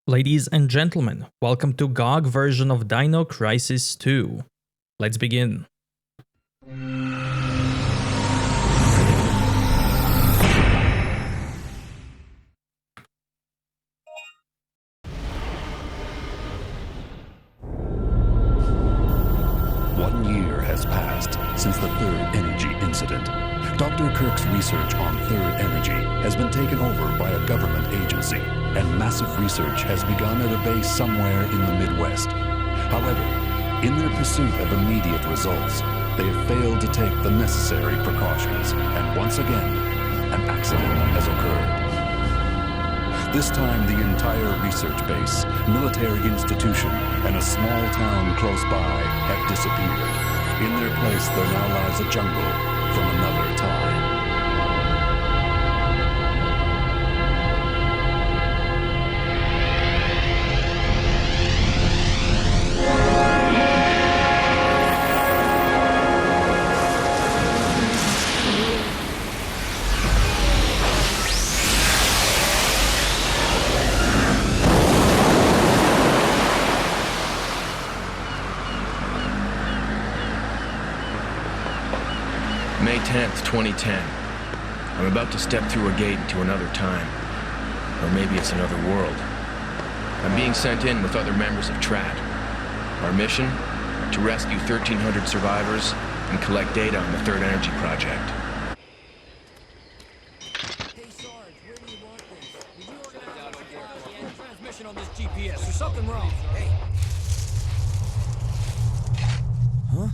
Ladies and gentlemen, welcome to GoG version of Dino Crisis 2. Let's begin. One year has passed since the third energy incident. Dr. Kirk's research on third energy has been taken over by a government agency, and massive research has begun at a base somewhere in the Midwest. However, in their pursuit of immediate results, they have failed to take the necessary precautions, and once again, an accident has occurred. This time, the entire research base, military institution, and a small town close by have disappeared. In their place, there now lies a jungle from another time. May 10th, 2010. I'm about to step through a gate into another time. Or maybe it's another world. I'm being sent in with other members of TRAT. Our mission? To rescue 1,300 survivors and collect data on the Third Energy Project. Hey Sarge, where do you want this? Did you organize a transmission on this GPS? There's something wrong. Hey. Huh?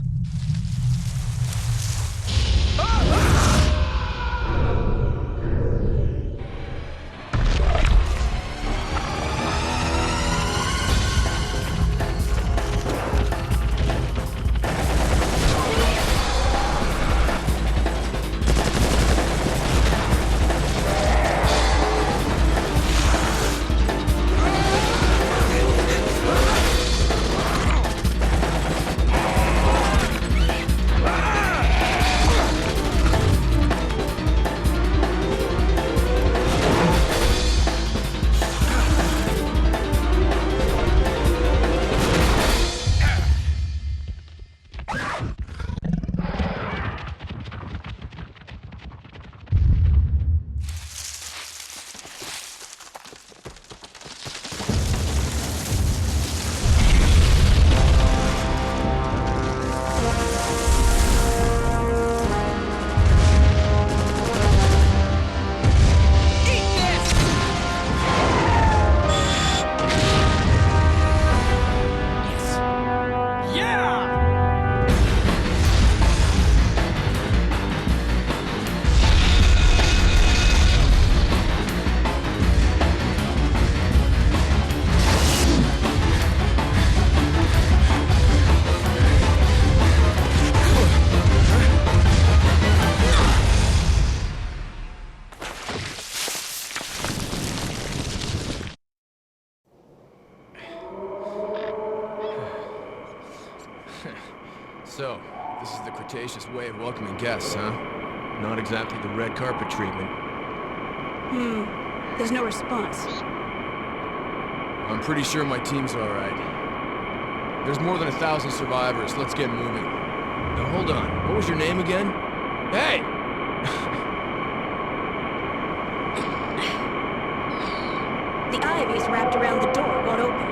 So, this is the Cretaceous way of welcoming guests, huh? Not exactly the red carpet treatment. There's no response. I'm pretty sure my team's alright. There's more than 1,000 survivors. Let's get moving. Now, hold on. What was your name again? Hey! The ivy's wrapped around the door, won't open.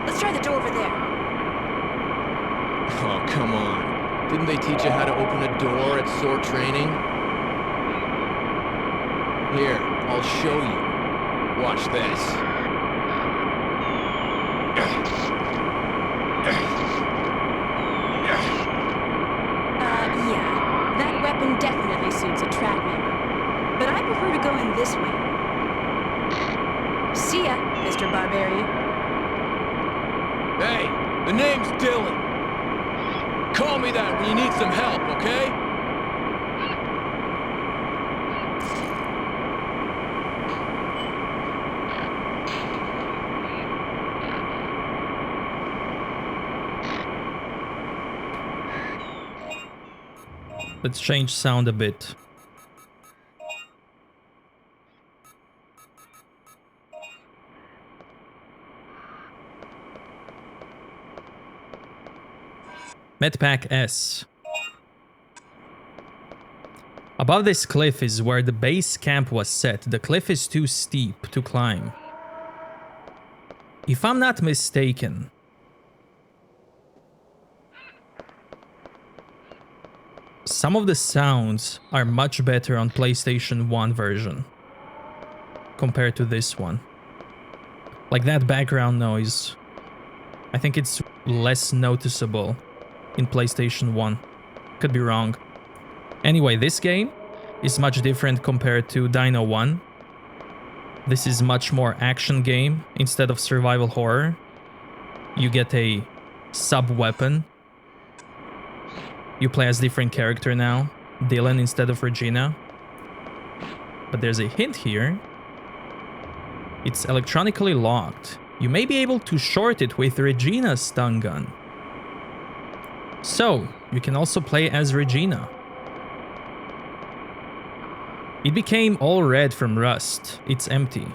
Let's try the door over there. Oh, come on. Didn't they teach you how to open a door at SOAR training? Here, I'll show you. Watch this. Yeah. That weapon definitely suits a TRAT member. But I prefer to go in this way. See ya, Mr. Barbarian. Hey, the name's Dylan. Call me that when you need some help, okay? Let's change sound a bit. Medpack S. Above this cliff is where the base camp was set. The cliff is too steep to climb. If I'm not mistaken, some of the sounds are much better on PlayStation 1 version compared to this one. Like that background noise, I think it's less noticeable in PlayStation 1. Could be wrong. Anyway, this game is much different compared to Dino 1. This is much more action game instead of survival horror. You get a sub-weapon. You play as different character now, Dylan instead of Regina. But there's a hint here. It's electronically locked. You may be able to short it with Regina's stun gun. So, you can also play as Regina. It became all red from rust. It's empty.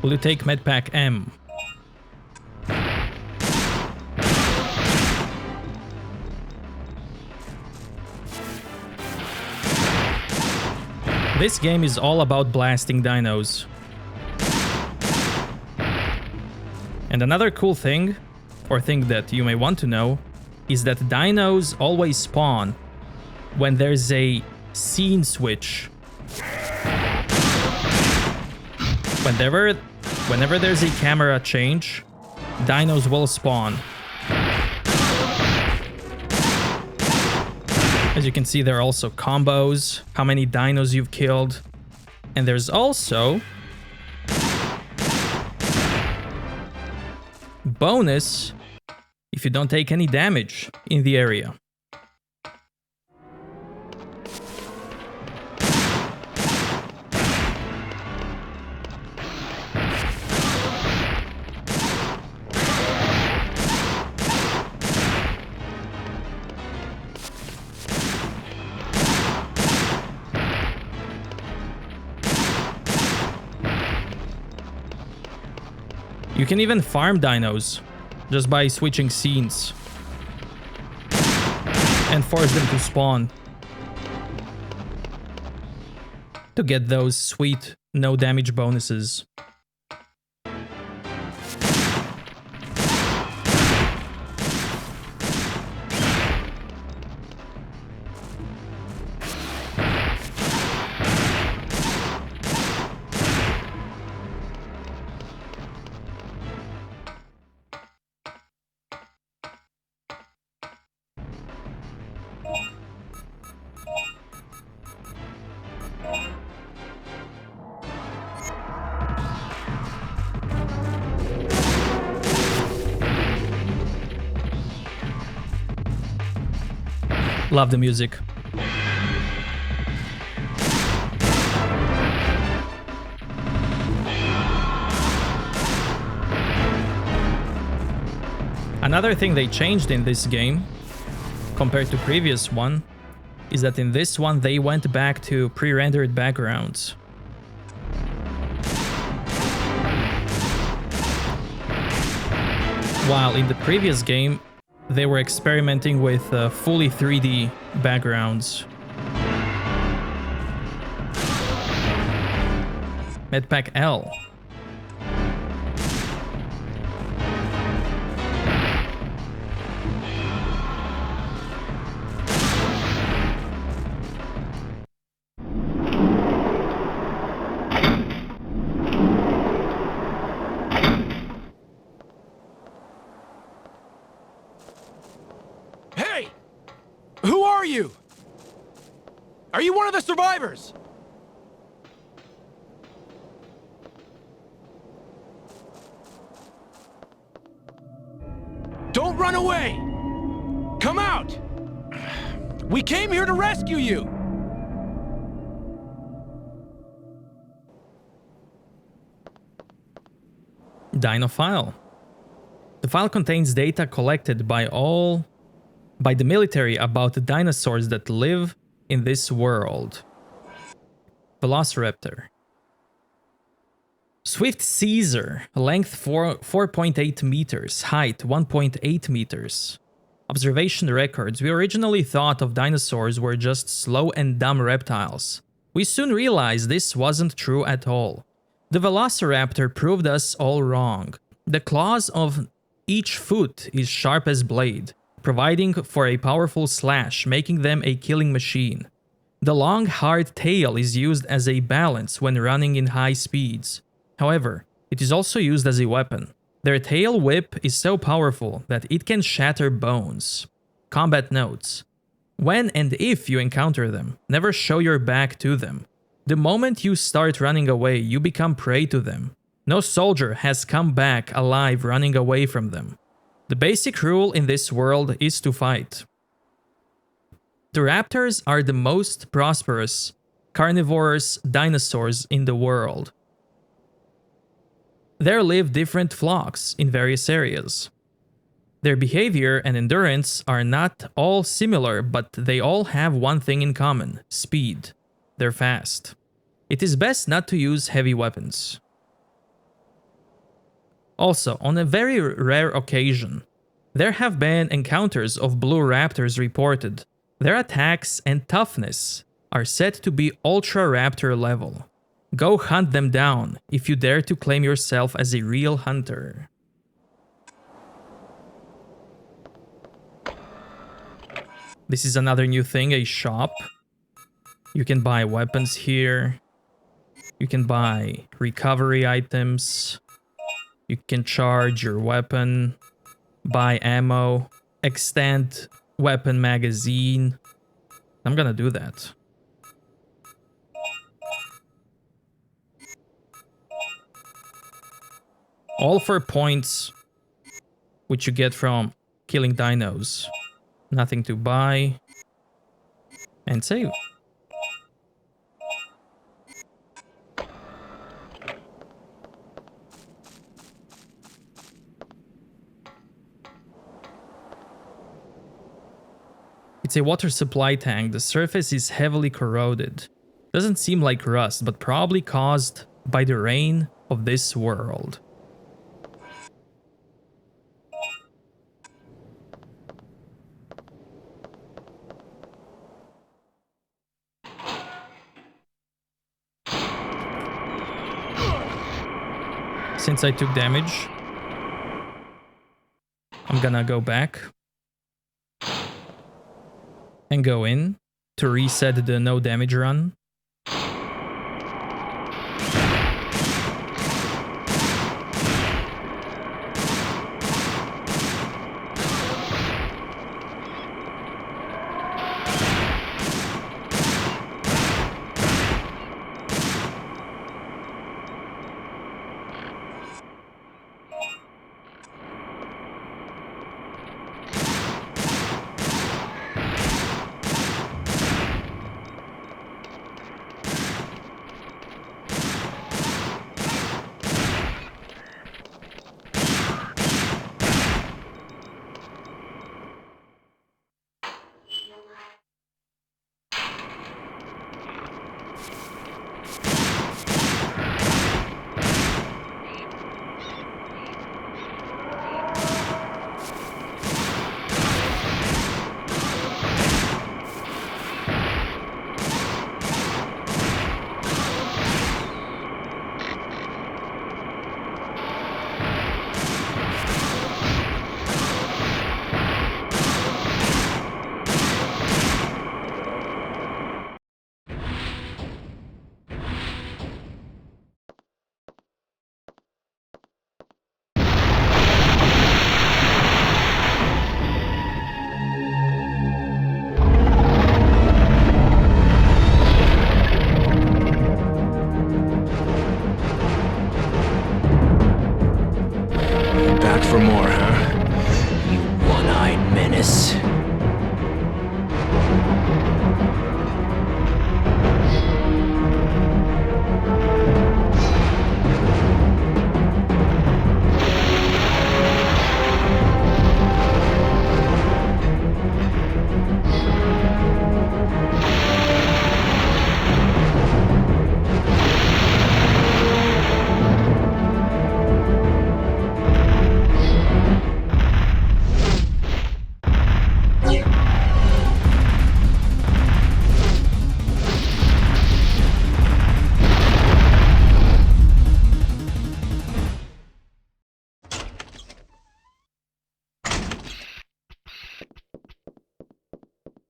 Will you take Medpack M? This game is all about blasting dinos. And another cool thing, or thing that you may want to know, is that dinos always spawn when there's a scene switch. Whenever there's a camera change, dinos will spawn. As you can see, there are also combos, how many dinos you've killed. And there's also bonus if you don't take any damage in the area. You can even farm dinos just by switching scenes and force them to spawn to get those sweet no damage bonuses. Love the music. Another thing they changed in this game, compared to previous one, is that in this one they went back to pre-rendered backgrounds. While in the previous game, they were experimenting with fully 3D backgrounds. Medpack L. Are you one of the survivors? run away! Come out! We came here to rescue you! Dino file. The file contains data collected by the military about the dinosaurs that live in this world. Velociraptor. Swift Caesar, length 4.8 meters, height 1.8 meters. Observation records. We originally thought of dinosaurs were just slow and dumb reptiles. We soon realized this wasn't true at all. The Velociraptor proved us all wrong. The claws of each foot is sharp as blade, providing for a powerful slash, making them a killing machine. The long, hard tail is used as a balance when running in high speeds. However, it is also used as a weapon. Their tail whip is so powerful that it can shatter bones. Combat notes. When and if you encounter them, never show your back to them. The moment you start running away, you become prey to them. No soldier has come back alive running away from them. The basic rule in this world is to fight. The raptors are the most prosperous, carnivorous dinosaurs in the world. There live different flocks in various areas. Their behavior and endurance are not all similar, but they all have one thing in common: speed. They're fast. It is best not to use heavy weapons. Also, on a very rare occasion, there have been encounters of blue raptors reported. Their attacks and toughness are said to be Ultra Raptor level. Go hunt them down if you dare to claim yourself as a real hunter. This is another new thing, a shop. You can buy weapons here. You can buy recovery items. You can charge your weapon, buy ammo, extend weapon magazine. I'm gonna do that. All for points, which you get from killing dinos. Nothing to buy. And save. It's a water supply tank. The surface is heavily corroded. Doesn't seem like rust, but probably caused by the rain of this world. Since I took damage, I'm gonna go back and go in to reset the no damage run.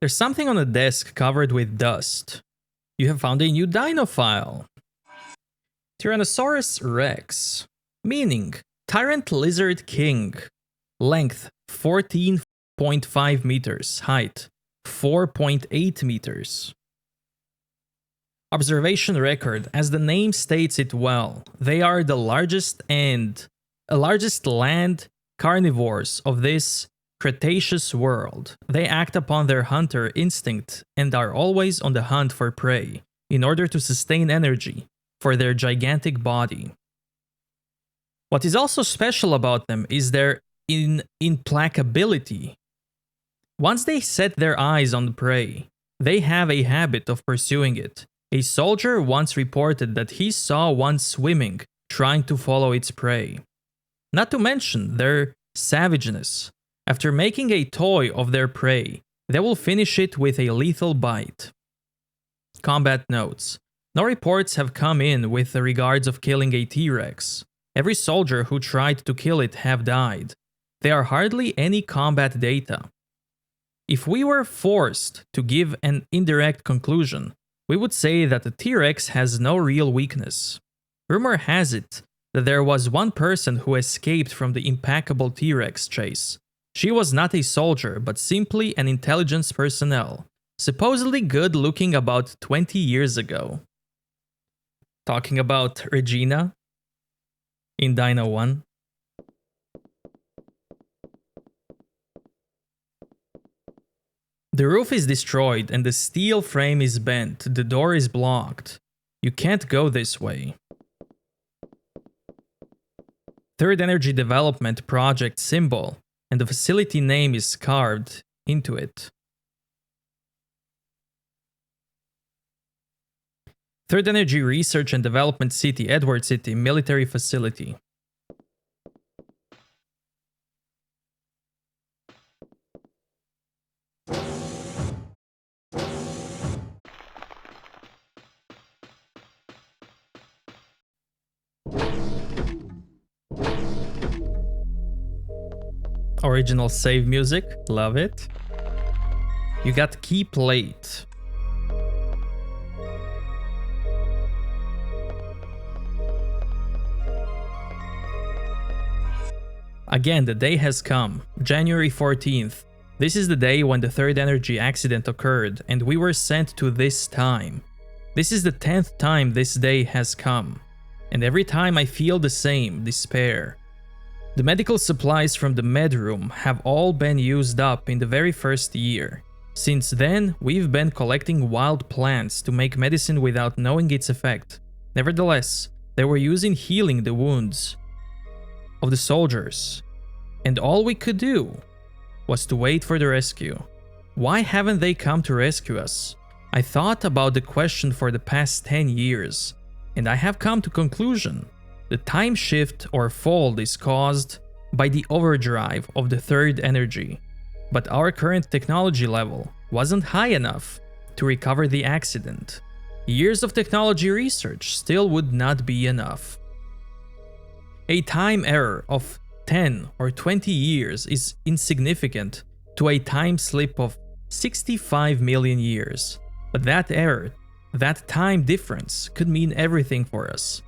There's something on the desk covered with dust. You have found a new Dino file. Tyrannosaurus Rex. Meaning, Tyrant Lizard King. Length 14.5 meters. Height 4.8 meters. Observation record, as the name states it well, they are the largest land carnivores of this Cretaceous world. They act upon their hunter instinct and are always on the hunt for prey in order to sustain energy for their gigantic body. What is also special about them is their implacability. Once they set their eyes on the prey, they have a habit of pursuing it. A soldier once reported that he saw one swimming, trying to follow its prey. Not to mention their savageness. After making a toy of their prey, they will finish it with a lethal bite. Combat notes. No reports have come in with regards of killing a T-Rex. Every soldier who tried to kill it have died. There are hardly any combat data. If we were forced to give an indirect conclusion, we would say that the T-Rex has no real weakness. Rumor has it that there was one person who escaped from the impeccable T-Rex chase. She was not a soldier, but simply an intelligence personnel, supposedly good looking about 20 years ago. Talking about Regina in Dino 1. The roof is destroyed and the steel frame is bent. The door is blocked. You can't go this way. Third Energy Development Project symbol, and the facility name is carved into it. Third Energy Research and Development City, Edward City, military facility. Original save music, love it. You got key plate. Again, the day has come, January 14th. This is the day when the Third Energy accident occurred, and we were sent to this time. This is the 10th time this day has come, and every time I feel the same despair. The medical supplies from the med room have all been used up in the very first year. Since then, we've been collecting wild plants to make medicine without knowing its effect. Nevertheless, they were used in healing the wounds of the soldiers, and all we could do was to wait for the rescue. Why haven't they come to rescue us? I thought about the question for the past 10 years, and I have come to conclusion. The time shift or fold is caused by the overdrive of the Third Energy, but our current technology level wasn't high enough to recover the accident. Years of technology research still would not be enough. A time error of 10 or 20 years is insignificant to a time slip of 65 million years, but that error, that time difference could mean everything for us.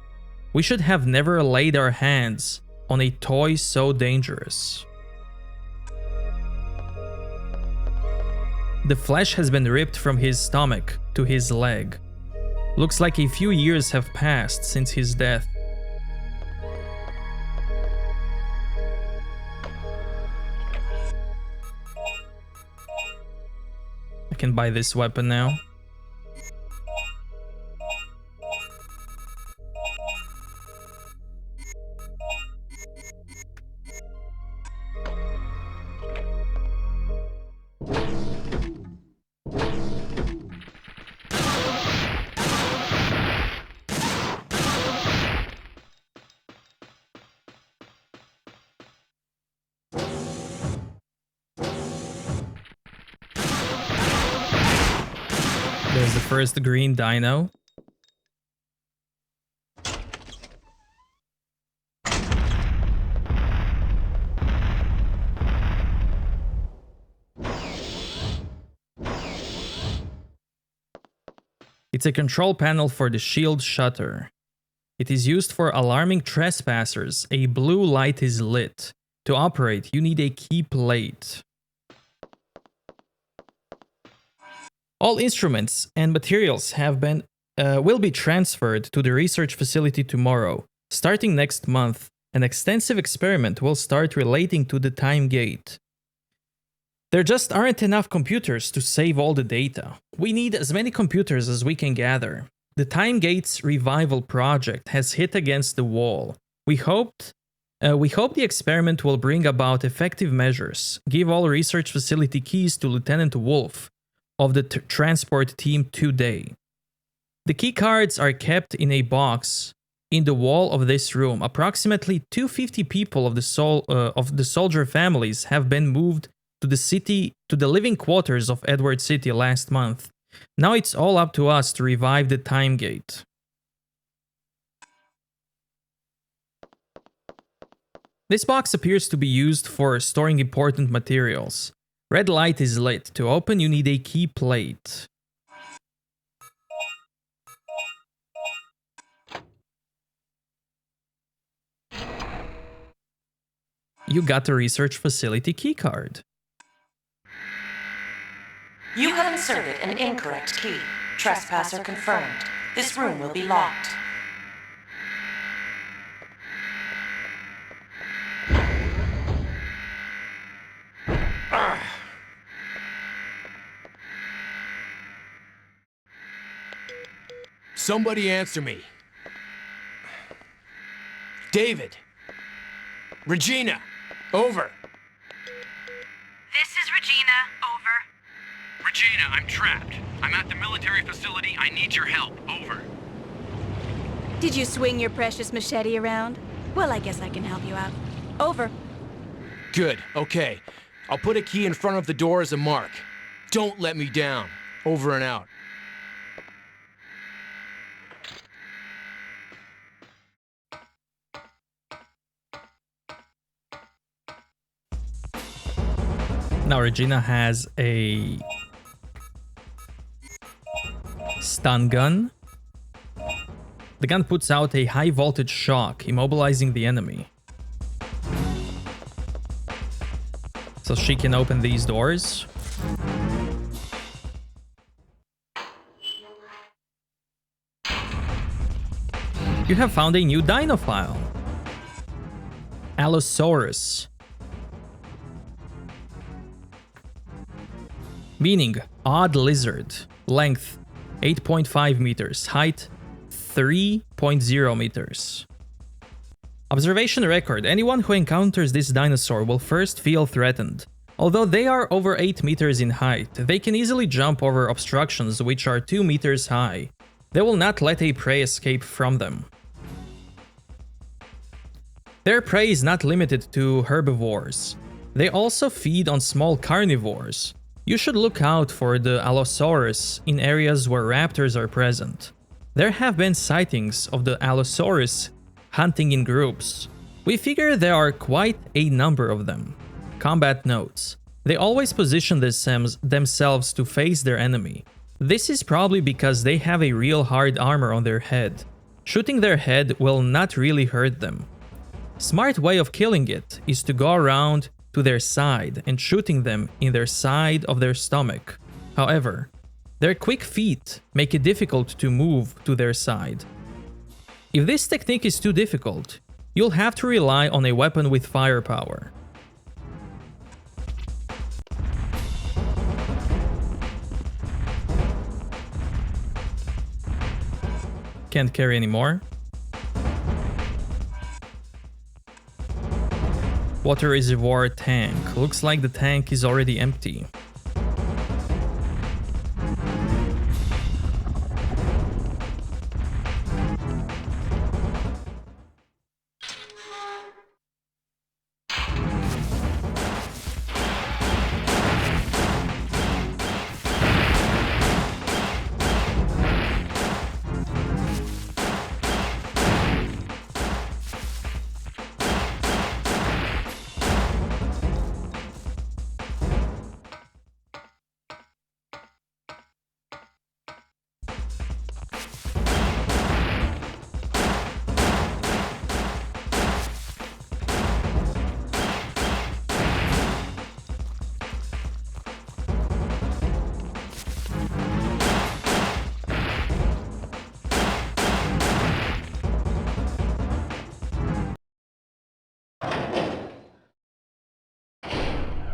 We should have never laid our hands on a toy so dangerous. The flesh has been ripped from his stomach to his leg. Looks like a few years have passed since his death. I can buy this weapon now. There's the first green dino. It's a control panel for the shield shutter. It is used for alarming trespassers. A blue light is lit. To operate, you need a key plate. All instruments and materials will be transferred to the research facility tomorrow. Starting next month, an extensive experiment will start relating to the time gate. There just aren't enough computers to save all the data. We need as many computers as we can gather. The Time Gate's revival project has hit against the wall. We hope the experiment will bring about effective measures. Give all research facility keys to Lieutenant Wolf of the transport team today. The key cards are kept in a box in the wall of this room. Approximately 250 people of the soldier families have been moved to the living quarters of Edward City last month. Now it's all up to us to revive the Time Gate. This box appears to be used for storing important materials. Red light is lit. To open, you need a key plate. You got the research facility keycard. You have inserted an incorrect key. Trespasser confirmed. This room will be locked. Somebody answer me. David. Regina. Over. This is Regina. Over. Regina, I'm trapped. I'm at the military facility. I need your help. Over. Did you swing your precious machete around? Well, I guess I can help you out. Over. Good. Okay. I'll put a key in front of the door as a mark. Don't let me down. Over and out. Now Regina has a stun gun. The gun puts out a high voltage shock, immobilizing the enemy. So she can open these doors. You have found a new Dino file. Allosaurus. Meaning, odd lizard. Length, 8.5 meters. Height, 3.0 meters. Observation record. Anyone who encounters this dinosaur will first feel threatened. Although they are over 8 meters in height, they can easily jump over obstructions which are 2 meters high. They will not let a prey escape from them. Their prey is not limited to herbivores. They also feed on small carnivores. You should look out for the Allosaurus in areas where raptors are present. There have been sightings of the Allosaurus hunting in groups. We figure there are quite a number of them. Combat notes. They always position themselves to face their enemy. This is probably because they have a real hard armor on their head. Shooting their head will not really hurt them. Smart way of killing it is to go around to their side and shooting them in their side of their stomach. However, their quick feet make it difficult to move to their side. If this technique is too difficult, you'll have to rely on a weapon with firepower. Can't carry anymore. Water reservoir tank. Looks like the tank is already empty.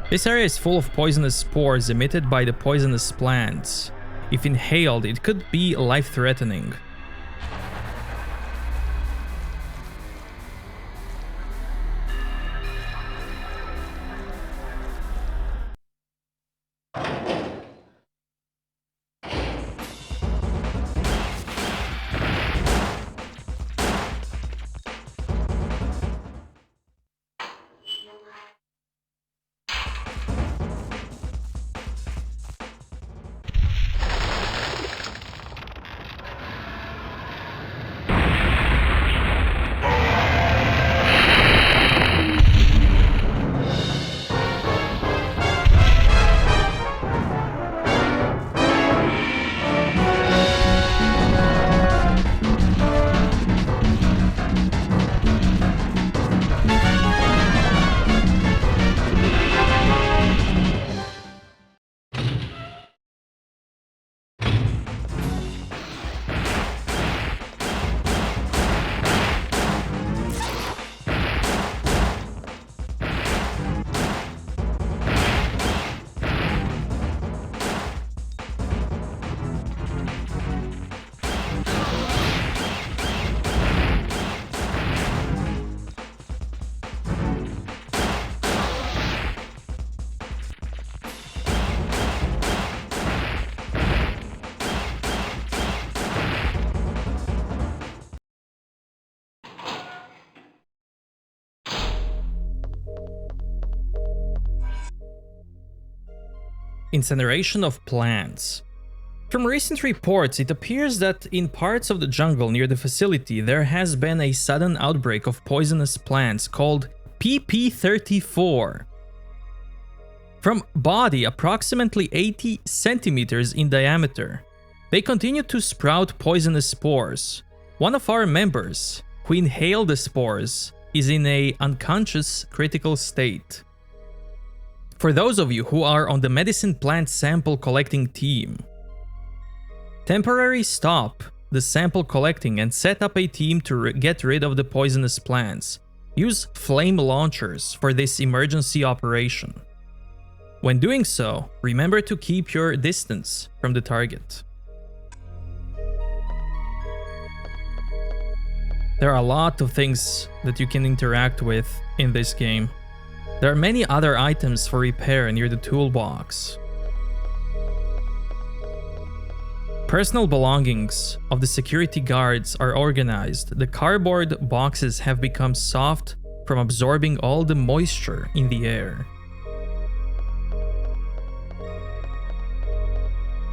This area is full of poisonous spores emitted by the poisonous plants. If inhaled, it could be life-threatening. Incineration of plants. From recent reports, it appears that in parts of the jungle near the facility there has been a sudden outbreak of poisonous plants called PP34. From body approximately 80 centimeters in diameter, they continue to sprout poisonous spores. One of our members, who inhaled the spores, is in a unconscious critical state. For those of you who are on the medicine plant sample collecting team, temporarily stop the sample collecting and set up a team to get rid of the poisonous plants. Use flame launchers for this emergency operation. When doing so, remember to keep your distance from the target. There are a lot of things that you can interact with in this game. There are many other items for repair near the toolbox. Personal belongings of the security guards are organized. The cardboard boxes have become soft from absorbing all the moisture in the air.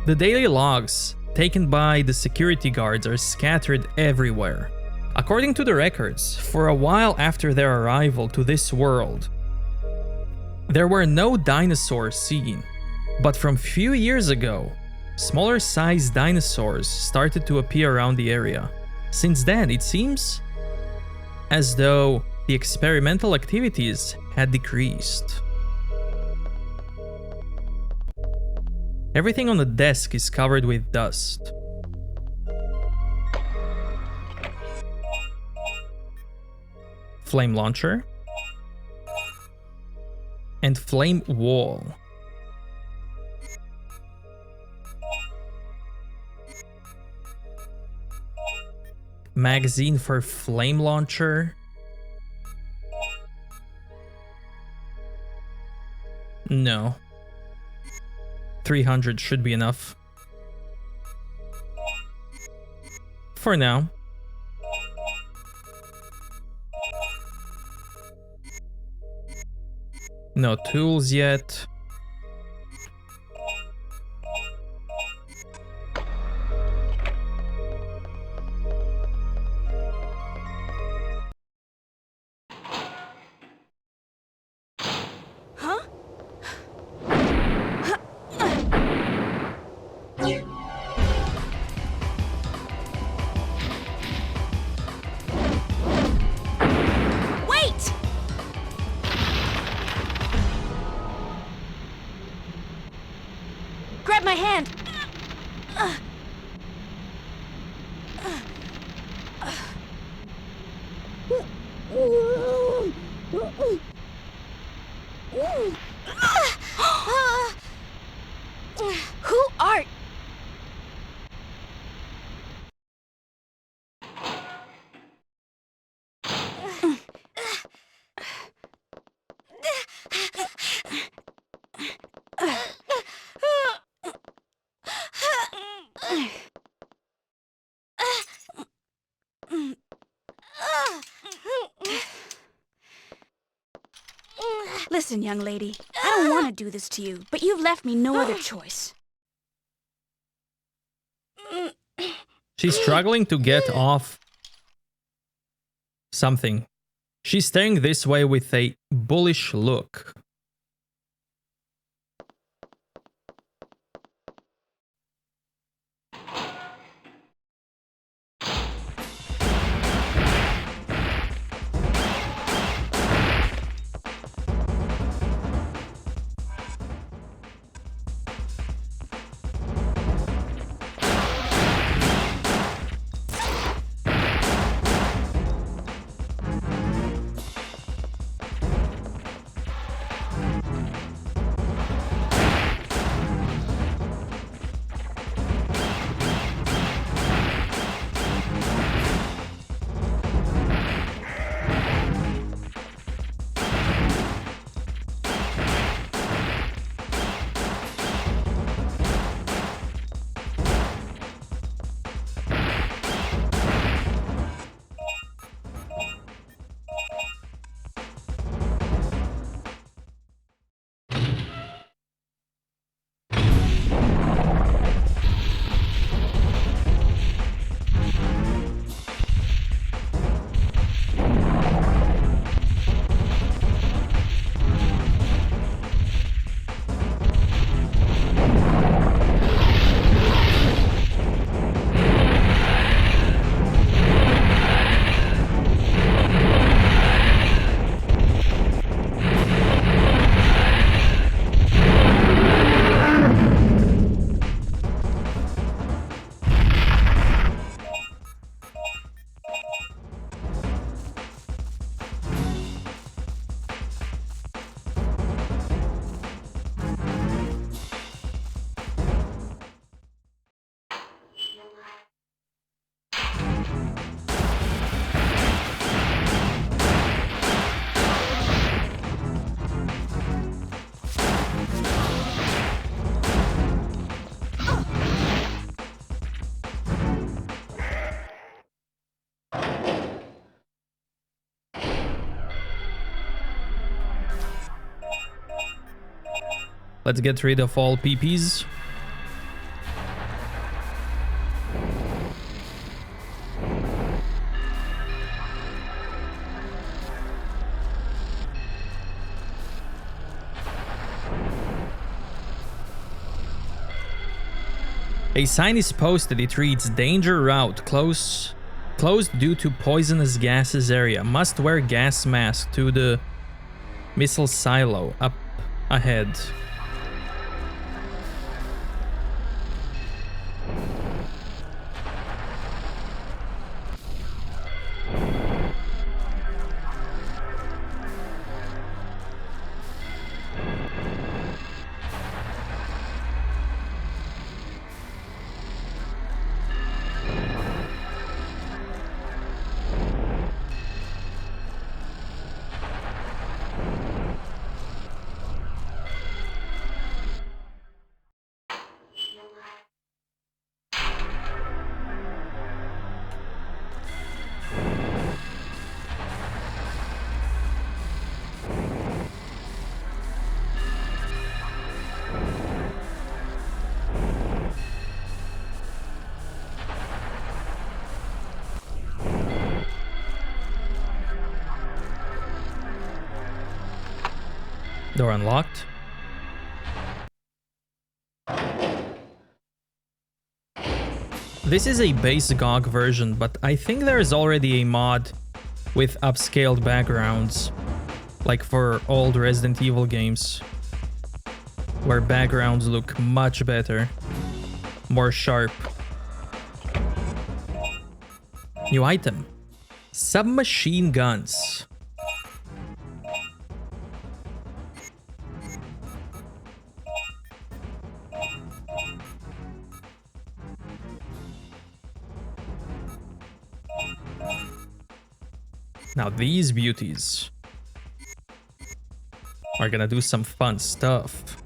The daily logs taken by the security guards are scattered everywhere. According to the records, for a while after their arrival to this world, there were no dinosaurs seen, but from few years ago, smaller sized dinosaurs started to appear around the area. Since then, it seems as though the experimental activities had decreased. Everything on the desk is covered with dust. Flame launcher and flame wall. Magazine for flame launcher. No. 300 should be enough. For now. No tools yet. Listen, young lady, I don't want to do this to you, but you've left me no other choice. She's struggling to get off something. She's staring this way with a bullish look. Let's get rid of all PPs. A sign is posted. It reads, "Danger route, closed due to poisonous gases area. Must wear gas mask to the missile silo up ahead." Door unlocked. This is a base GoG version, but I think there is already a mod with upscaled backgrounds, like for old Resident Evil games, where backgrounds look much better, more sharp. New item. Submachine guns. Now these beauties are gonna do some fun stuff.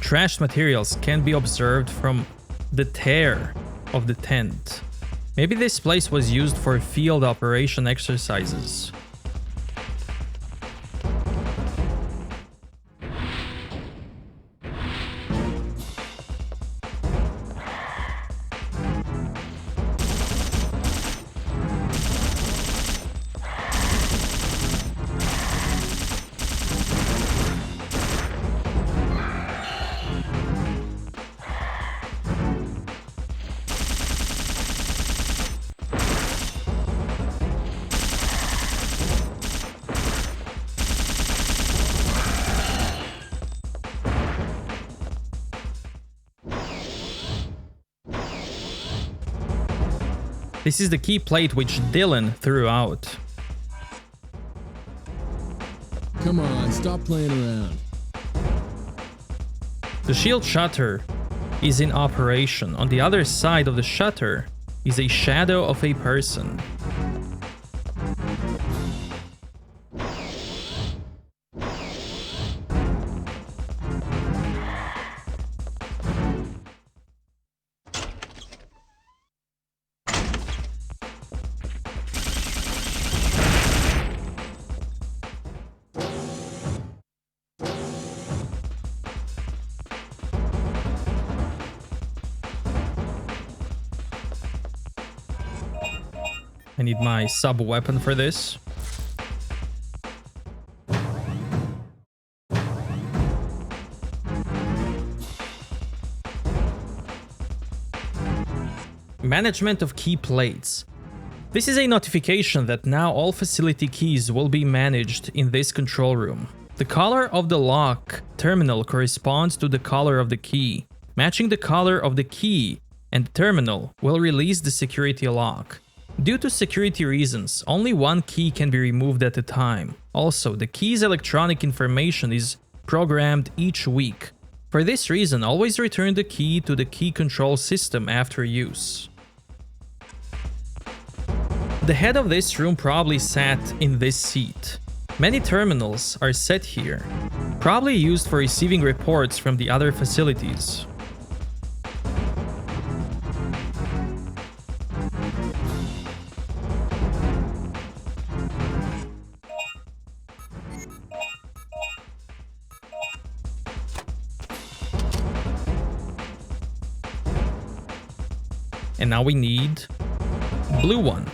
Trashed materials can be observed from the tear of the tent. Maybe this place was used for field operation exercises. This is the key plate which Dylan threw out. Come on, stop playing around. The shield shutter is in operation. On the other side of the shutter is a shadow of a person. I need my sub-weapon for this. Management of key plates. This is a notification that now all facility keys will be managed in this control room. The color of the lock terminal corresponds to the color of the key. Matching the color of the key and terminal will release the security lock. Due to security reasons, only one key can be removed at a time. Also, the key's electronic information is programmed each week. For this reason, always return the key to the key control system after use. The head of this room probably sat in this seat. Many terminals are set here, probably used for receiving reports from the other facilities. And now we need blue one.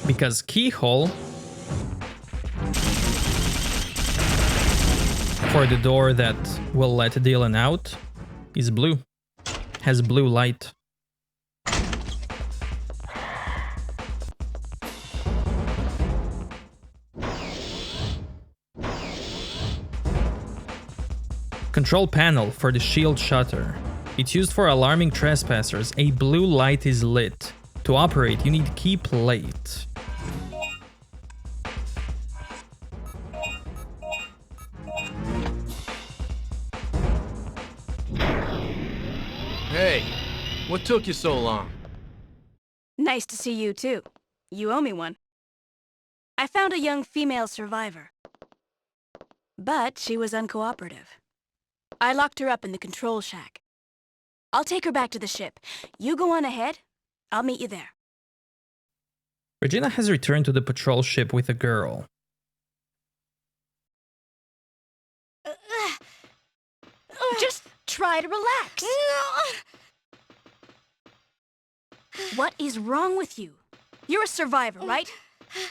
Because keyhole for the door that will let Dylan out is blue. Has blue light. Control panel for the shield shutter. It's used for alarming trespassers. A blue light is lit. To operate, you need key plate. Hey, what took you so long? Nice to see you, too. You owe me one. I found a young female survivor. But she was uncooperative. I locked her up in the control shack. I'll take her back to the ship. You go on ahead. I'll meet you there. Regina has returned to the patrol ship with a girl. try to relax. What is wrong with you? You're a survivor, right?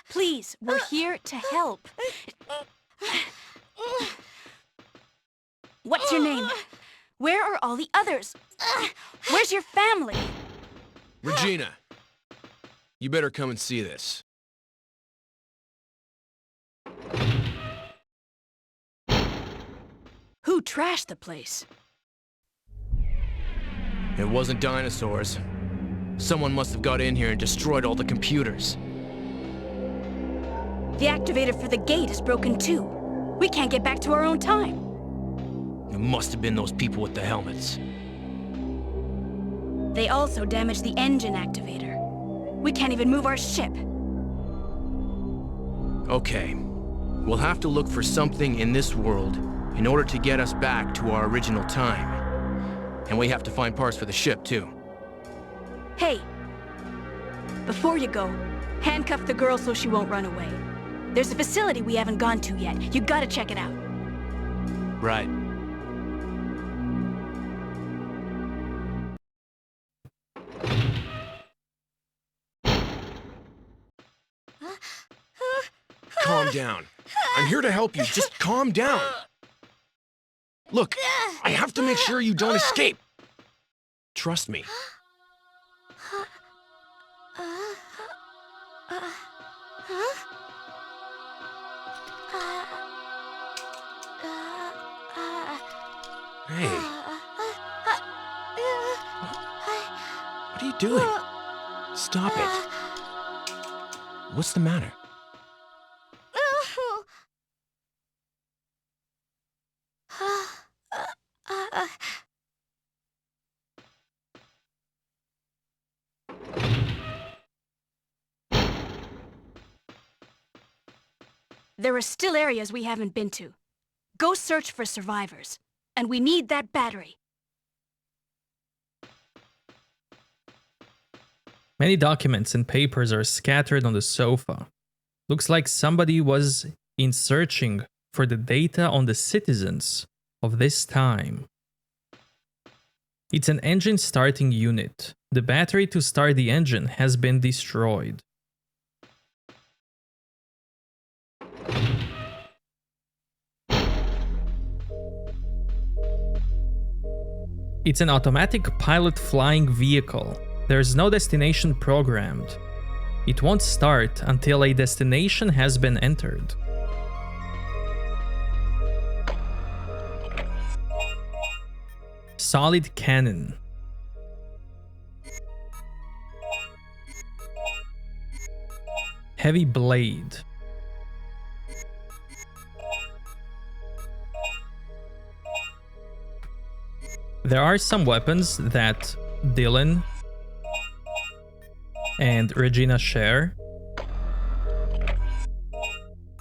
Please, we're here to help. What's your name? Where are all the others? Where's your family? Regina, you better come and see this. Who trashed the place? It wasn't dinosaurs. Someone must have got in here and destroyed all the computers. The activator for the gate is broken too. We can't get back to our own time. It must have been those people with the helmets. They also damaged the engine activator. We can't even move our ship. Okay. We'll have to look for something in this world in order to get us back to our original time. And we have to find parts for the ship, too. Hey, before you go, handcuff the girl so she won't run away. There's a facility we haven't gone to yet. You gotta check it out. Right. Calm down. I'm here to help you. Just calm down. Look, I have to make sure you don't escape. Trust me. Hey. What are you doing? Stop it. What's the matter? There are still areas we haven't been to. Go search for survivors. And we need that battery. Many documents and papers are scattered on the sofa. Looks like somebody was in searching for the data on the citizens of this time. It's an engine starting unit. The battery to start the engine has been destroyed. It's an automatic pilot flying vehicle. There's no destination programmed. It won't start until a destination has been entered. Solid cannon. Heavy blade. There are some weapons that Dylan and Regina share,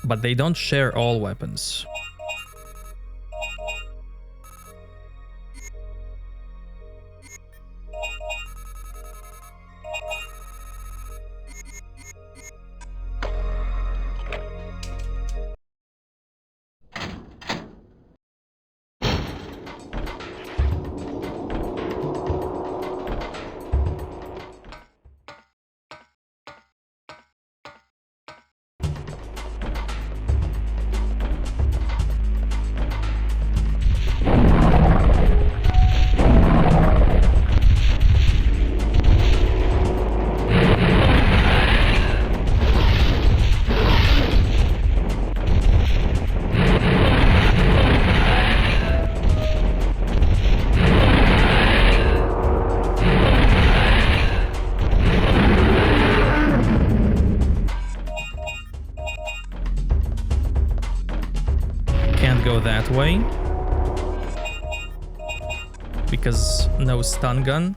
but they don't share all weapons. Go that way because no stun gun.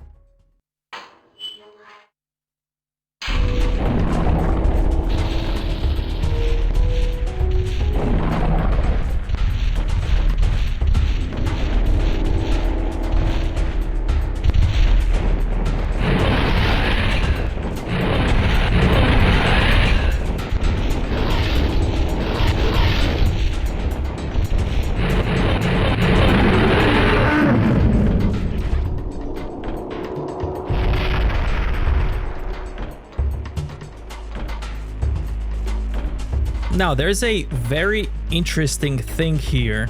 Now, there's a very interesting thing here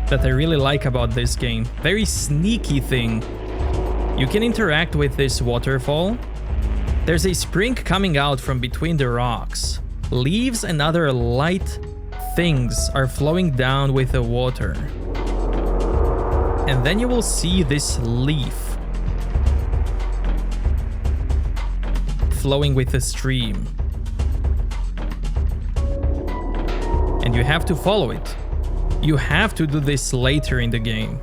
that I really like about this game. Very sneaky thing. You can interact with this waterfall. There's a spring coming out from between the rocks. Leaves and other light things are flowing down with the water. And then you will see this leaf flowing with the stream. And you have to follow it. You have to do this later in the game.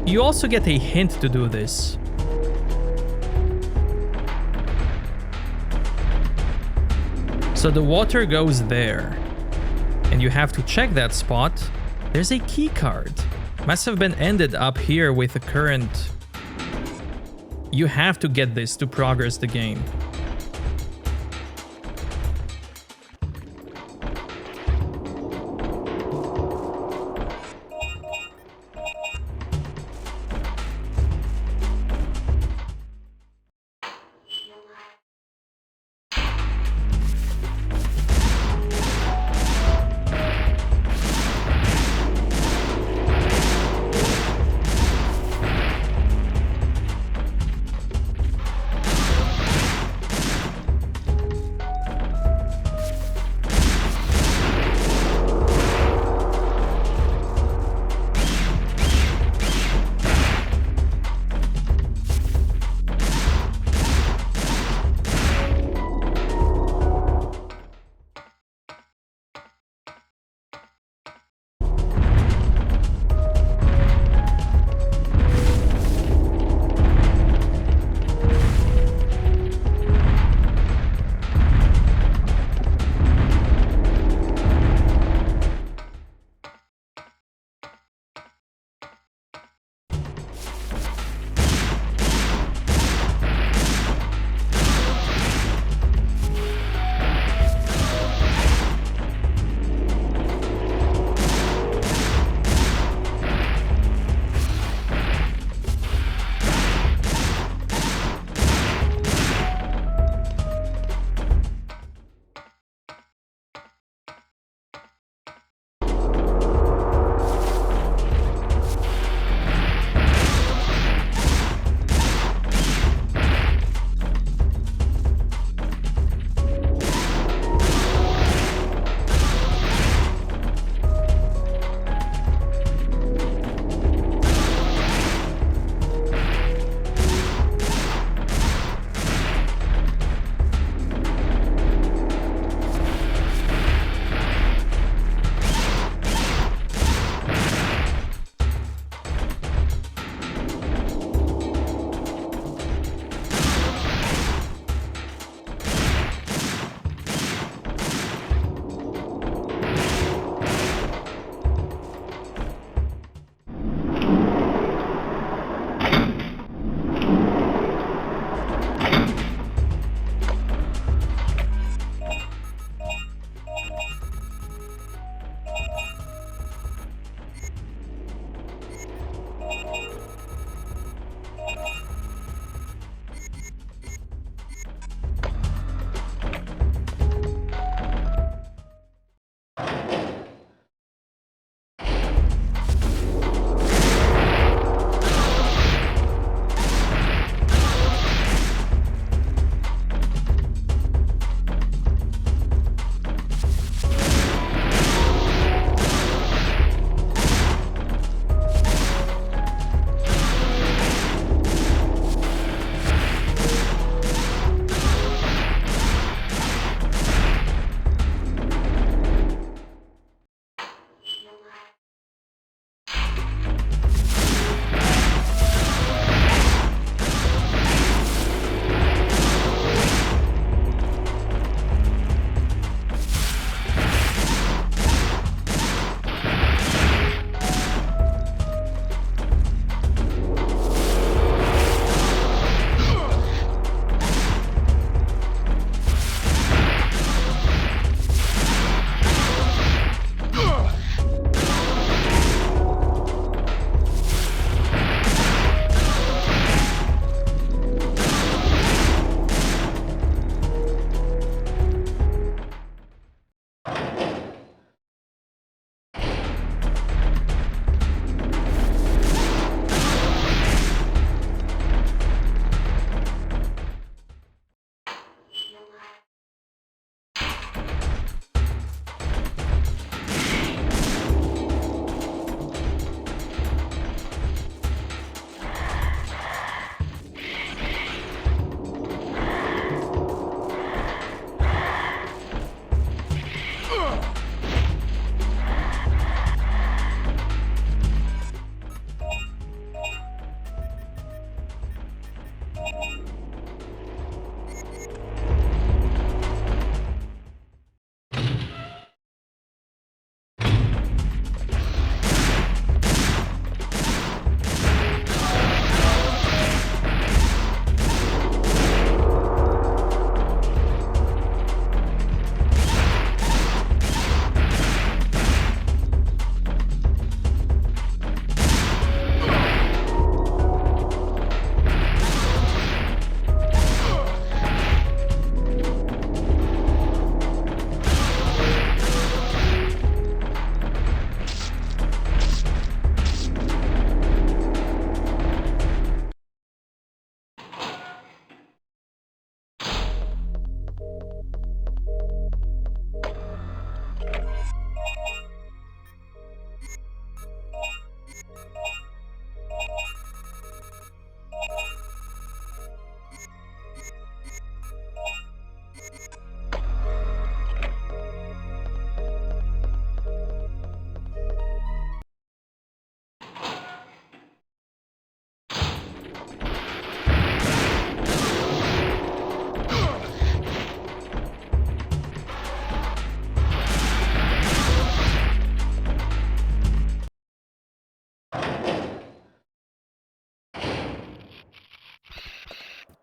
You also get a hint to do this. So the water goes there. And you have to check that spot. There's a key card. Must have been ended up here with the current. You have to get this to progress the game.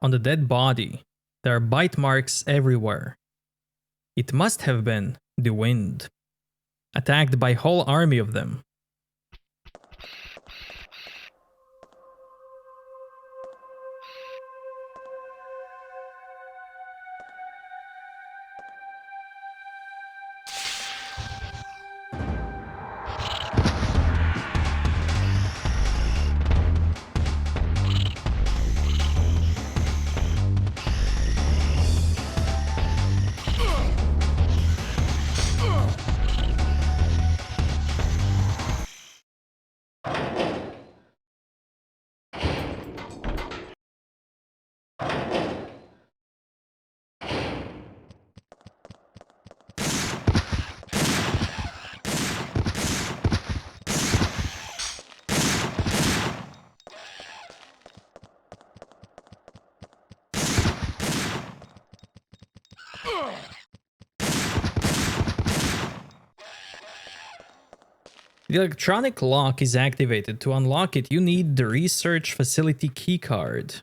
On the dead body, there are bite marks everywhere. It must have been the wind, attacked by a whole army of them. The electronic lock is activated. To unlock it, you need the research facility keycard.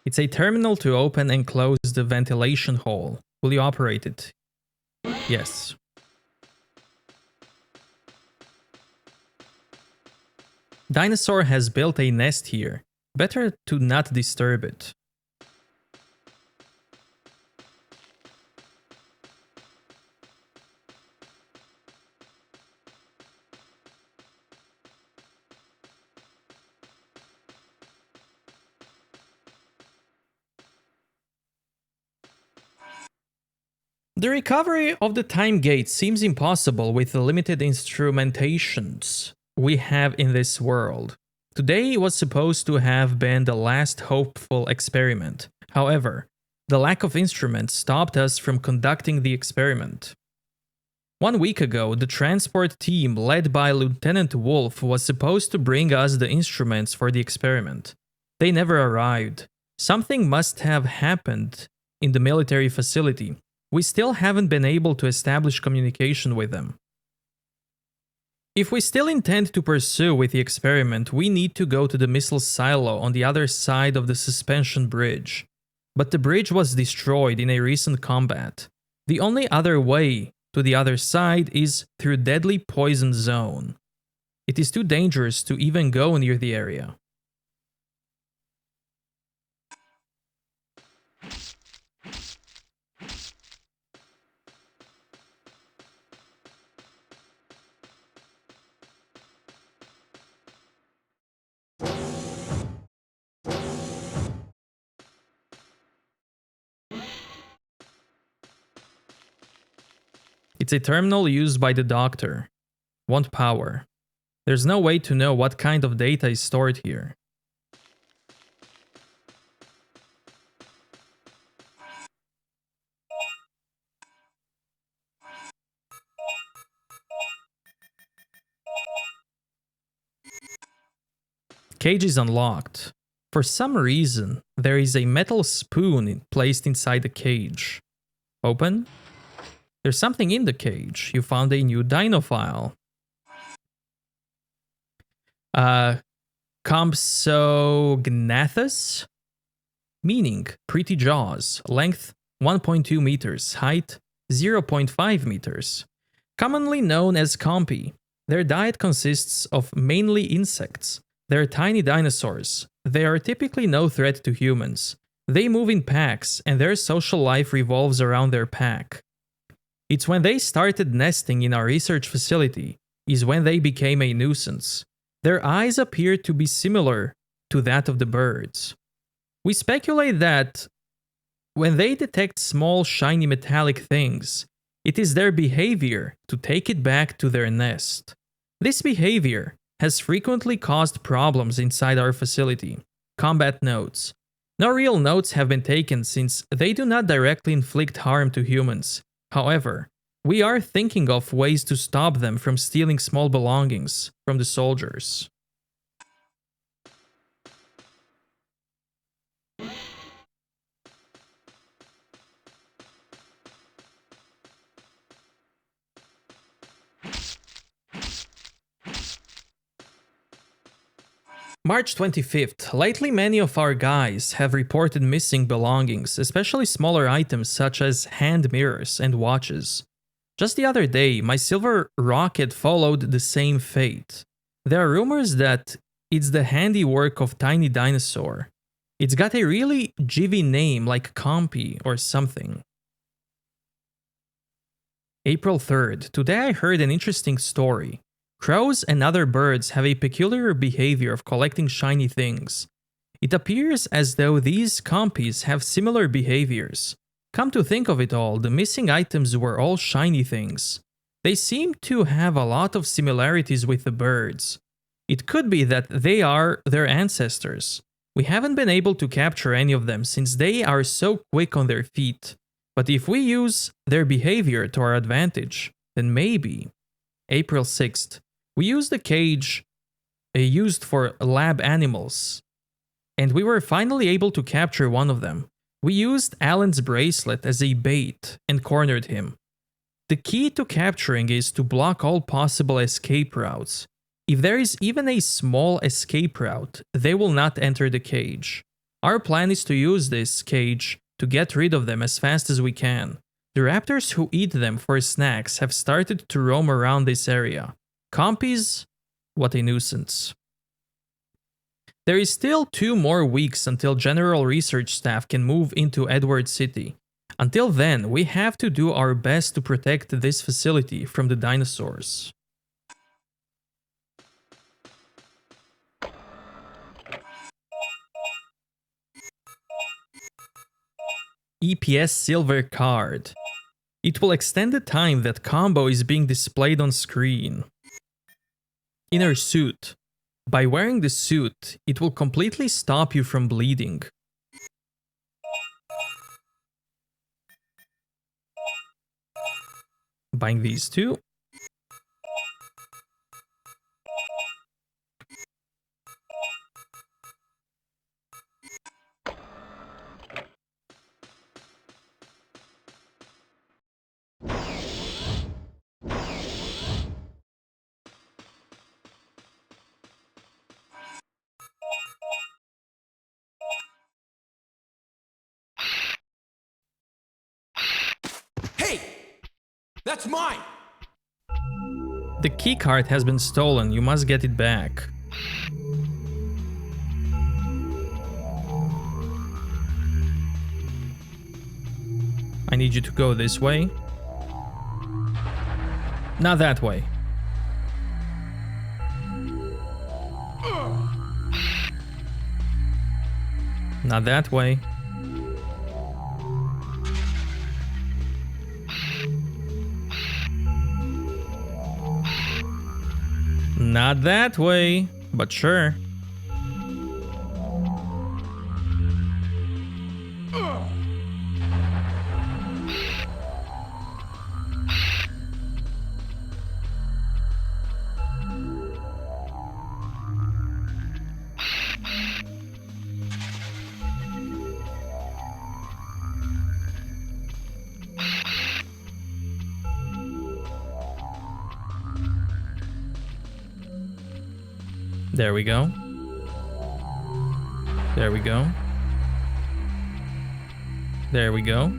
It's a terminal to open and close the ventilation hole. Will you operate it? Yes. Dinosaur has built a nest here. Better to not disturb it. The recovery of the time gate seems impossible with the limited instrumentations we have in this world. Today was supposed to have been the last hopeful experiment. However, the lack of instruments stopped us from conducting the experiment. 1 week ago, the transport team led by Lieutenant Wolf was supposed to bring us the instruments for the experiment. They never arrived. Something must have happened in the military facility. We still haven't been able to establish communication with them. If we still intend to pursue with the experiment, we need to go to the missile silo on the other side of the suspension bridge. But the bridge was destroyed in a recent combat. The only other way to the other side is through deadly poison zone. It is too dangerous to even go near the area. It's a terminal used by the doctor. Want power. There's no way to know what kind of data is stored here. Cage is unlocked. For some reason, there is a metal spoon placed inside the cage. Open. There's something in the cage. You found a new Dino file. Compsognathus? Meaning, pretty jaws. Length 1.2 meters. Height 0.5 meters. Commonly known as Compy. Their diet consists of mainly insects. They're tiny dinosaurs. They are typically no threat to humans. They move in packs, and their social life revolves around their pack. It's when they started nesting in our research facility is when they became a nuisance. Their eyes appear to be similar to that of the birds. We speculate that when they detect small shiny metallic things, it is their behavior to take it back to their nest. This behavior has frequently caused problems inside our facility. Combat notes. No real notes have been taken since they do not directly inflict harm to humans. However, We are thinking of ways to stop them from stealing small belongings from the soldiers. March 25th. Lately, many of our guys have reported missing belongings, especially smaller items such as hand mirrors and watches. Just the other day, my silver rocket followed the same fate. There are rumors that it's the handiwork of Tiny Dinosaur. It's got a really jivvy name like Compy or something. April 3rd. Today I heard an interesting story. Crows and other birds have a peculiar behavior of collecting shiny things. It appears as though these compies have similar behaviors. Come to think of it all, the missing items were all shiny things. They seem to have a lot of similarities with the birds. It could be that they are their ancestors. We haven't been able to capture any of them since they are so quick on their feet. But if we use their behavior to our advantage, then maybe. April 6th. We used the cage used for lab animals, and we were finally able to capture one of them. We used Alan's bracelet as a bait and cornered him. The key to capturing is to block all possible escape routes. If there is even a small escape route, they will not enter the cage. Our plan is to use this cage to get rid of them as fast as we can. The raptors who eat them for snacks have started to roam around this area. Compies? What a nuisance. There is still 2 more weeks until General Research Staff can move into Edward City. Until then, we have to do our best to protect this facility from the dinosaurs. EPS Silver Card. It will extend the time that combo is being displayed on screen. Inner suit. By wearing the suit, it will completely stop you from bleeding. Buying these two. That's mine! The keycard has been stolen, you must get it back. I need you to go this way. Not that way. Not that way. Not that way, but sure. There we go. There we go. There we go.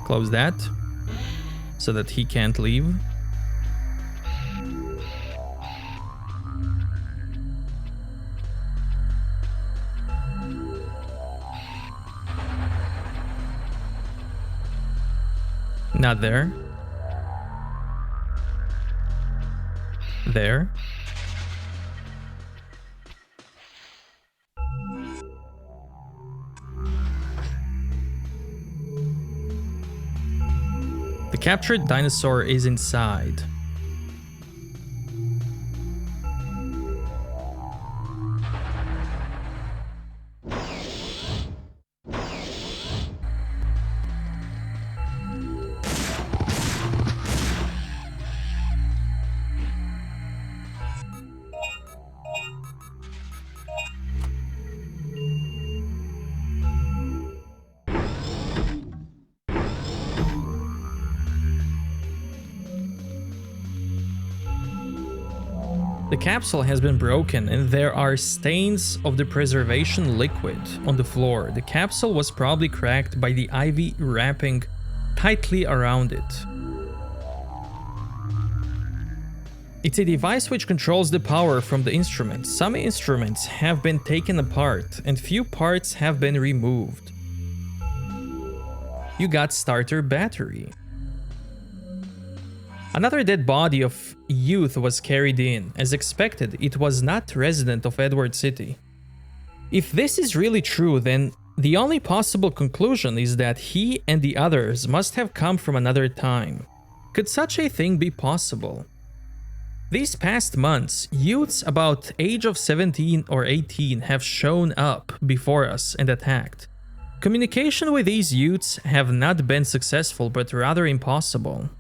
Close that so that he can't leave. Not there. There. The captured dinosaur is inside. The capsule has been broken and there are stains of the preservation liquid on the floor. The capsule was probably cracked by the ivy wrapping tightly around it. It's a device which controls the power from the instruments. Some instruments have been taken apart and few parts have been removed. You got starter battery. Another dead body of youth was carried in. As expected, it was not resident of Edward City. If this is really true, then the only possible conclusion is that he and the others must have come from another time. Could such a thing be possible? These past months, youths about age of 17 or 18 have shown up before us and attacked. Communication with these youths have not been successful but rather impossible.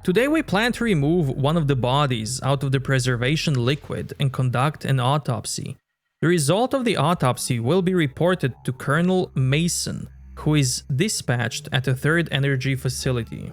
Today we plan to remove one of the bodies out of the preservation liquid and conduct an autopsy. The result of the autopsy will be reported to Colonel Mason, who is dispatched at the 3rd Energy Facility.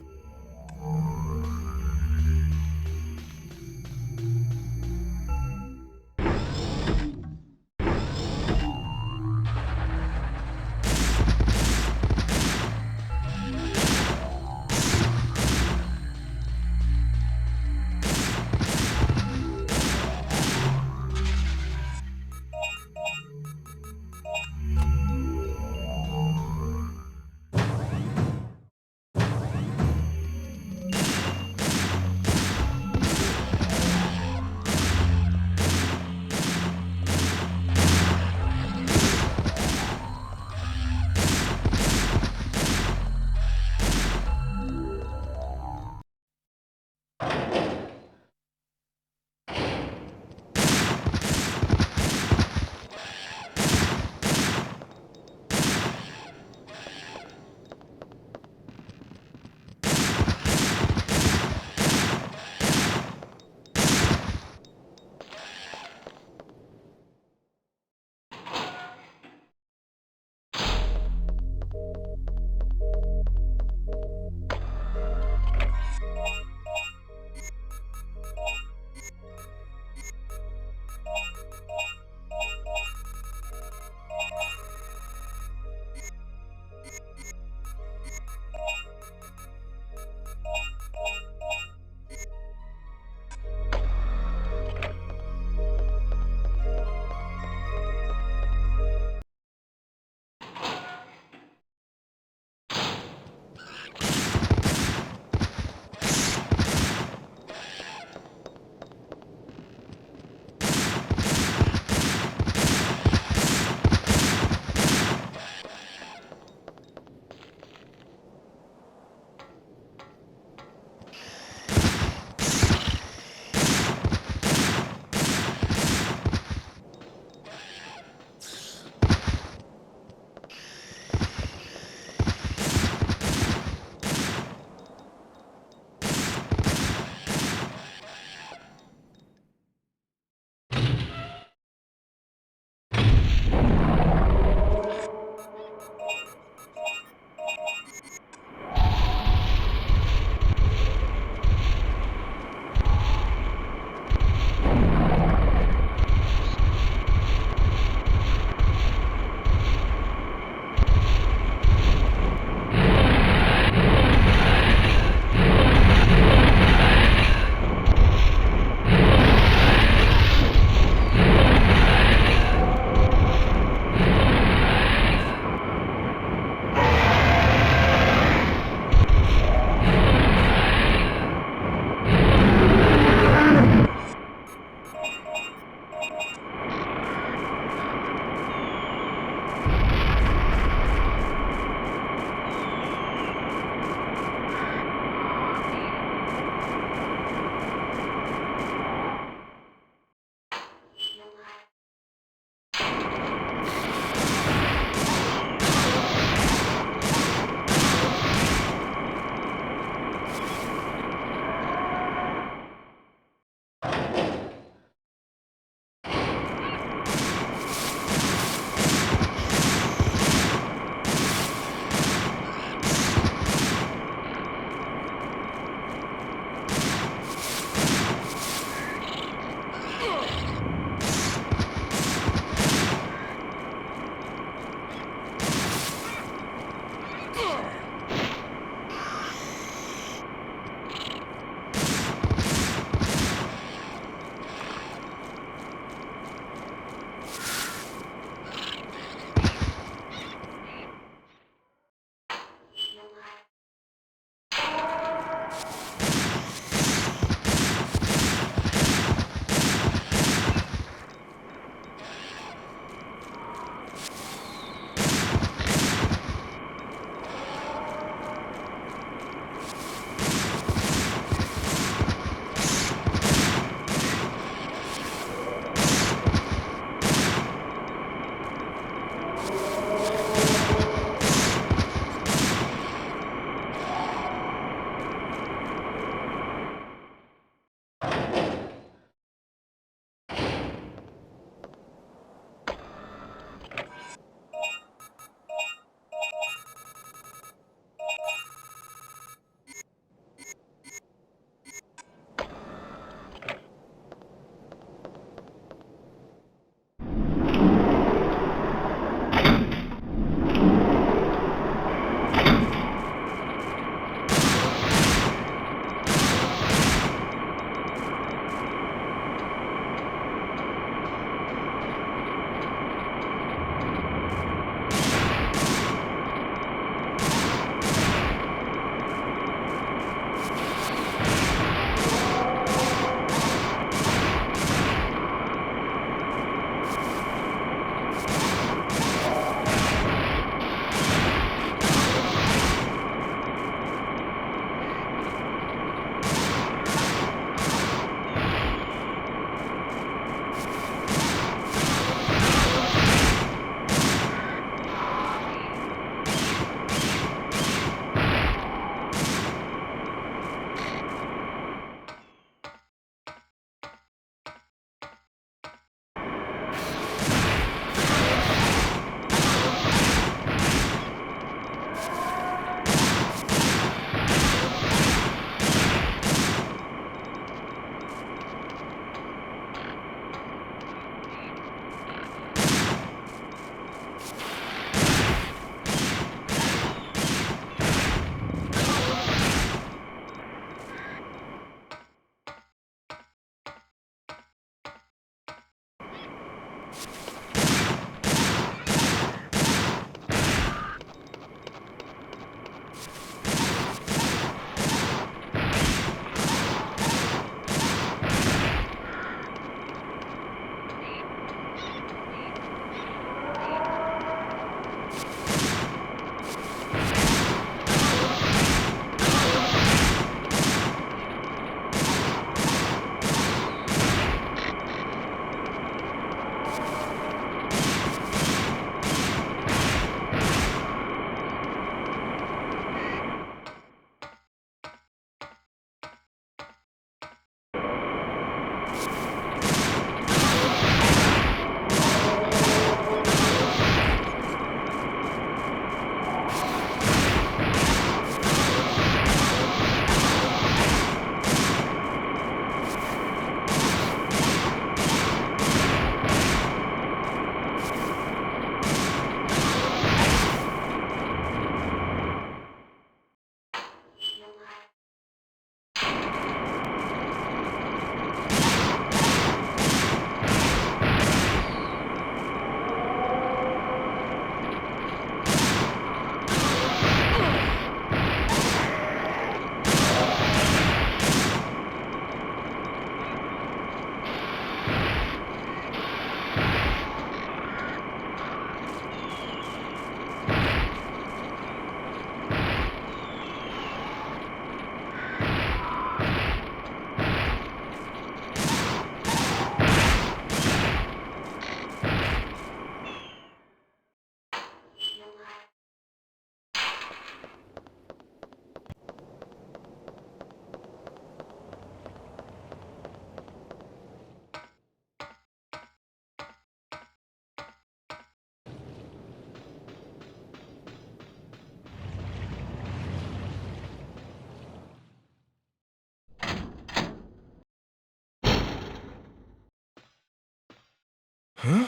Huh?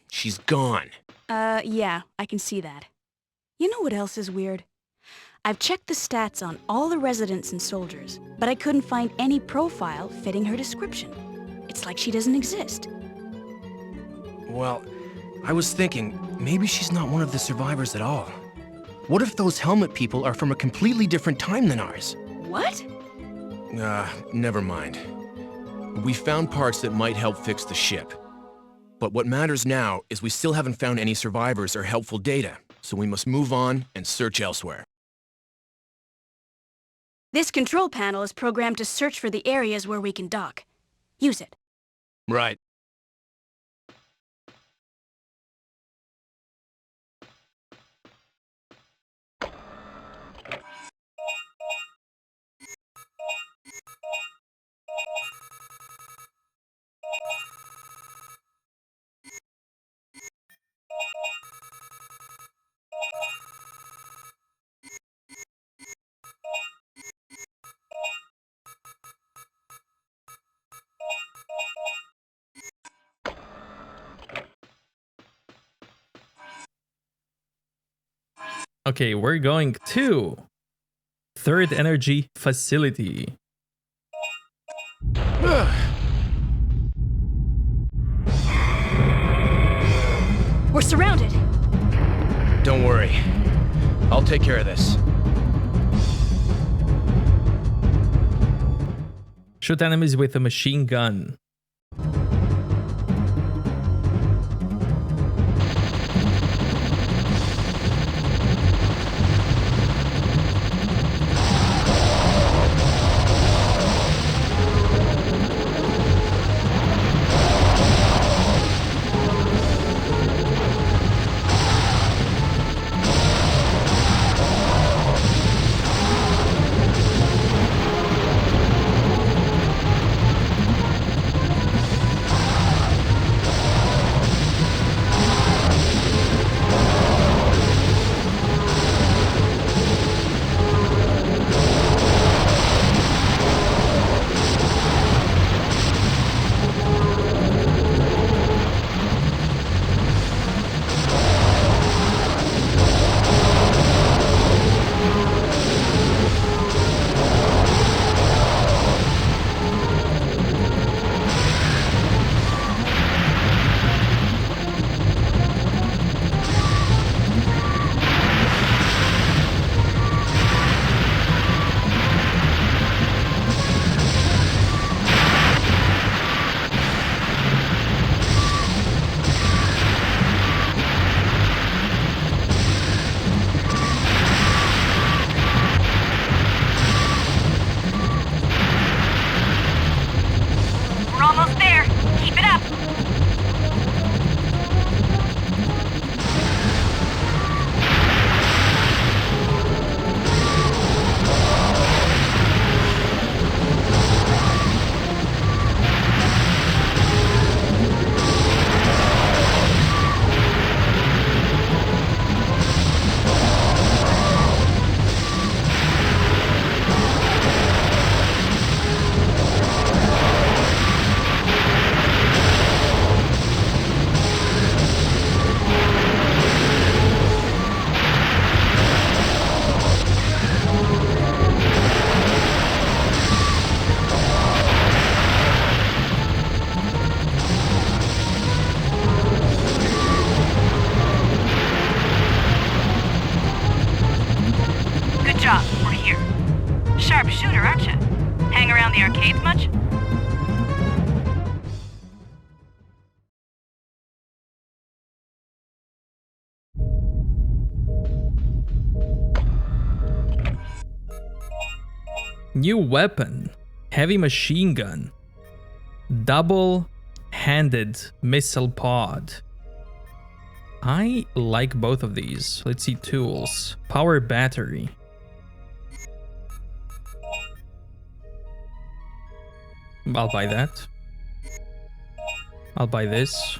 She's gone. Yeah, I can see that. You know what else is weird? I've checked the stats on all the residents and soldiers, but I couldn't find any profile fitting her description. It's like she doesn't exist. Well, I was thinking, maybe she's not one of the survivors at all. What if those helmet people are from a completely different time than ours? What? Never mind. We found parts that might help fix the ship. But what matters now is we still haven't found any survivors or helpful data, so we must move on and search elsewhere. This control panel is programmed to search for the areas where we can dock. Use it. Right. Okay, we're going to Third Energy Facility. We're surrounded. Don't worry. I'll take care of this. Shoot enemies with a machine gun. Sharpshooter, aren't you? Hang around the arcades much? New weapon. Heavy machine gun. Double-handed missile pod. I like both of these. Let's see tools. Power battery. I'll buy that. I'll buy this.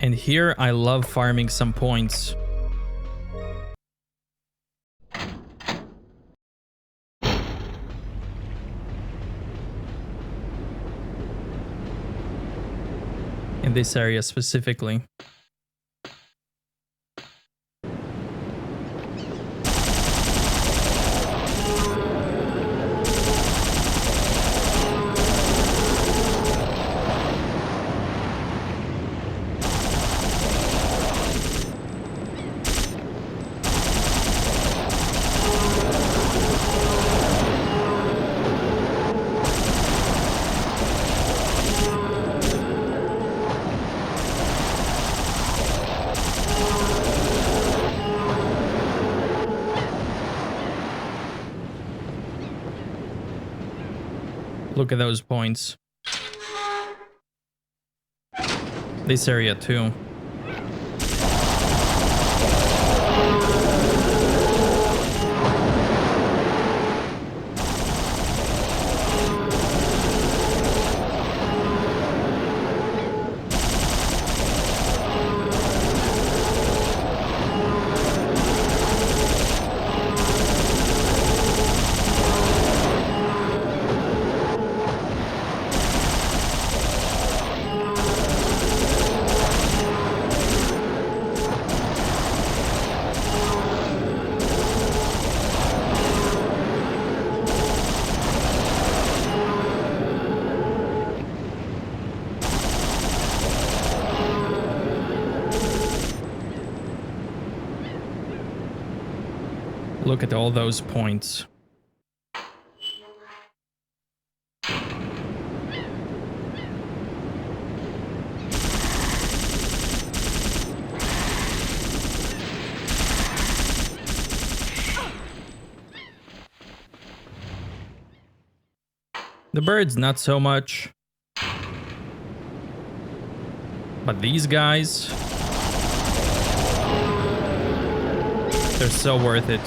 And here I love farming some points. In this area specifically. Look at those points. This area too. Look at all those points. The birds, not so much. But these guys, they're so worth it.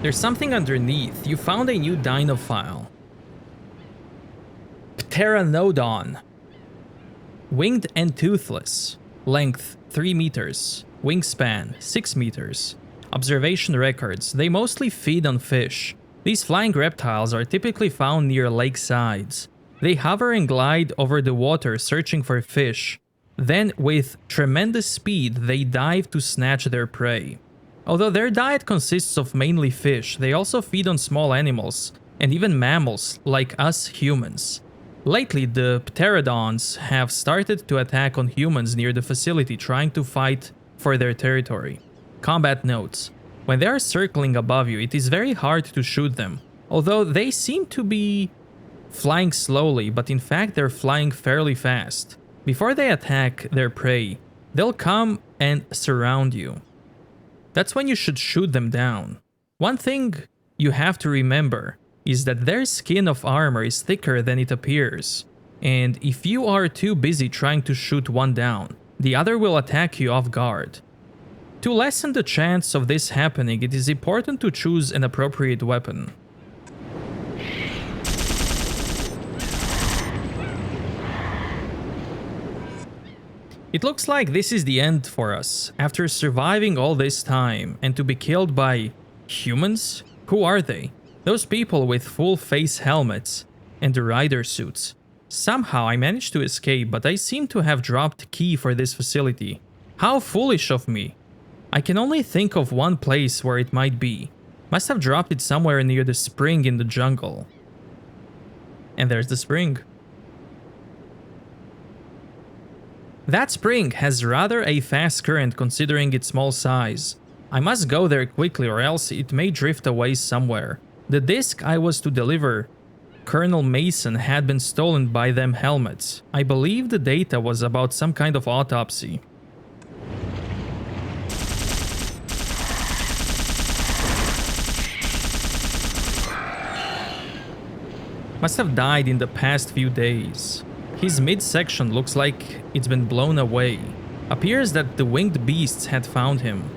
There's something underneath. You found a new Dino file. Pteranodon. Winged and toothless. Length 3 meters. Wingspan 6 meters. Observation records. They mostly feed on fish. These flying reptiles are typically found near lake sides. They hover and glide over the water searching for fish. Then, with tremendous speed, they dive to snatch their prey. Although their diet consists of mainly fish, they also feed on small animals, and even mammals like us humans. Lately, the pterodons have started to attack on humans near the facility, trying to fight for their territory. Combat notes. When they are circling above you, it is very hard to shoot them, although they seem to be flying slowly, but in fact they're flying fairly fast. Before they attack their prey, they'll come and surround you. That's when you should shoot them down. One thing you have to remember is that their skin of armor is thicker than it appears, and if you are too busy trying to shoot one down, the other will attack you off guard. To lessen the chance of this happening, it is important to choose an appropriate weapon. It looks like this is the end for us. After surviving all this time and to be killed by humans? Who are they? Those people with full face helmets and the rider suits. Somehow I managed to escape, but I seem to have dropped key for this facility. How foolish of me. I can only think of one place where it might be. Must have dropped it somewhere near the spring in the jungle. And there's the spring. That spring has rather a fast current considering its small size. I must go there quickly or else it may drift away somewhere. The disc I was to deliver Colonel Mason had been stolen by them helmets. I believe the data was about some kind of autopsy. Must have died in the past few days. His midsection looks like it's been blown away. Appears that the winged beasts had found him.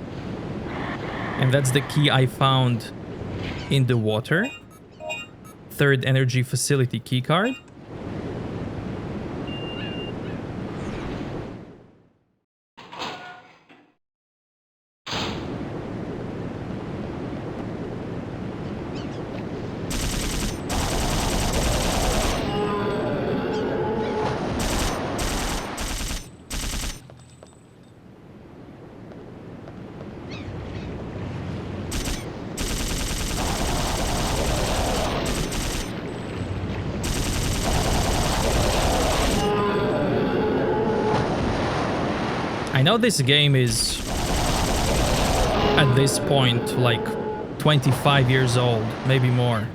And that's the key I found in the water. Third energy facility keycard. I know this game is, at this point, like 25 years old, maybe more.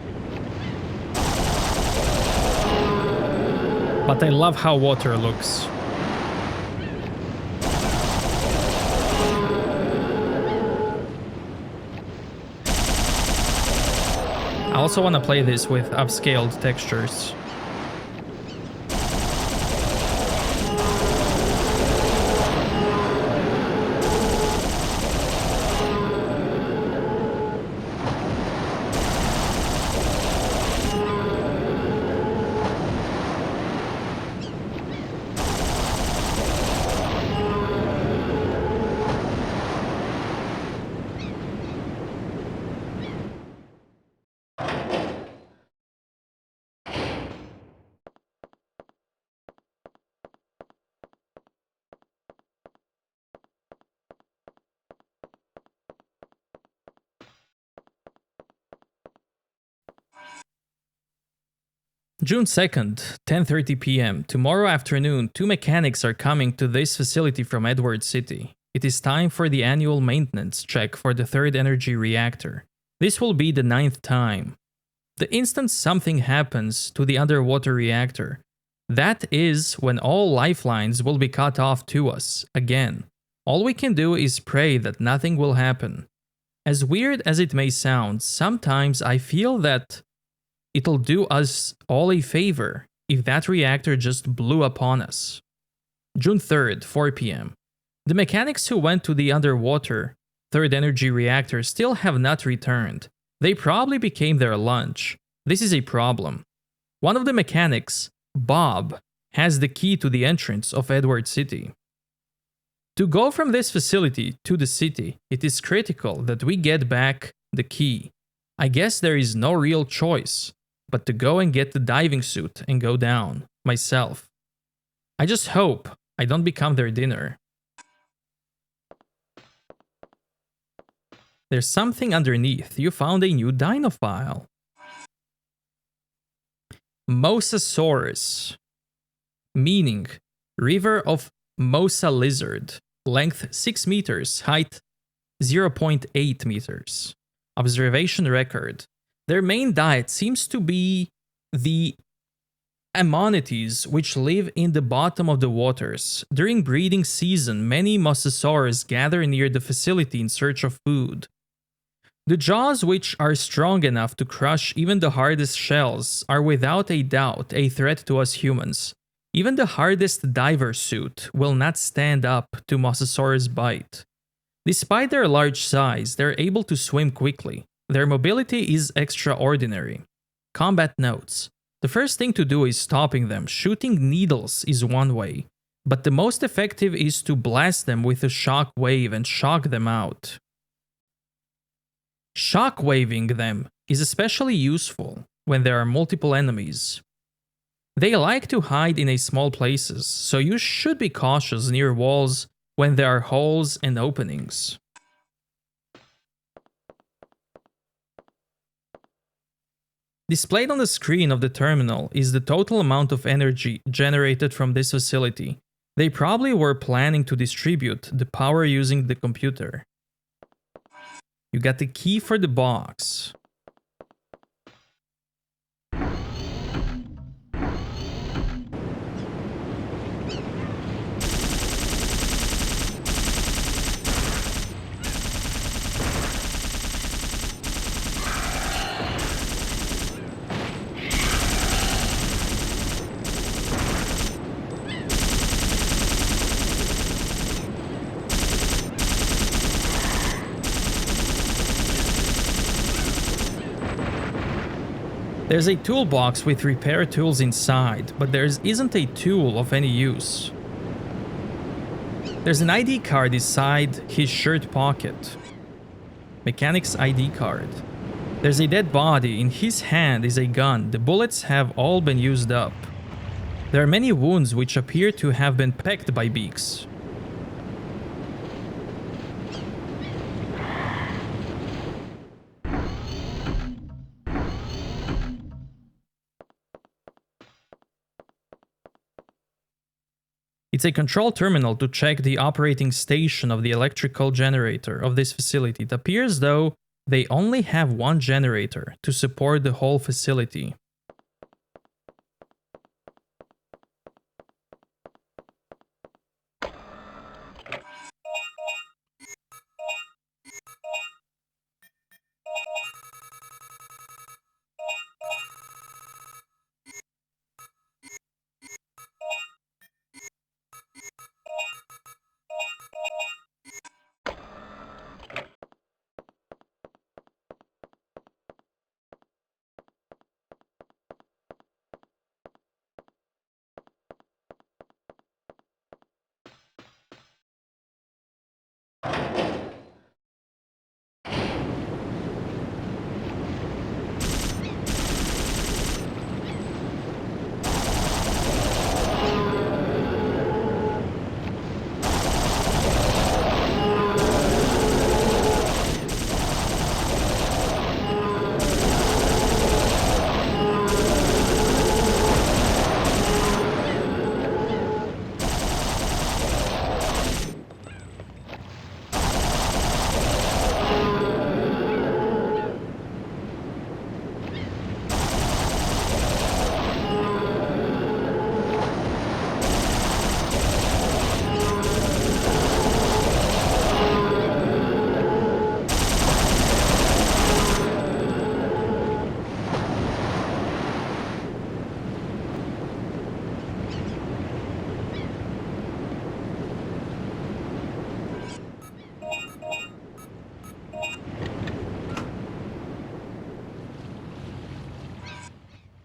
But I love how water looks. I also want to play this with upscaled textures. June 2nd, 10:30 p.m. Tomorrow afternoon, 2 mechanics are coming to this facility from Edward City. It is time for the annual maintenance check for the third energy reactor. This will be the 9th time. The instant something happens to the underwater reactor, that is when all lifelines will be cut off to us, again. All we can do is pray that nothing will happen. As weird as it may sound, sometimes I feel that it'll do us all a favor if that reactor just blew upon us. June 3rd, 4 p.m. The mechanics who went to the underwater third energy reactor still have not returned. They probably became their lunch. This is a problem. One of the mechanics, Bob, has the key to the entrance of Edward City. To go from this facility to the city, it is critical that we get back the key. I guess there is no real choice but to go and get the diving suit and go down, myself. I just hope I don't become their dinner. There's something underneath. You found a new dino file. Mosasaurus, meaning river of Mosa lizard, length 6 meters, height 0.8 meters. Observation record. Their main diet seems to be the ammonites, which live in the bottom of the waters. During breeding season, many mosasaurs gather near the facility in search of food. The jaws, which are strong enough to crush even the hardest shells, are without a doubt a threat to us humans. Even the hardest diver suit will not stand up to Mosasaurus' bite. Despite their large size, they're able to swim quickly. Their mobility is extraordinary. Combat notes. The first thing to do is stopping them. Shooting needles is one way, but the most effective is to blast them with a shock wave and shock them out. Shockwaving them is especially useful when there are multiple enemies. They like to hide in small places, so you should be cautious near walls when there are holes and openings. Displayed on the screen of the terminal is the total amount of energy generated from this facility. They probably were planning to distribute the power using the computer. You got the key for the box. There's a toolbox with repair tools inside, but there isn't a tool of any use. There's an ID card inside his shirt pocket. Mechanic's ID card. There's a dead body. In his hand is a gun. The bullets have all been used up. There are many wounds which appear to have been pecked by beaks. It's a control terminal to check the operating station of the electrical generator of this facility. It appears though they only have one generator to support the whole facility.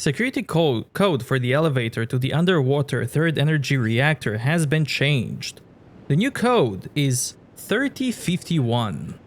Security code for the elevator to the underwater third energy reactor has been changed. The new code is 3051.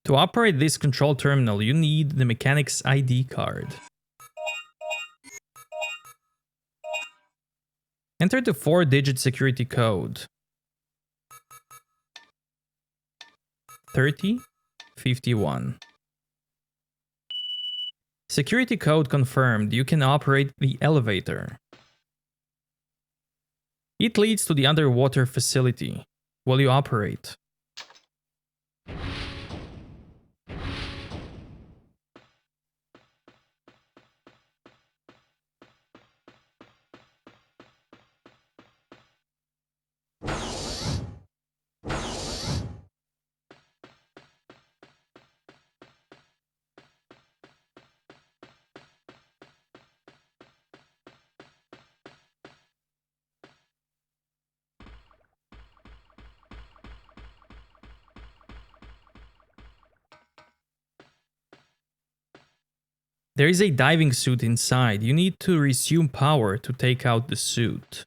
To operate this control terminal, you need the mechanic's ID card. Enter the 4-digit security code. 3051. Security code confirmed. You can operate the elevator. It leads to the underwater facility. Will you operate? There is a diving suit inside. You need to resume power to take out the suit.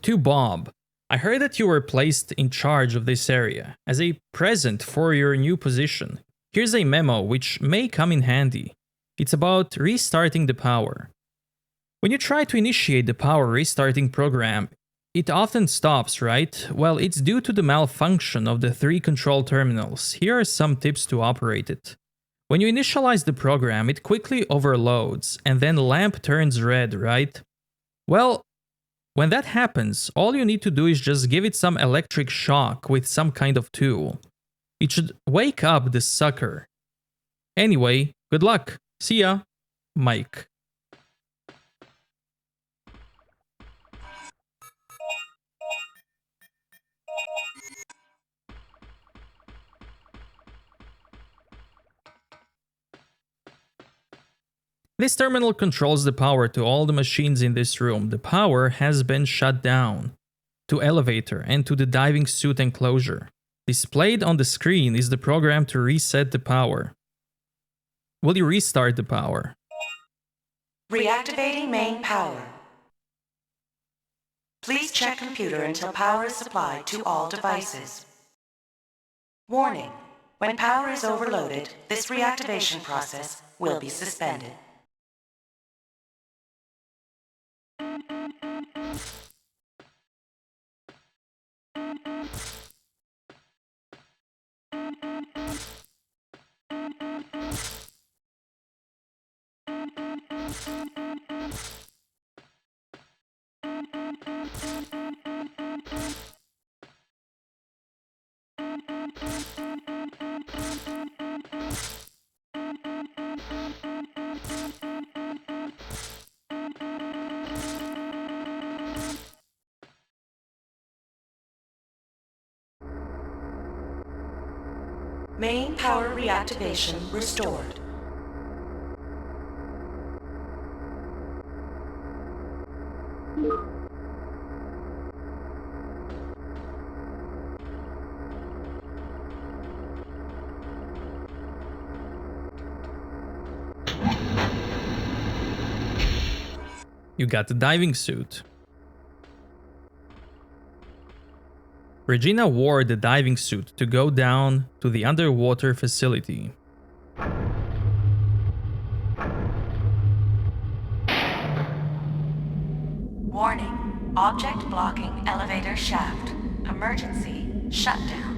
To Bob, I heard that you were placed in charge of this area. As a present for your new position, here's a memo which may come in handy. It's about restarting the power. When you try to initiate the power restarting program, it often stops, right? Well, it's due to the malfunction of the 3 control terminals. Here are some tips to operate it. When you initialize the program, it quickly overloads, and then lamp turns red, right? Well, when that happens, all you need to do is just give it some electric shock with some kind of tool. It should wake up the sucker. Anyway, good luck. See ya, Mike. This terminal controls the power to all the machines in this room. The power has been shut down. To elevator and to the diving suit enclosure. Displayed on the screen is the program to reset the power. Will you restart the power? Reactivating main power. Please check computer until power is supplied to all devices. Warning: when power is overloaded, this reactivation process will be suspended. Main power reactivation restored. You got the diving suit. Regina wore the diving suit to go down to the underwater facility. Warning: object blocking elevator shaft. Emergency shutdown.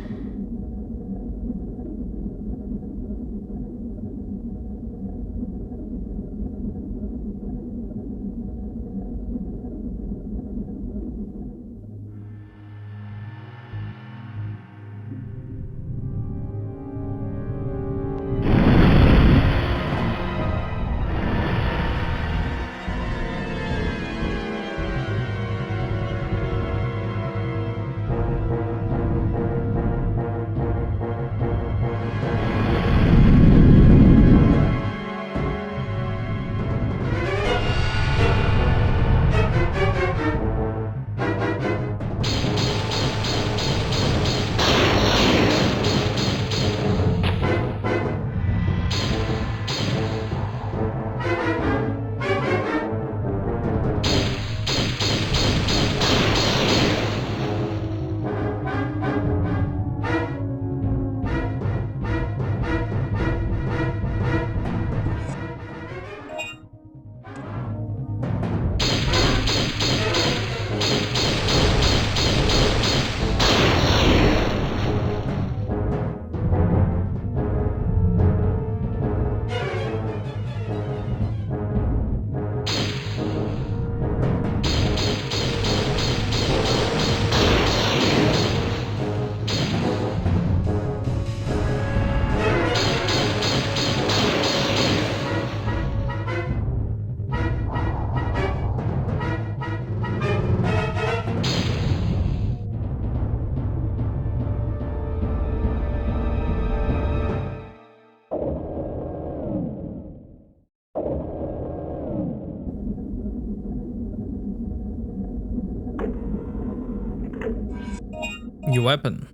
New weapon.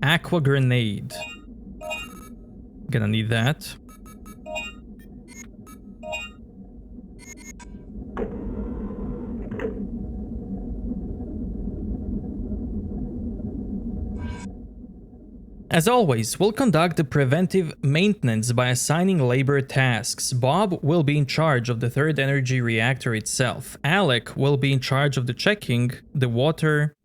Aqua grenade. Gonna need that. As always, we'll conduct the preventive maintenance by assigning labor tasks. Bob will be in charge of the third energy reactor itself. Alec will be in charge of checking the water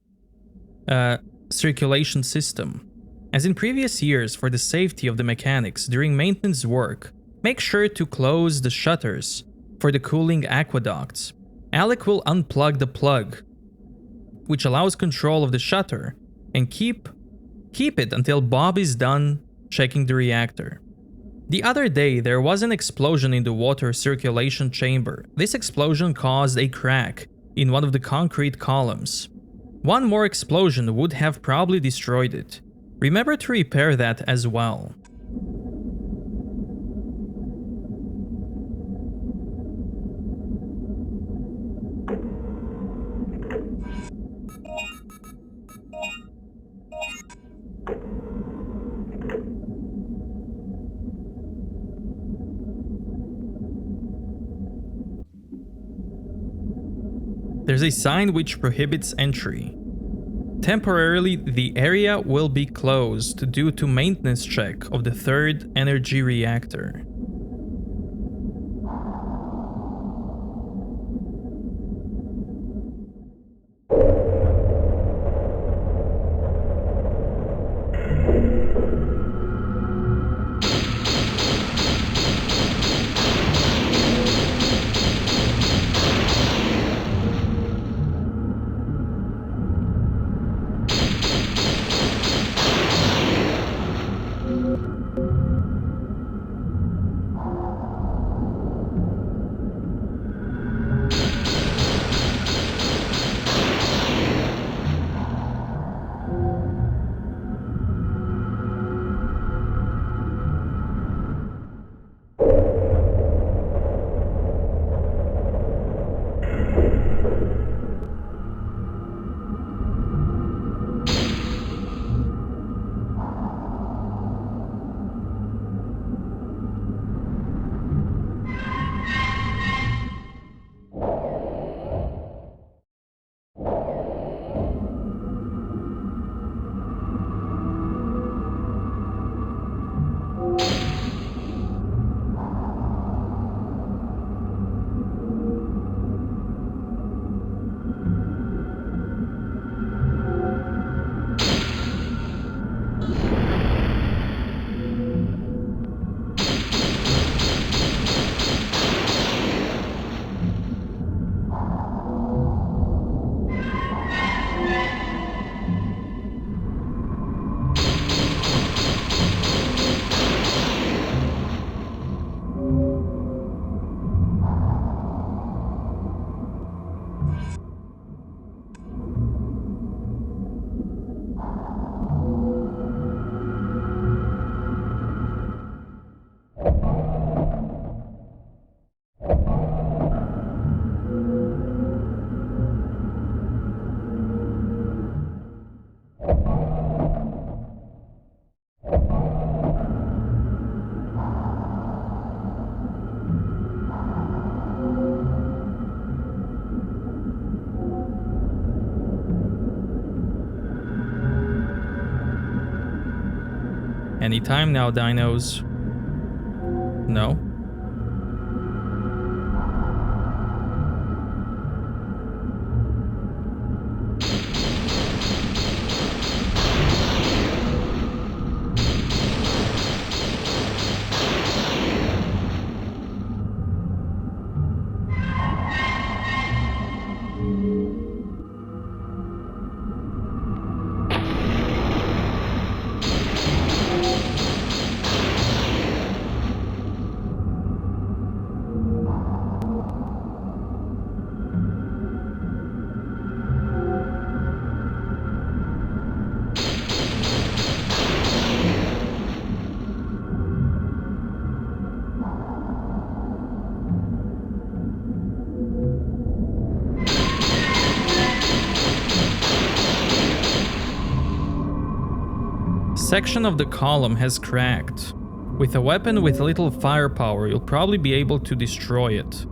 circulation system. As in previous years, for the safety of the mechanics during maintenance work, make sure to close the shutters for the cooling aqueducts. Alec will unplug the plug, which allows control of the shutter, and keep it until Bob is done checking the reactor. The other day, there was an explosion in the water circulation chamber. This explosion caused a crack in one of the concrete columns. One more explosion would have probably destroyed it. Remember to repair that as well. There's a sign which prohibits entry. Temporarily, the area will be closed due to maintenance check of the third energy reactor. Anytime now, dinos. No? section of the column has cracked. With a weapon with little firepower, you'll probably be able to destroy it.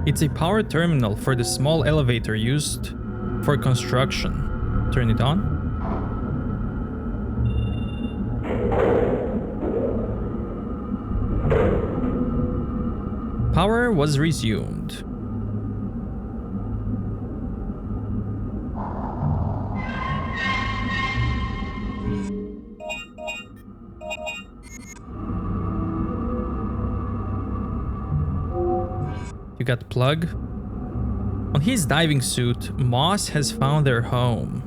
It's a power terminal for the small elevator used for construction. Turn it on. Power was resumed. You got Plug. On his diving suit, Moss has found their home.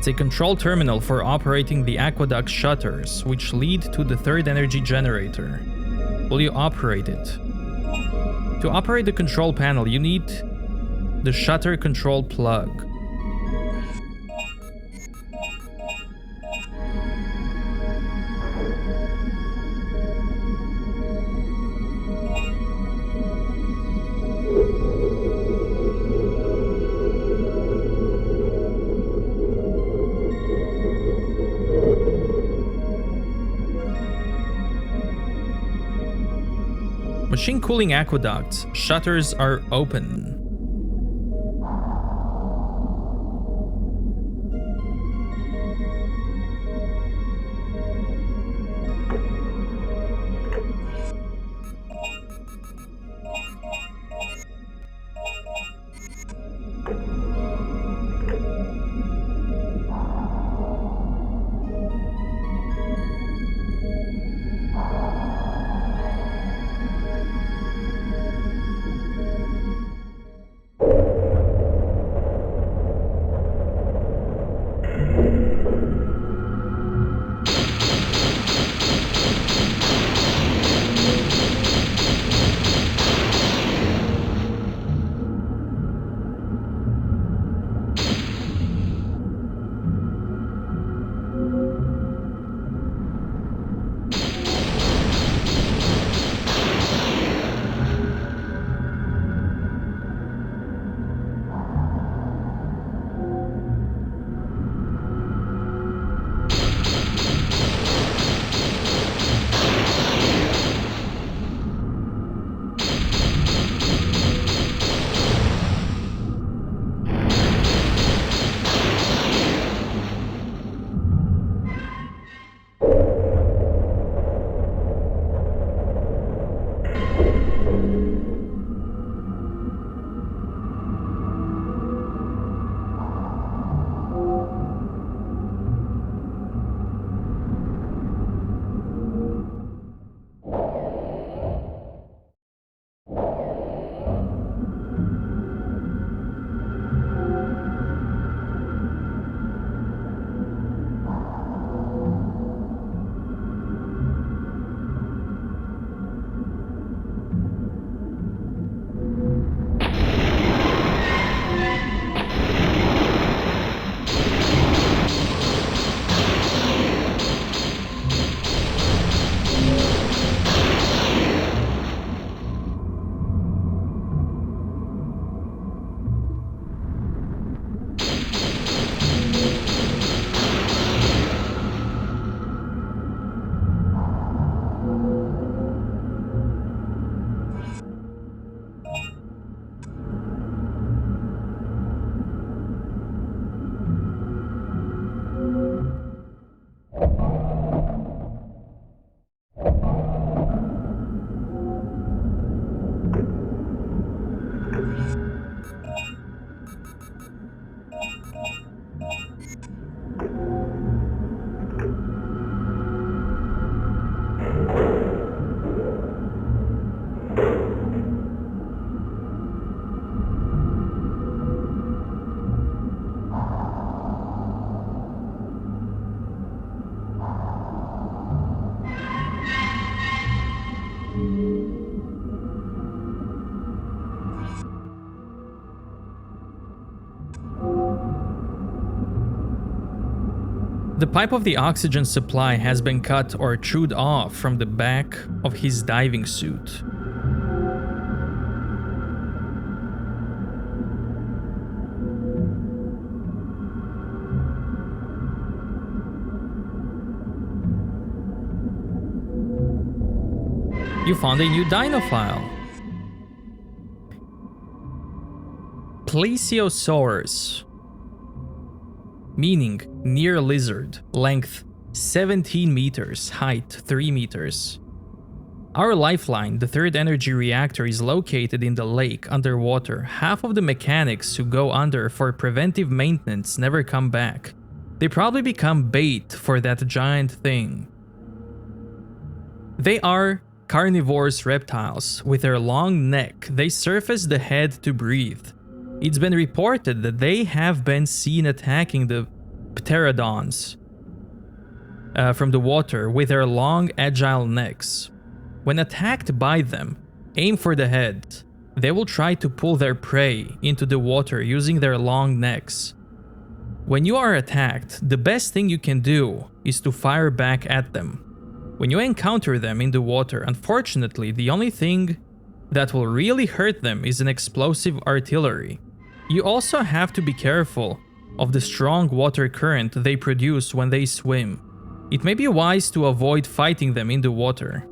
It's a control terminal for operating the aqueduct shutters, which lead to the third energy generator. Will you operate it? To operate the control panel, you need the shutter control plug. Machine cooling aqueducts, shutters are open. The pipe of the oxygen supply has been cut or chewed off from the back of his diving suit. You found a new Dino file. Plesiosaurus, meaning near lizard, length 17 meters, height 3 meters. Our lifeline, the third energy reactor, is located in the lake underwater. Half of the mechanics who go under for preventive maintenance never come back. They probably become bait for that giant thing. They are carnivorous reptiles. With their long neck, they surface the head to breathe. It's been reported that they have been seen attacking the pterodons from the water with their long, agile necks. When attacked by them, aim for the head. They will try to pull their prey into the water using their long necks. When you are attacked, the best thing you can do is to fire back at them. When you encounter them in the water, unfortunately, the only thing that will really hurt them is an explosive artillery. You also have to be careful of the strong water current they produce when they swim. It may be wise to avoid fighting them in the water.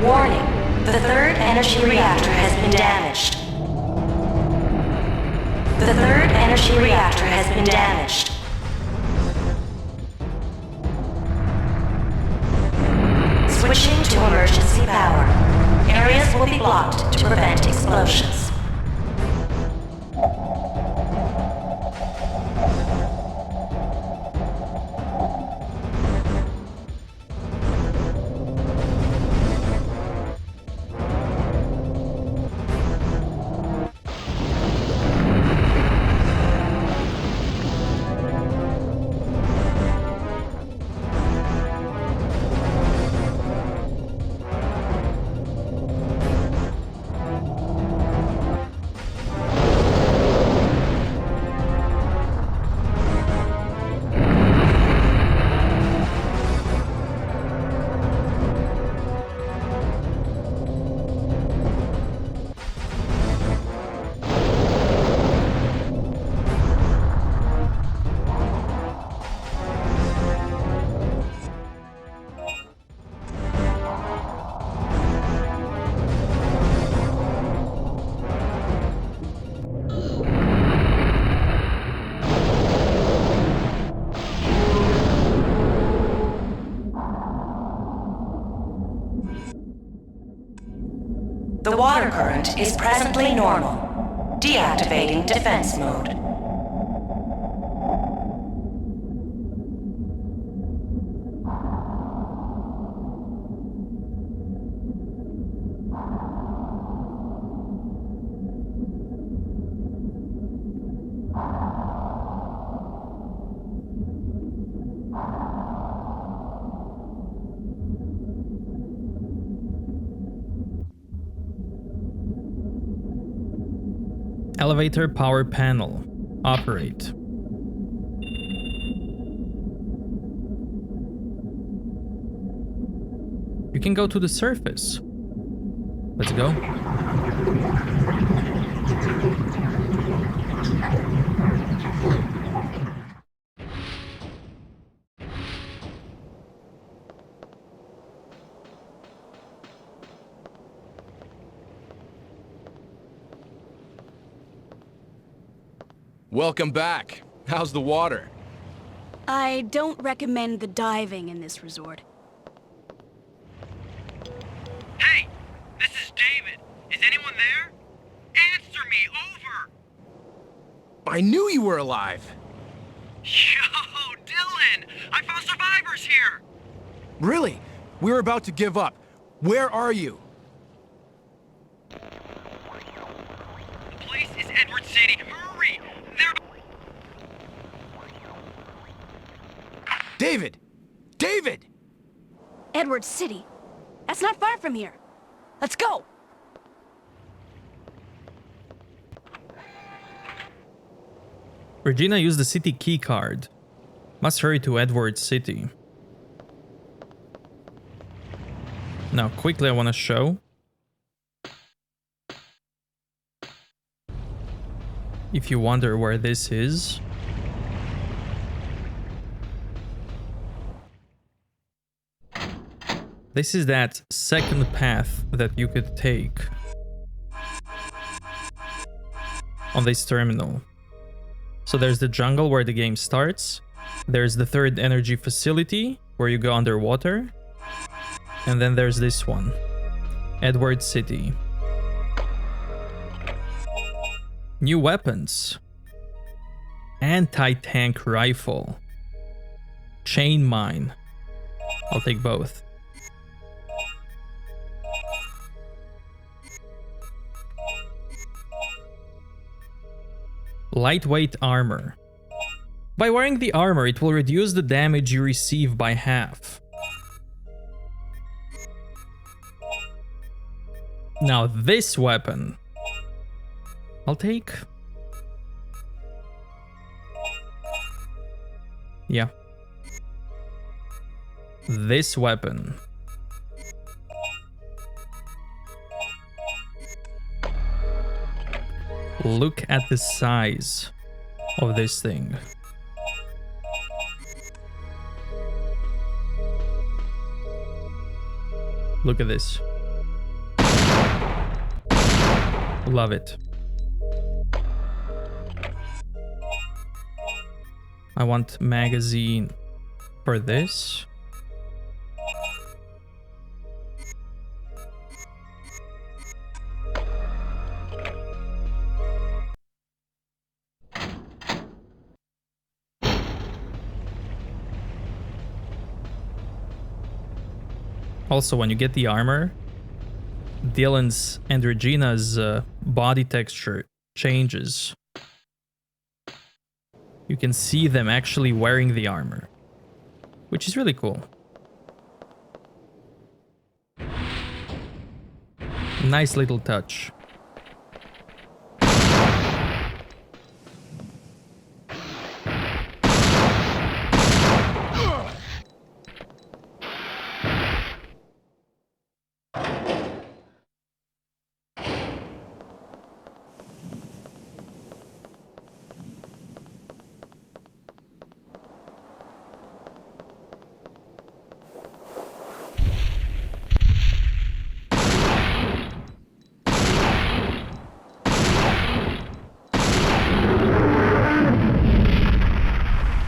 Warning, the third energy reactor has been damaged. The third energy reactor has been damaged. Switching to emergency power. Areas will be blocked to prevent explosions. The water current is presently normal. Deactivating defense mode. Elevator power panel. Operate. You can go to the surface. Let's go. Welcome back. How's the water? I don't recommend the diving in this resort. Hey, I knew you were alive. Yo, Dylan! I found survivors here! Really? We were about to give up. Where are you? The place is Edward City. Hurry! They're... David! David! Edward City. That's not far from here. Let's go! Regina used the city key card. Must hurry to Edward City. Now, quickly I want to show. If you wonder where this is. This is that second path that you could take on this terminal. So there's the jungle where the game starts. There's the third energy facility where you go underwater. And then there's this one, Edward City. New weapons. Anti-tank rifle. Chain mine. I'll take both. Lightweight armor. By wearing the armor, it will reduce the damage you receive by half. Now this weapon, I'll take. Yeah. This weapon. Look at the size of this thing. Look at this. Love it. I want magazine for this. Also, when you get the armor, Dylan's and Regina's body texture changes. You can see them actually wearing the armor, which is really cool. Nice little touch.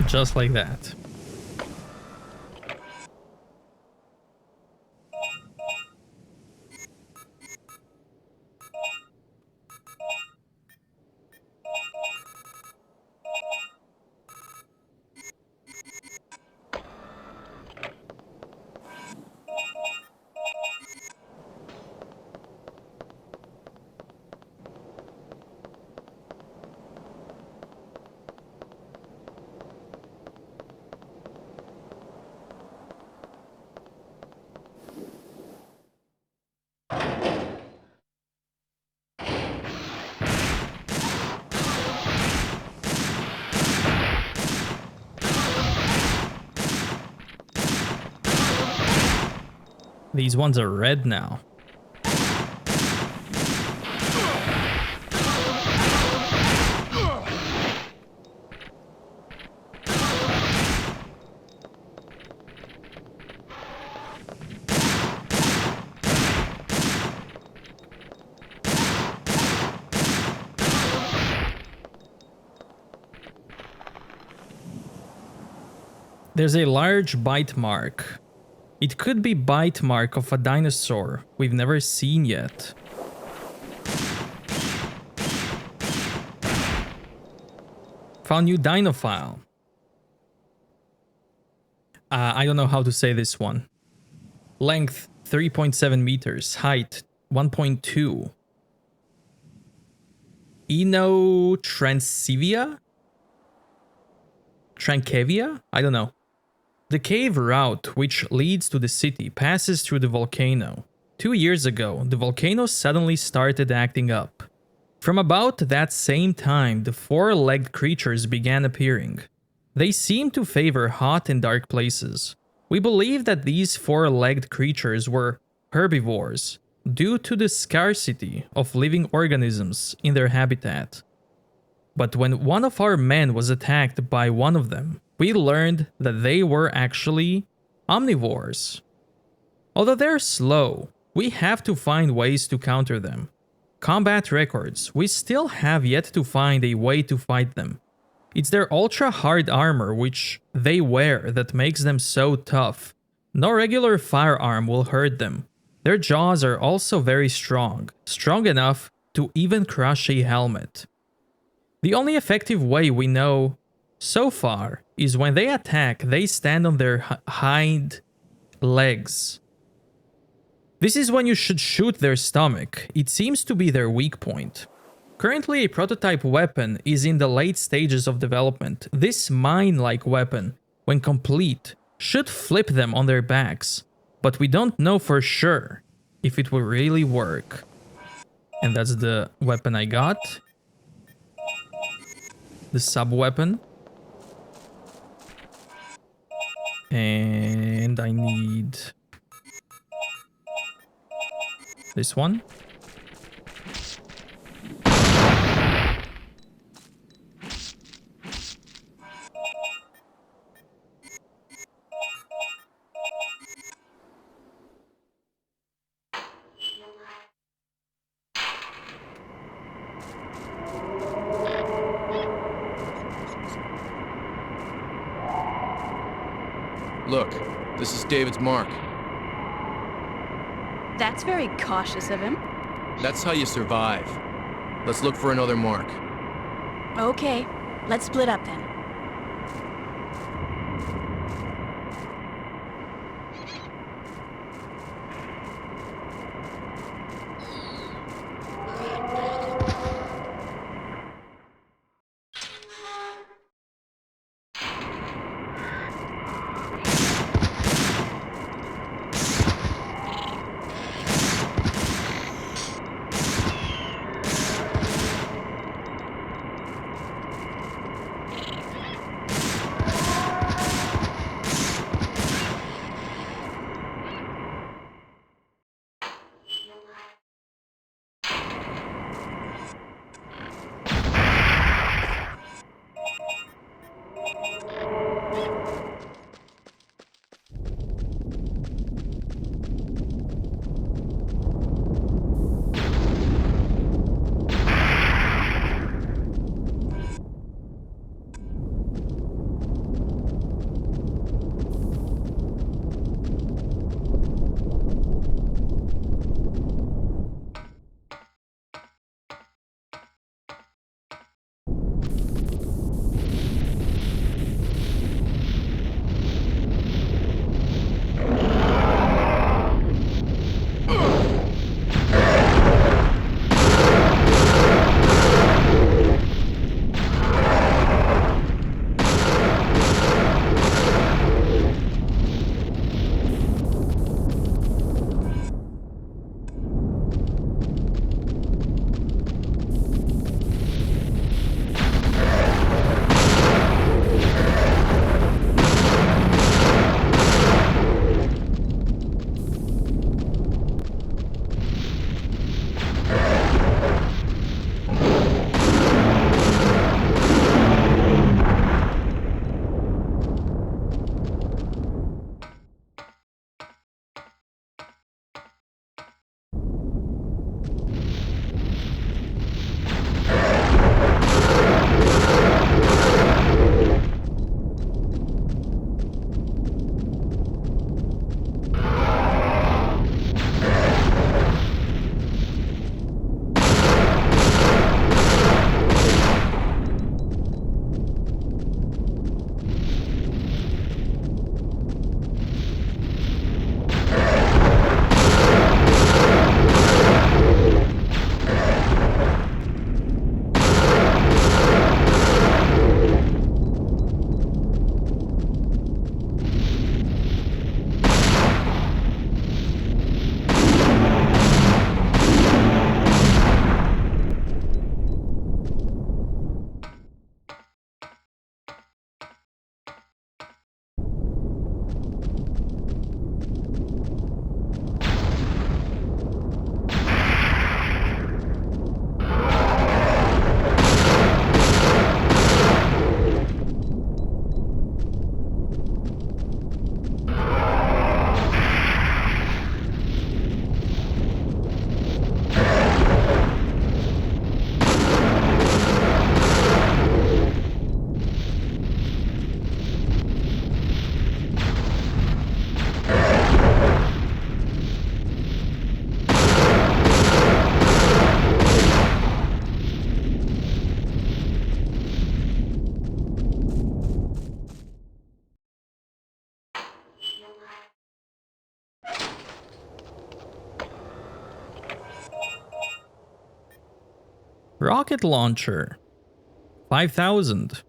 Just like that. These ones are red now. There's a large bite mark. It could be bite mark of a dinosaur we've never seen yet. Found new Dino file. I don't know how to say this one. Length 3.7 meters. Height 1.2. Trankevia? I don't know. The cave route which leads to the city passes through the volcano. 2 years ago, the volcano suddenly started acting up. From about that same time, the four-legged creatures began appearing. They seem to favor hot and dark places. We believe that these four-legged creatures were herbivores due to the scarcity of living organisms in their habitat. But when one of our men was attacked by one of them, we learned that they were actually omnivores. Although they're slow, we have to find ways to counter them. Combat records, we still have yet to find a way to fight them. It's their ultra-hard armor which they wear that makes them so tough. No regular firearm will hurt them. Their jaws are also very strong enough to even crush a helmet. The only effective way we know so far is when they attack, they stand on their hind legs. This is when you should shoot their stomach. It seems to be their weak point. Currently, a prototype weapon is in the late stages of development. This mine-like weapon, when complete, should flip them on their backs, but we don't know for sure if it will really work. And that's the weapon I got. The sub-weapon. And I need this one. Look, this is David's mark. That's very cautious of him. That's how you survive. Let's look for another mark. Okay, let's split up then. Rocket launcher. 5,000.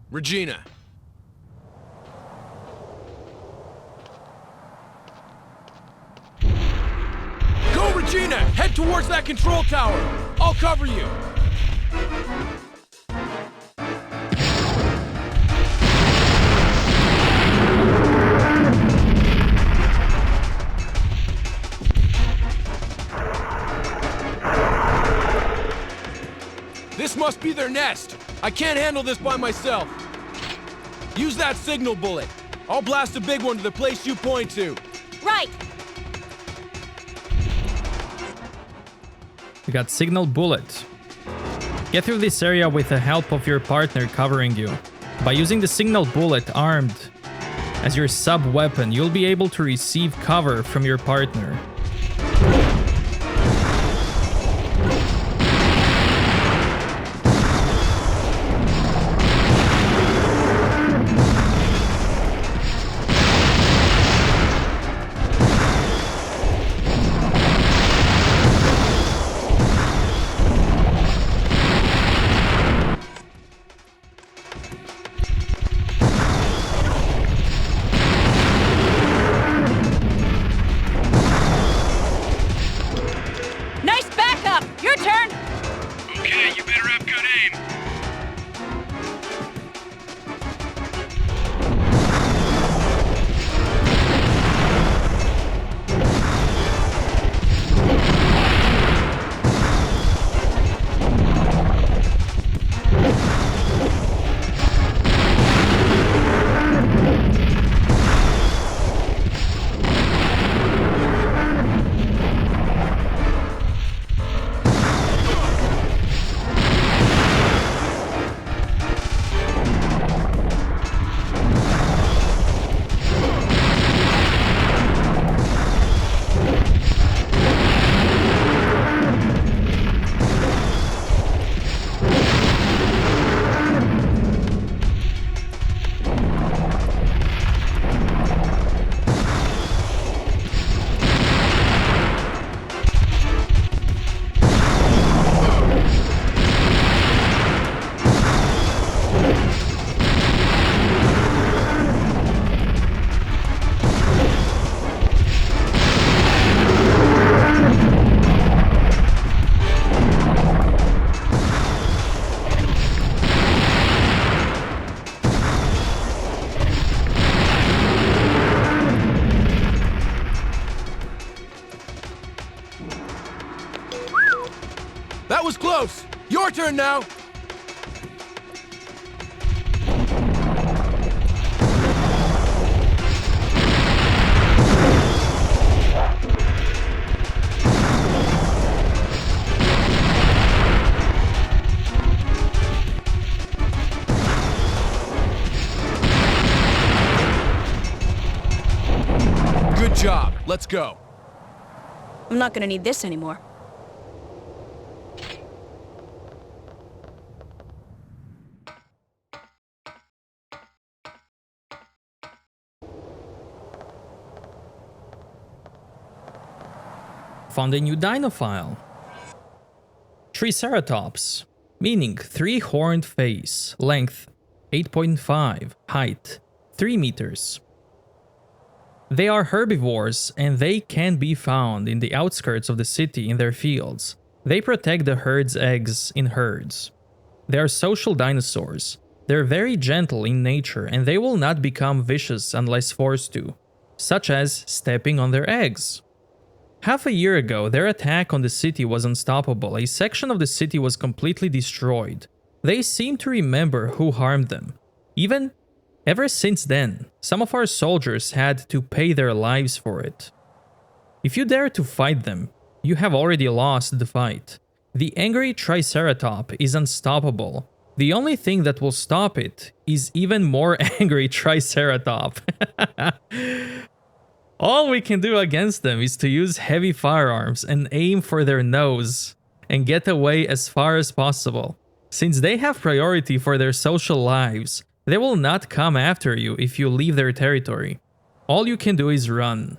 Regina. Go, Regina! Head towards that control tower! I'll cover you! This must be their nest! I can't handle this by myself! Use that signal bullet! I'll blast a big one to the place you point to! Right! You got signal bullet. Get through this area with the help of your partner covering you. By using the signal bullet armed as your sub-weapon, you'll be able to receive cover from your partner. That was close! Your turn now! Good job. Let's go. I'm not gonna need this anymore. Found a new Dino file. Triceratops, meaning 3-horned face, length 8.5, height 3 meters. They are herbivores and they can be found in the outskirts of the city in their fields. They protect the herd's eggs in herds. They are social dinosaurs. They're very gentle in nature and they will not become vicious unless forced to, such as stepping on their eggs. Half a year ago, their attack on the city was unstoppable. A section of the city was completely destroyed. They seem to remember who harmed them. Ever since then, some of our soldiers had to pay their lives for it. If you dare to fight them, you have already lost the fight. The angry Triceratops is unstoppable. The only thing that will stop it is even more angry Triceratops. All we can do against them is to use heavy firearms and aim for their nose and get away as far as possible. Since they have priority for their social lives, they will not come after you if you leave their territory. All you can do is run.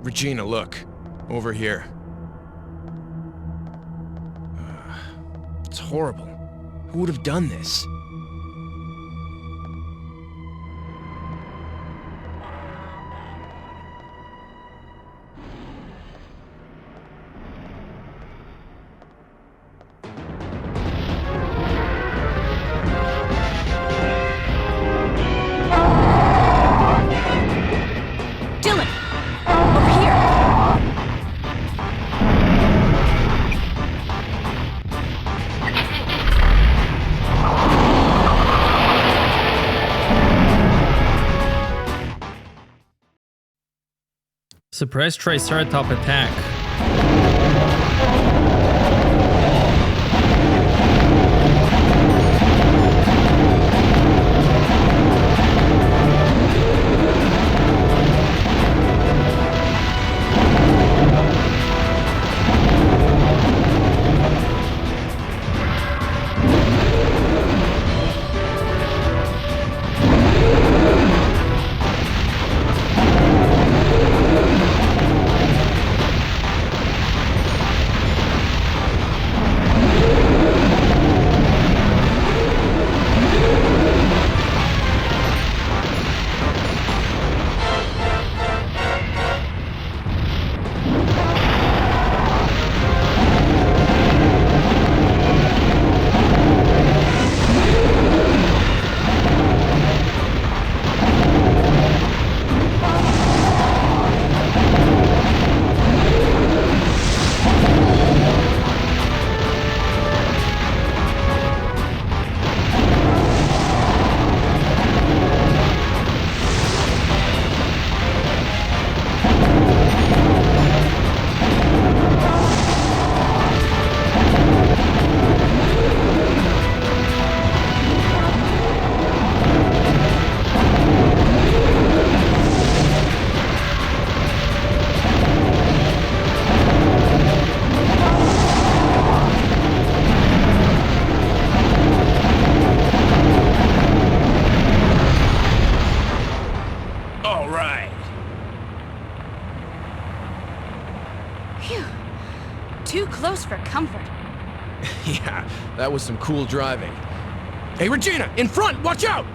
Regina, look. Over here. It's horrible. Who would have done this? Suppress Triceratops attack. Too close for comfort. Yeah, that was some cool driving. Hey, Regina, in front! Watch out!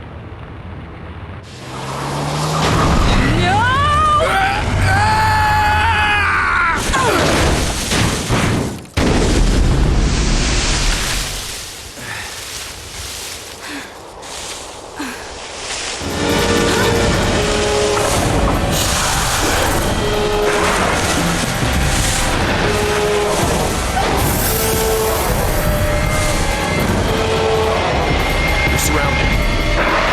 You're surrounded.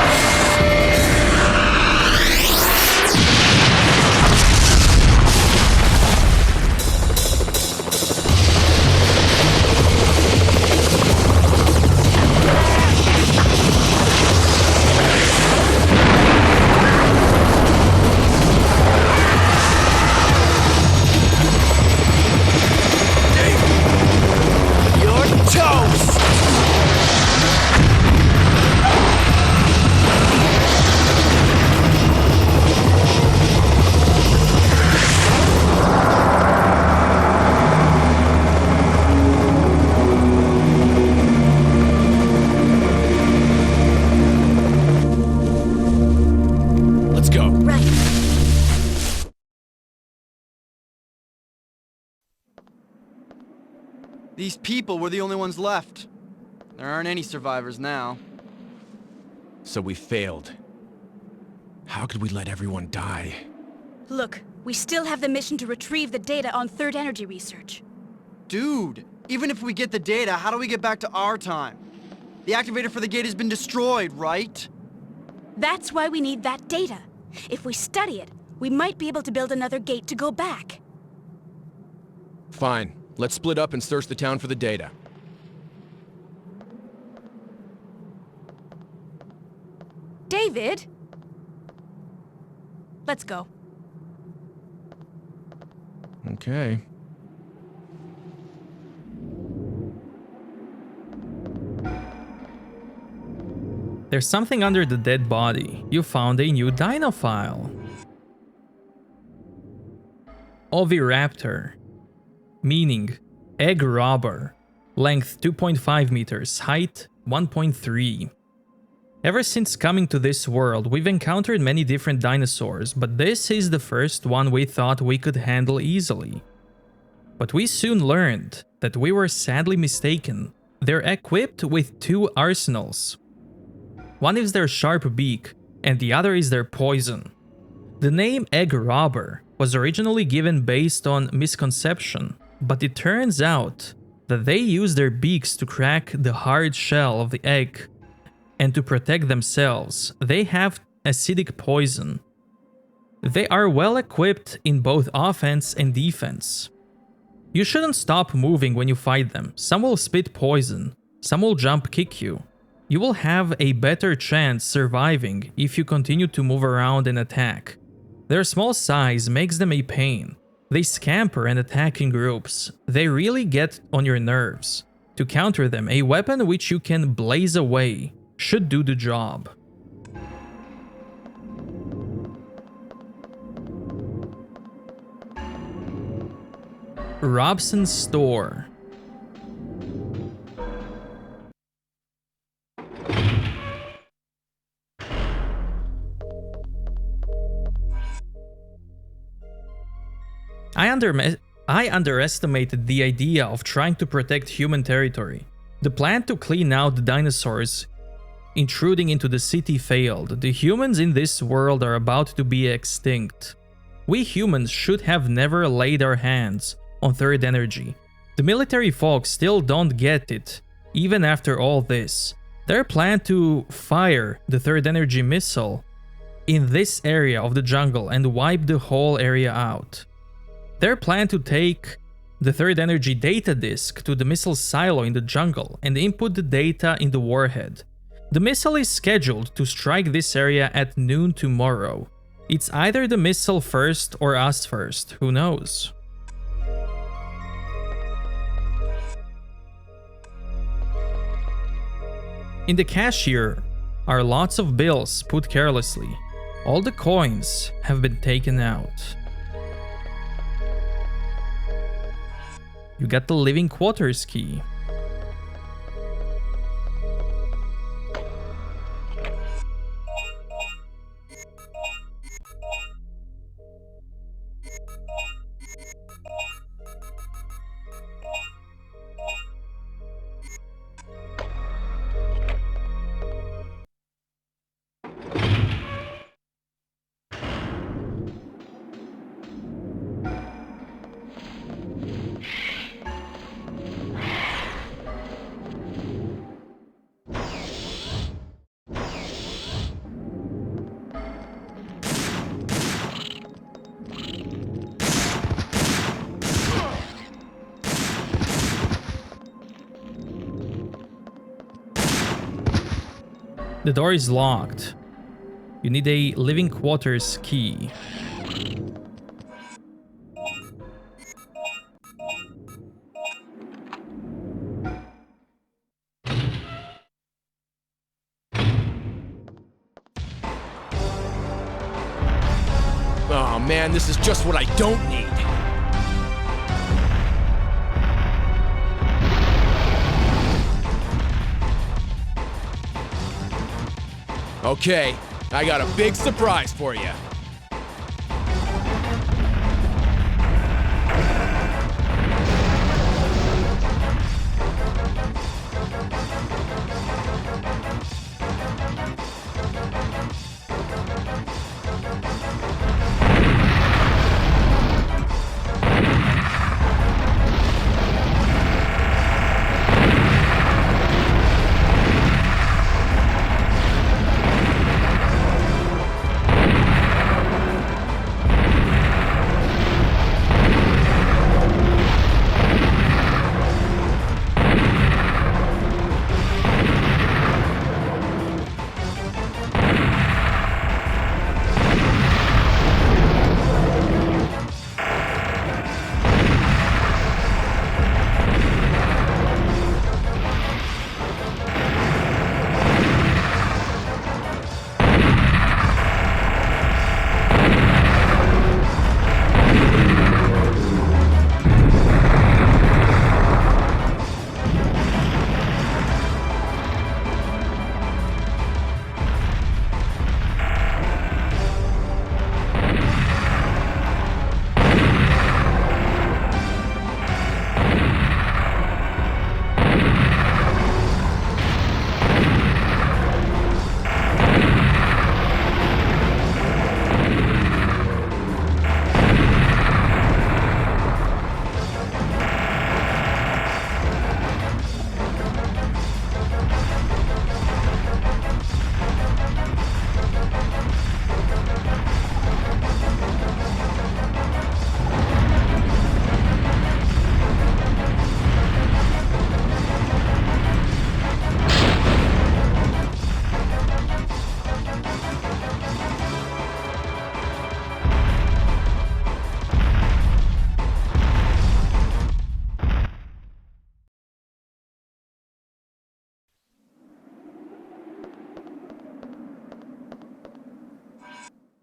These people were the only ones left. There aren't any survivors now. So we failed. How could we let everyone die? Look, we still have the mission to retrieve the data on third energy research. Dude, even if we get the data, how do we get back to our time? The activator for the gate has been destroyed, right? That's why we need that data. If we study it, we might be able to build another gate to go back. Fine. Let's split up and search the town for the data. David? Let's go. Okay. There's something under the dead body. You found a new Dino file. Oviraptor. Meaning, egg robber. Length 2.5 meters, height 1.3. Ever since coming to this world, we've encountered many different dinosaurs, but this is the first one we thought we could handle easily. But we soon learned that we were sadly mistaken. They're equipped with two arsenals. One is their sharp beak, and the other is their poison. The name Egg Robber was originally given based on misconception, but it turns out that they use their beaks to crack the hard shell of the egg. And to protect themselves, they have acidic poison. They are well equipped in both offense and defense. You shouldn't stop moving when you fight them. Some will spit poison, some will jump kick you. You will have a better chance surviving if you continue to move around and attack. Their small size makes them a pain. They scamper and attack in groups. They really get on your nerves. To counter them, a weapon which you can blaze away should do the job. Robson's store. I underestimated the idea of trying to protect human territory. The plan to clean out the dinosaurs intruding into the city failed. The humans in this world are about to be extinct. We humans should have never laid our hands on third energy. The military folks still don't get it, even after all this. Their plan to fire the third energy missile in this area of the jungle and wipe the whole area out. Their plan to take the third energy data disk to the missile silo in the jungle and input the data in the warhead. The missile is scheduled to strike this area at noon tomorrow. It's either the missile first or us first, who knows? In the cashier are lots of bills put carelessly. All the coins have been taken out. You got the living quarters key. The door is locked. You need a living quarters key. Oh man, this is just what I don't need. Okay, I got a big surprise for you.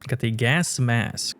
Got a gas mask.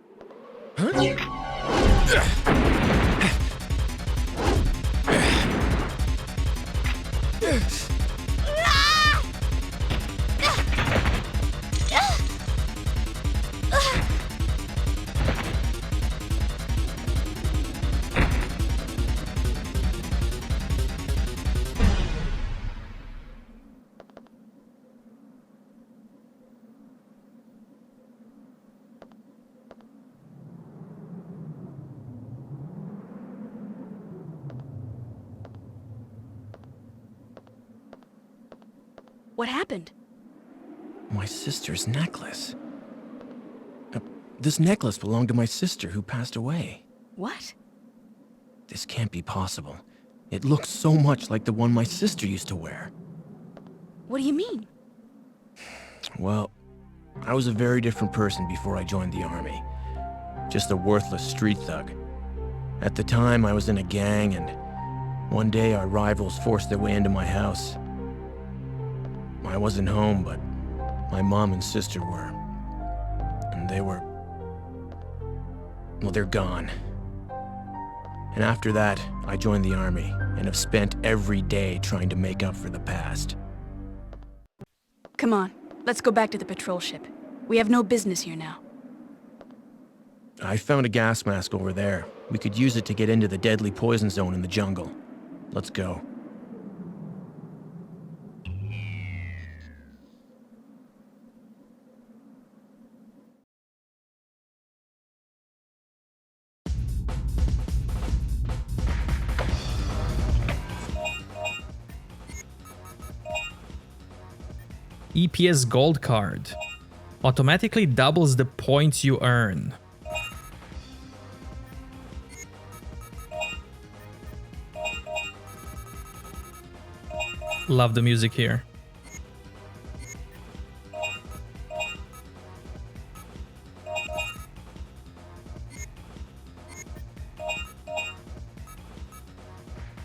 What happened? My sister's necklace. This necklace belonged to my sister who passed away. What? This can't be possible. It looks so much like the one my sister used to wear. What do you mean? Well, I was a very different person before I joined the army. Just a worthless street thug. At the time, I was in a gang, and one day our rivals forced their way into my house. I wasn't home, but my mom and sister were. And they were... well, they're gone. And after that, I joined the army, and have spent every day trying to make up for the past. Come on, let's go back to the patrol ship. We have no business here now. I found a gas mask over there. We could use it to get into the deadly poison zone in the jungle. Let's go. EPS gold card. Automatically doubles the points you earn. Love the music here.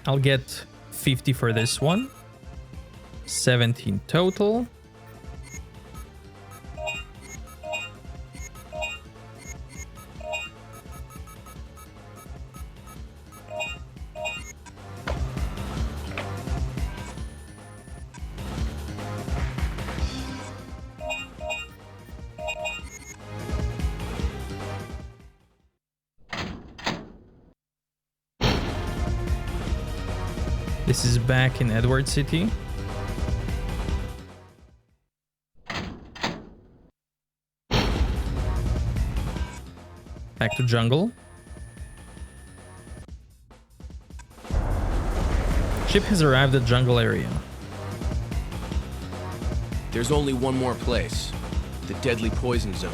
I'll get 50 for this one. 17 total. This is back in Edward City. Back to jungle. Ship has arrived at jungle area. There's only one more place. The deadly poison zone.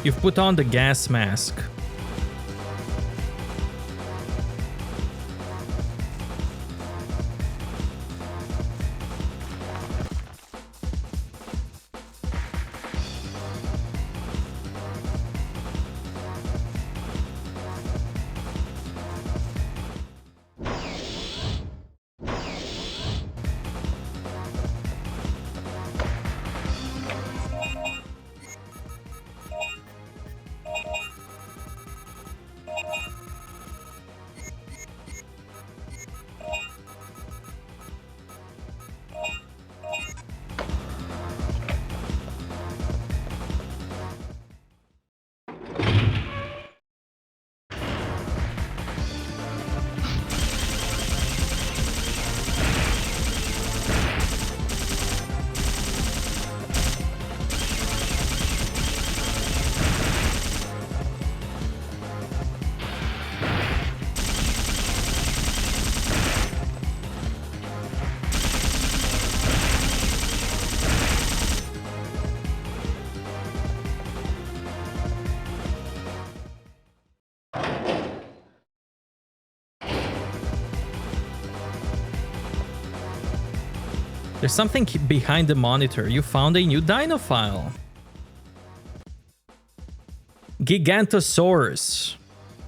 You've put on the gas mask. There's something behind the monitor. You found a new Dino file. Gigantosaurus,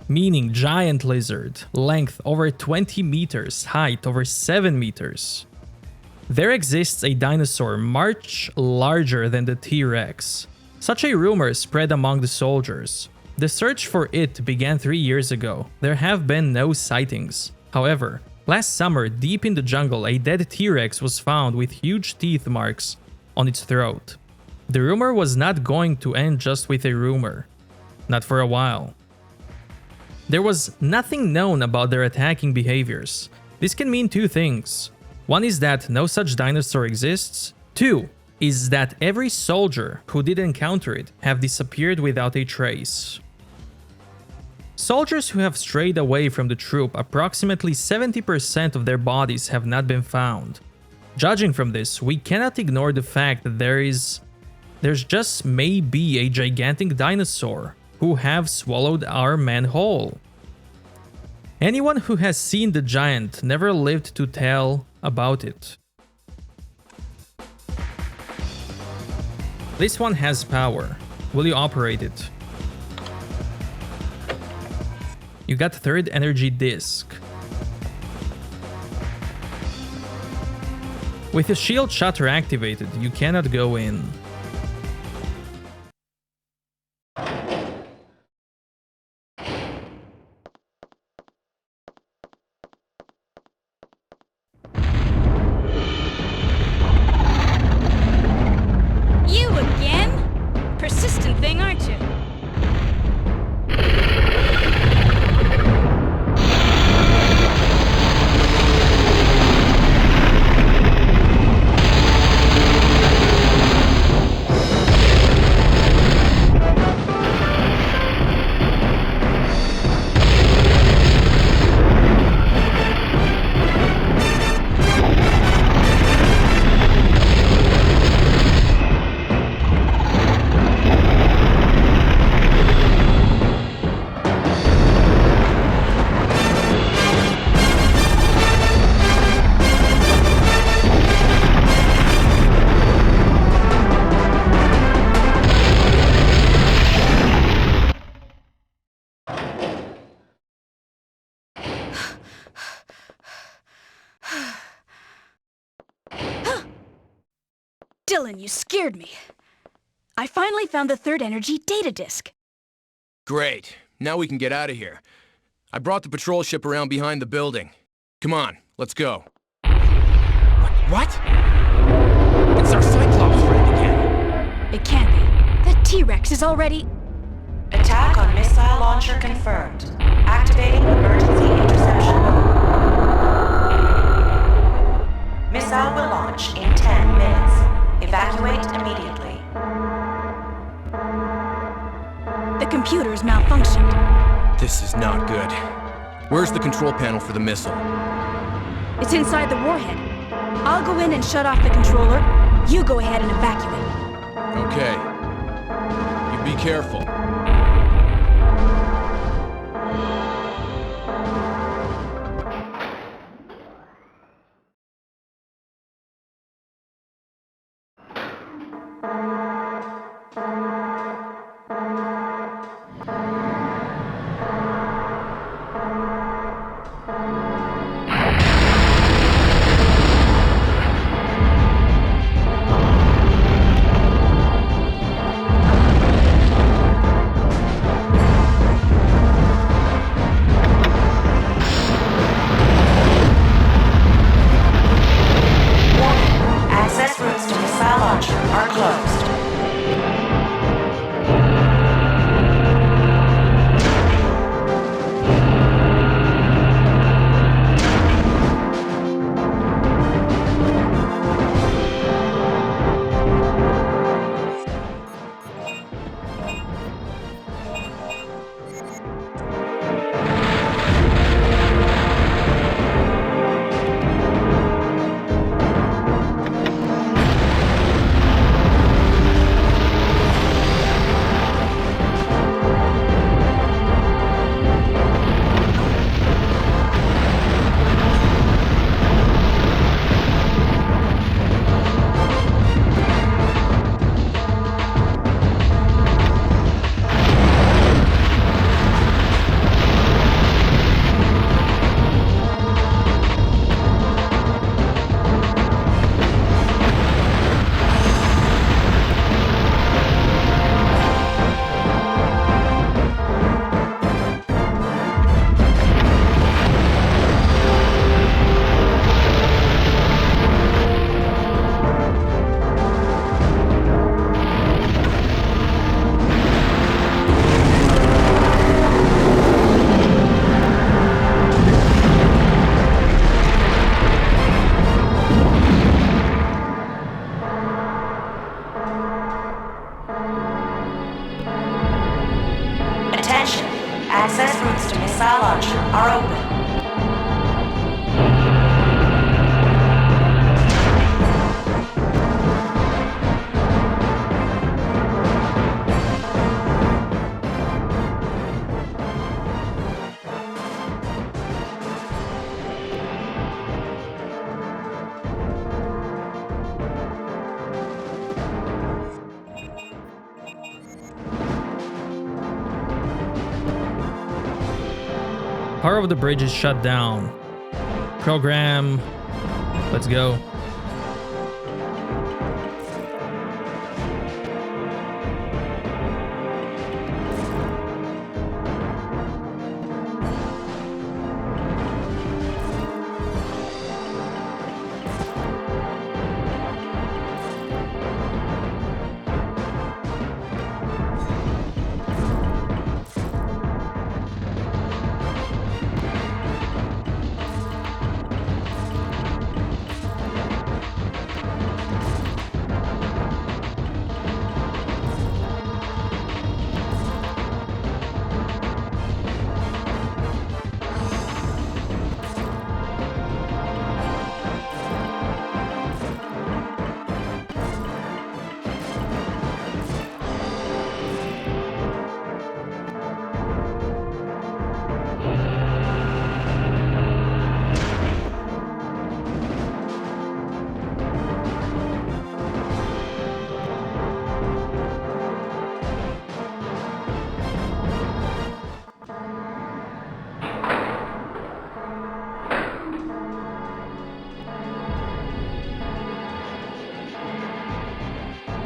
meaning giant lizard, length over 20 meters, height over 7 meters. There exists a dinosaur much larger than the T-Rex. Such a rumor spread among the soldiers. The search for it began 3 years ago. There have been no sightings. However, last summer, deep in the jungle, a dead T-Rex was found with huge teeth marks on its throat. The rumor was not going to end just with a rumor. Not for a while. There was nothing known about their attacking behaviors. This can mean two things. One is that no such dinosaur exists. Two is that every soldier who did encounter it have disappeared without a trace. Soldiers who have strayed away from the troop, approximately 70% of their bodies have not been found. Judging from this, we cannot ignore the fact that there's just maybe a gigantic dinosaur who have swallowed our men whole. Anyone who has seen the giant never lived to tell about it. This one has power. Will you operate it? You got third energy disc. With the shield shutter activated, you cannot go in. You again? Persistent thing, aren't you? Dylan, you scared me. I finally found the third energy data disk. Great. Now we can get out of here. I brought the patrol ship around behind the building. Come on, let's go. What? It's our Cyclops friend again. It can't be. The T-Rex is already... Attack on missile launcher confirmed. Activating emergency interception mode. Missile will launch in 10 minutes. Evacuate immediately. The computer's malfunctioned. This is not good. Where's the control panel for the missile? It's inside the warhead. I'll go in and shut off the controller. You go ahead and evacuate. Okay. You be careful. Access routes to missile launcher are open. Power of the bridge is shut down. Program. Let's go.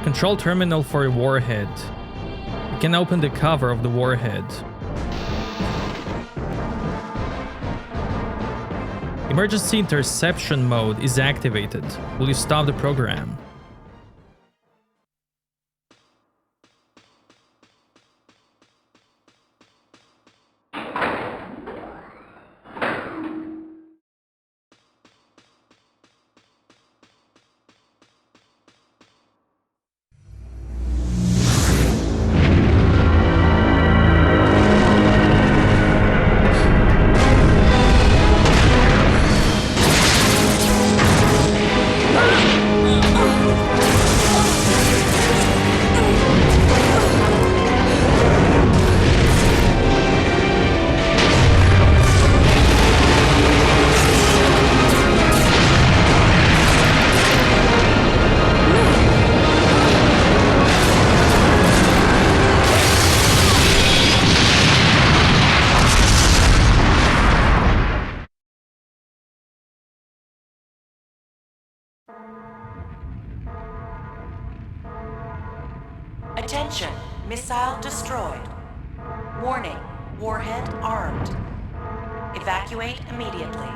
Control terminal for a warhead. You can open the cover of the warhead. Emergency interception mode is activated. Will you stop the program? Attention, missile destroyed. Warning, warhead armed. Evacuate immediately.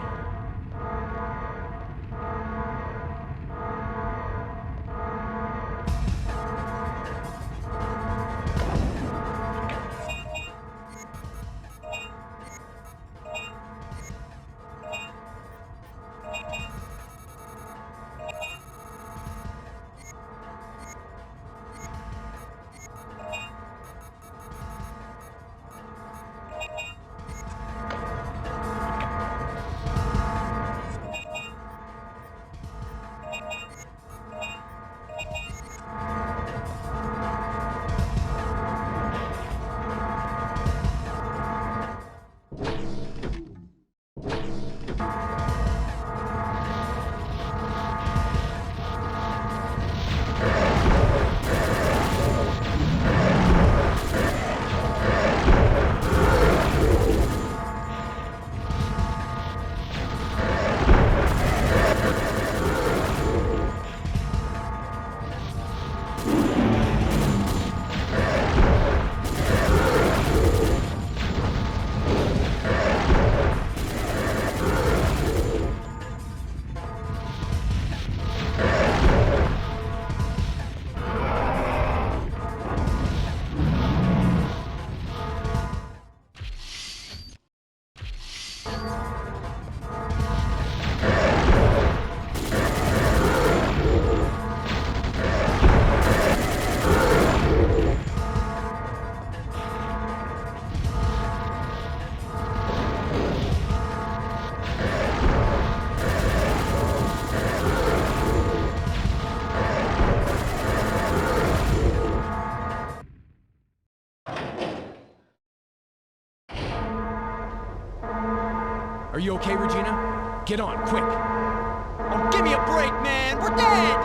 Are you okay, Regina? Get on, quick! Oh, give me a break, man! We're dead!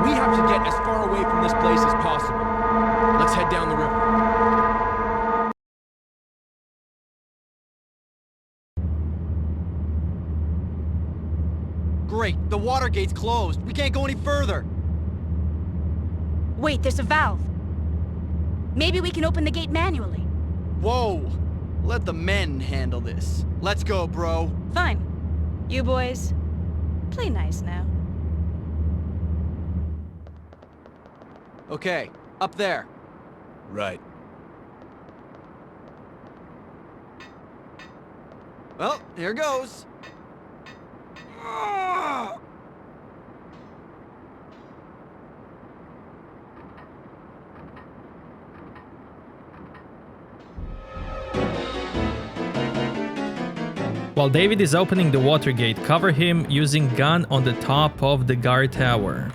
We have to get as far away from this place as possible. Let's head down the river. Great, the water gate's closed. We can't go any further. Wait, there's a valve. Maybe we can open the gate manually. Whoa! Let the men handle this. Let's go, bro. Fine. You boys, play nice now. Okay, up there. Right. Well, here goes. While David is opening the water gate, cover him using gun on the top of the guard tower.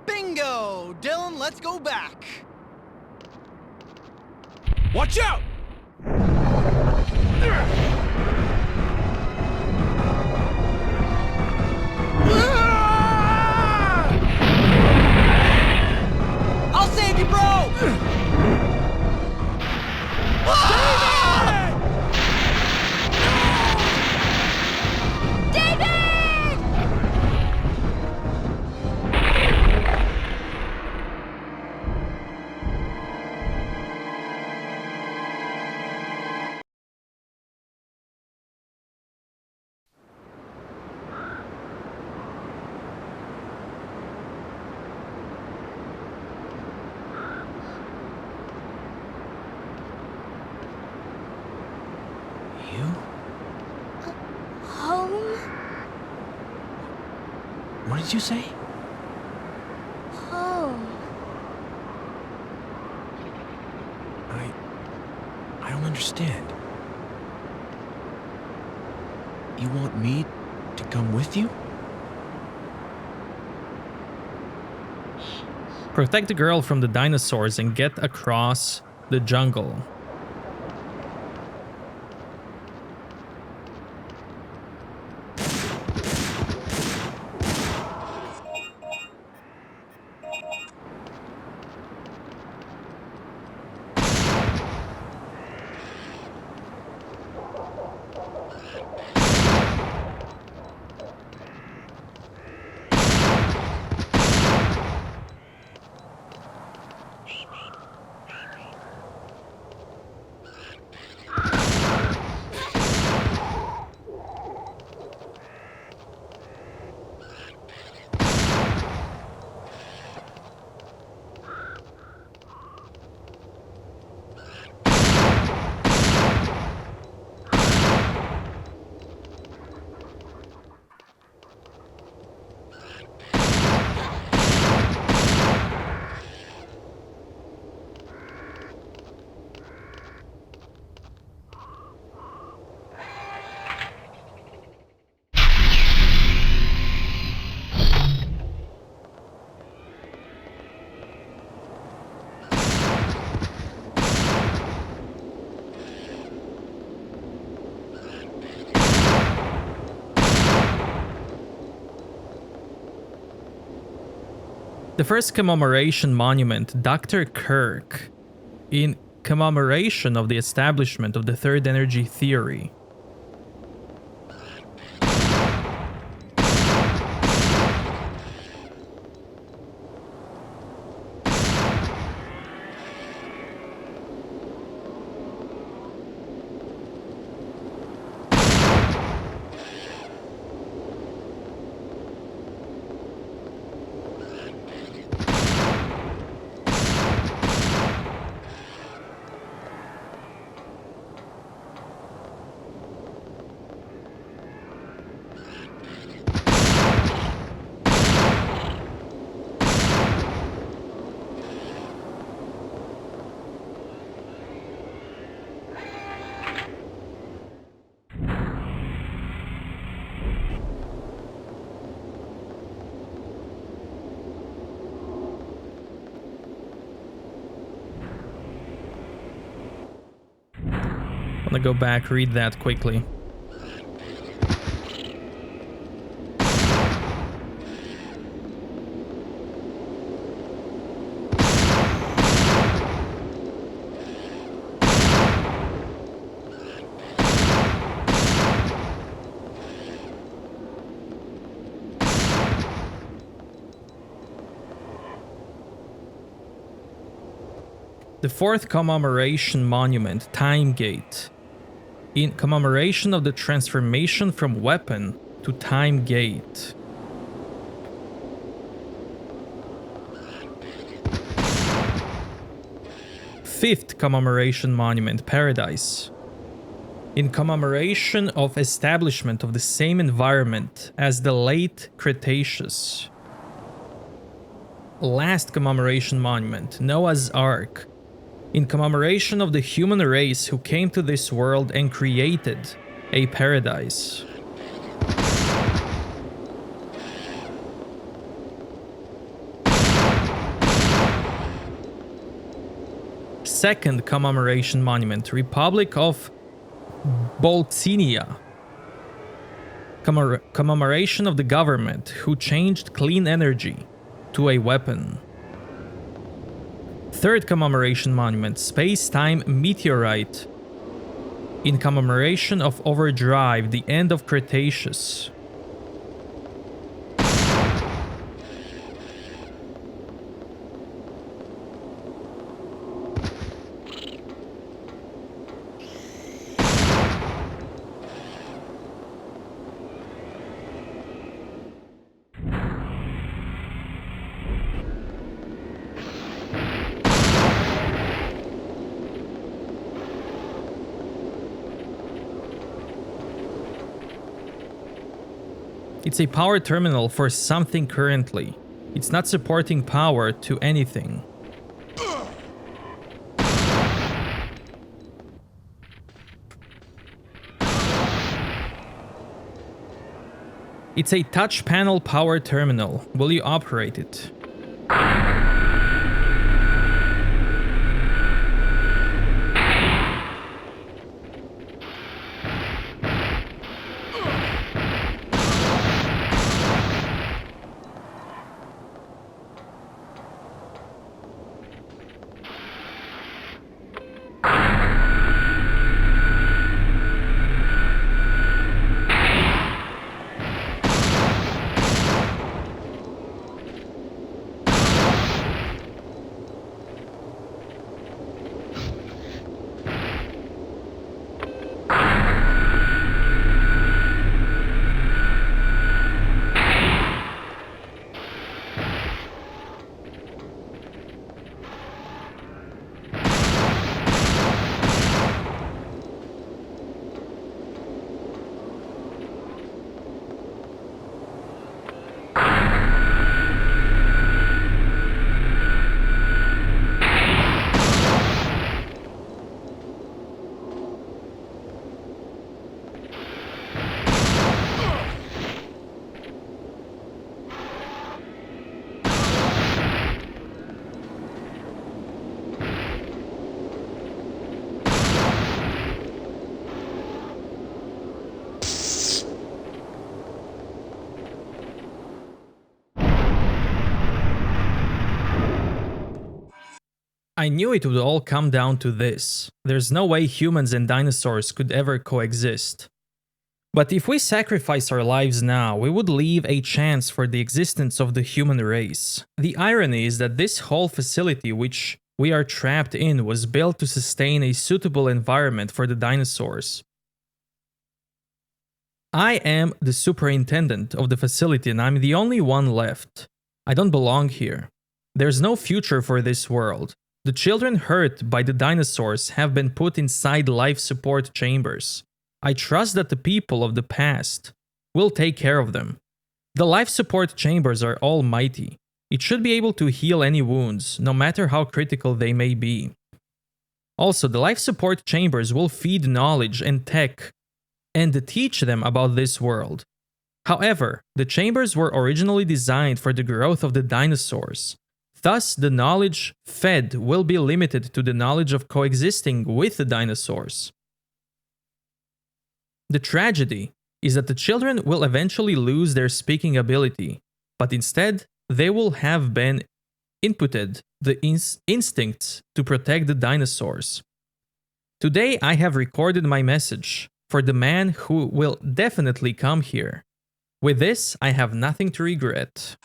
Bingo! Dylan, let's go back. Watch out! I'll save you, bro! Home? What did you say? Home. I don't understand. You want me to come with you? Protect the girl from the dinosaurs and get across the jungle. The first commemoration monument, Dr. Kirk, in commemoration of the establishment of the third energy theory. I'm gonna go back, read that quickly. The fourth commemoration monument, Time Gate. In commemoration of the transformation from weapon to Time Gate. Fifth commemoration monument, Paradise. In commemoration of establishment of the same environment as the late Cretaceous. Last commemoration monument, Noah's Ark. In commemoration of the human race who came to this world and created a paradise. Second commemoration monument, Republic of Boltsinia. Commemoration of the government who changed clean energy to a weapon. Third commemoration monument, Space-Time Meteorite. In commemoration of Overdrive, the end of Cretaceous. It's a power terminal for something currently. It's not supporting power to anything. It's a touch panel power terminal. Will you operate it? I knew it would all come down to this. There's no way humans and dinosaurs could ever coexist. But if we sacrifice our lives now, we would leave a chance for the existence of the human race. The irony is that this whole facility which we are trapped in was built to sustain a suitable environment for the dinosaurs. I am the superintendent of the facility and I'm the only one left. I don't belong here. There's no future for this world. The children hurt by the dinosaurs have been put inside life support chambers. I trust that the people of the past will take care of them. The life support chambers are almighty. It should be able to heal any wounds, no matter how critical they may be. Also, the life support chambers will feed knowledge and tech and teach them about this world. However, the chambers were originally designed for the growth of the dinosaurs. Thus, the knowledge fed will be limited to the knowledge of coexisting with the dinosaurs. The tragedy is that the children will eventually lose their speaking ability, but instead, they will have been inputted the instincts to protect the dinosaurs. Today, I have recorded my message for the man who will definitely come here. With this, I have nothing to regret.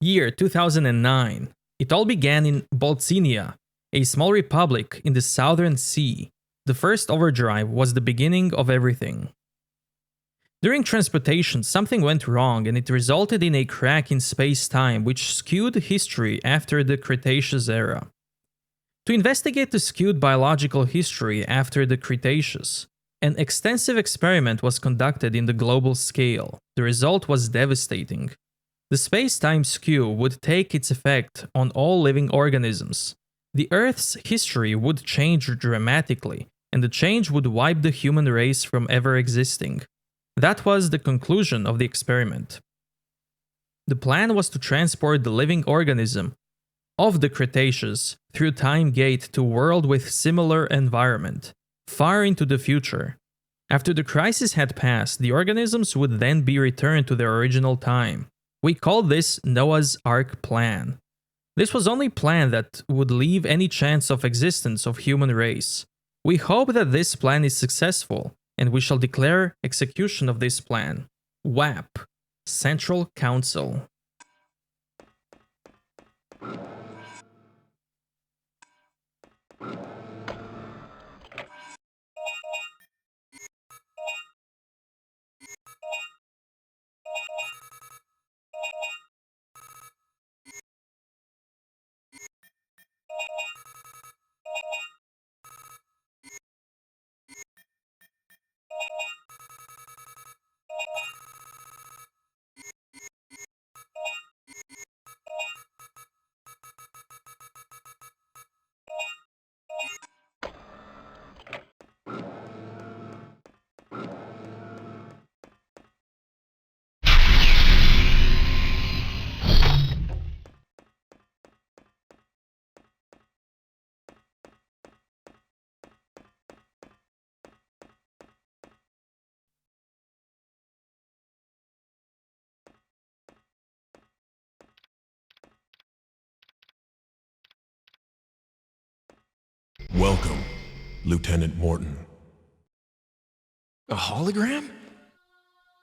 Year 2009. It all began in Boltzenia, a small republic in the Southern Sea. The first overdrive was the beginning of everything. During transportation, something went wrong and it resulted in a crack in space-time which skewed history after the Cretaceous era. To investigate the skewed biological history after the Cretaceous, an extensive experiment was conducted in the global scale. The result was devastating. The space-time skew would take its effect on all living organisms. The Earth's history would change dramatically, and the change would wipe the human race from ever existing. That was the conclusion of the experiment. The plan was to transport the living organism of the Cretaceous through Time Gate to a world with similar environment, far into the future. After the crisis had passed, the organisms would then be returned to their original time. We called this Noah's Ark plan. This was only plan that would leave any chance of existence of human race. We hope that this plan is successful, and we shall declare execution of this plan. WAP, Central Council. Welcome, Lieutenant Morton. A hologram?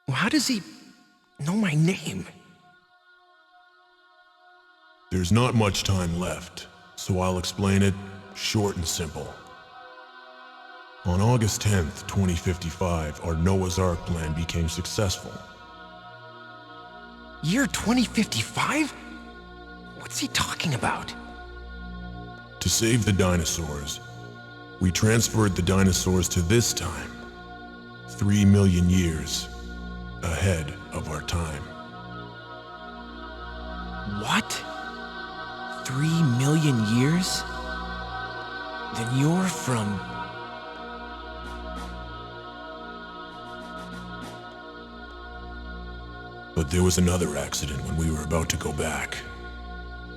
Well, how does he know my name? There's not much time left, so I'll explain it short and simple. On August 10th, 2055, our Noah's Ark plan became successful. Year 2055? What's he talking about? To save the dinosaurs, we transferred the dinosaurs to this time, 3 million years ahead of our time. What? 3 million years? Then you're from... But there was another accident when we were about to go back.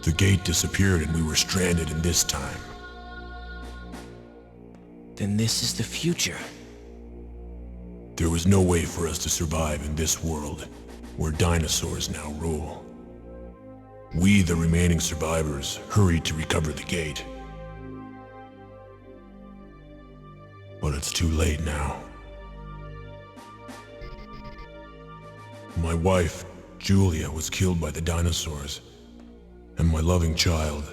The gate disappeared and we were stranded in this time. Then this is the future. There was no way for us to survive in this world, where dinosaurs now rule. We, the remaining survivors, hurried to recover the gate. But it's too late now. My wife, Julia, was killed by the dinosaurs, and my loving child,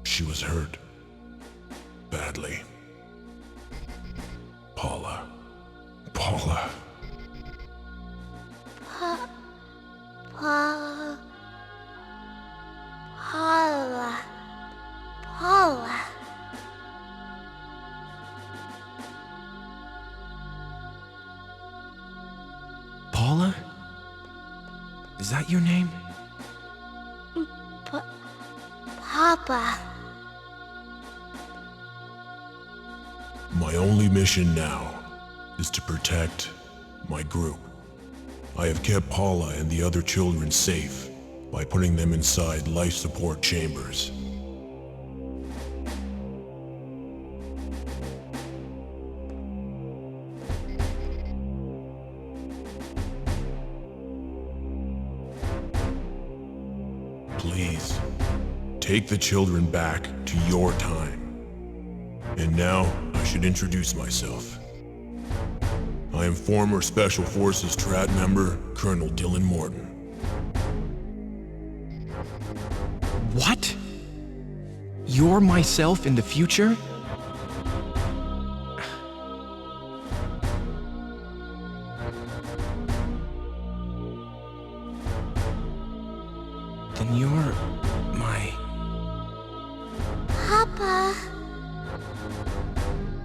she was hurt. Badly. Paula. Paula. Paula? Is that your name? Papa. My only mission now is to protect my group. I have kept Paula and the other children safe by putting them inside life support chambers. Please, take the children back to your time. And now, I should introduce myself. I am former Special Forces Strat member, Colonel Dylan Morton. What? You're myself in the future? Then you're my... Papa.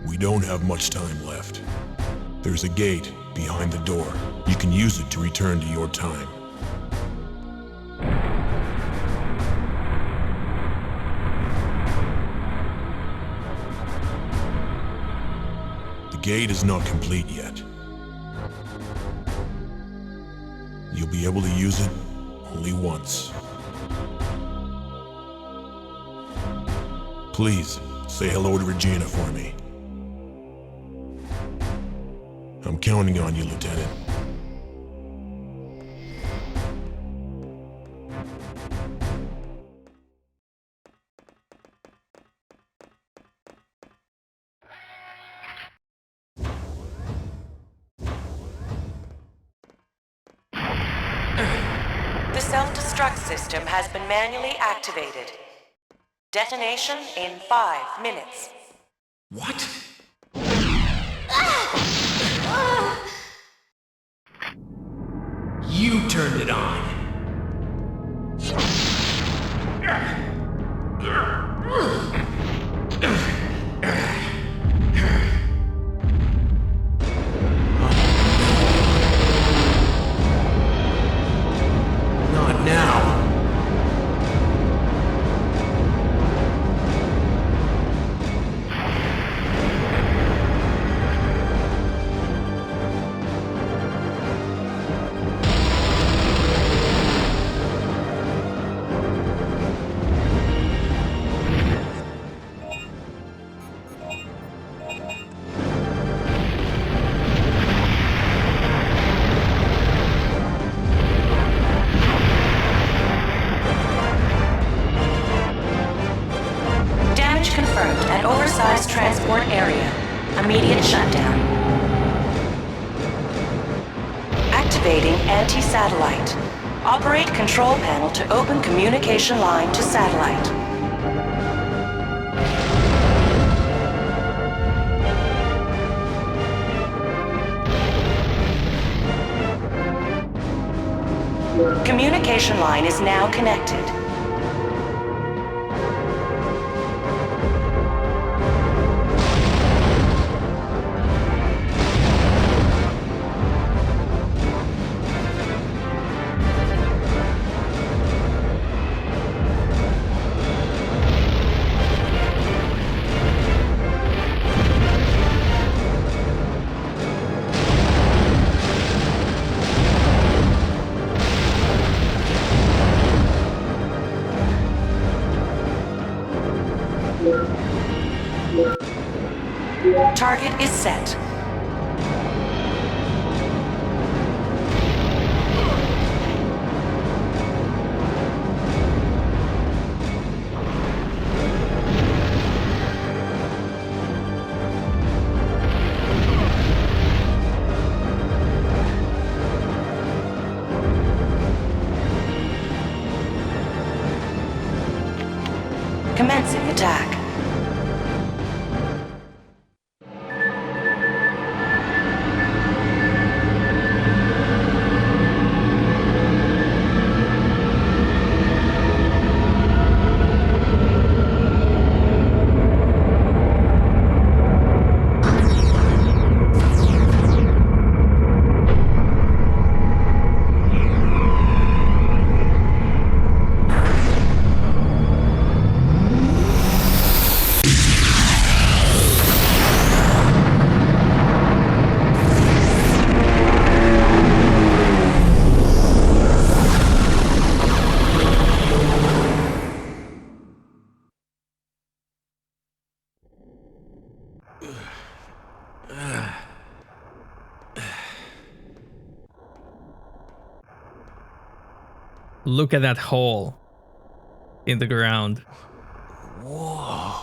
We don't have much time left. There's a gate behind the door. You can use it to return to your time. The gate is not complete yet. You'll be able to use it only once. Please, say hello to Regina for me. I'm counting on you, Lieutenant. The self-destruct system has been manually activated. Detonation in 5 minutes. What? You turned it on. Not now. Oversized transport area. Immediate shutdown. Activating anti-satellite. Operate control panel to open communication line to satellite. Communication line is now connected. Target is set. Commencing attack. Look at that hole in the ground. Whoa.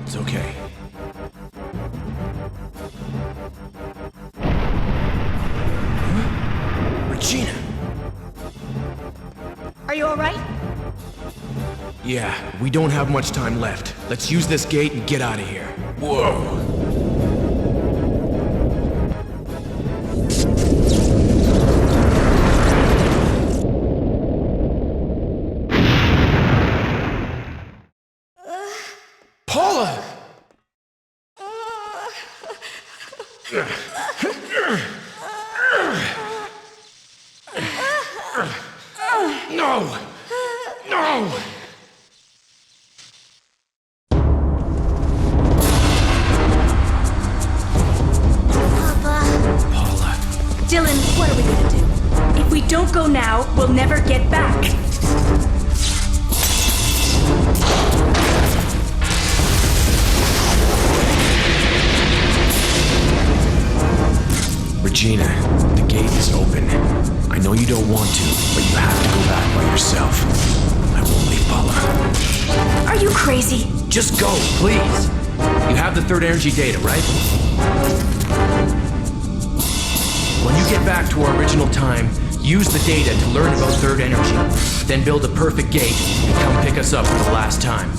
It's okay. Regina! Are you alright? Yeah, we don't have much time left. Let's use this gate and get out of here. Whoa! Paula! No! No! Papa. Dylan, what are we gonna do? If we don't go now, we'll never get back. Regina, the gate is open. I know you don't want to, but you have to go back by yourself. I won't leave Paula. Are you crazy? Just go, please. You have the third energy data, right? When you get back to our original time, use the data to learn about third energy. Then build a perfect gate and come pick us up for the last time.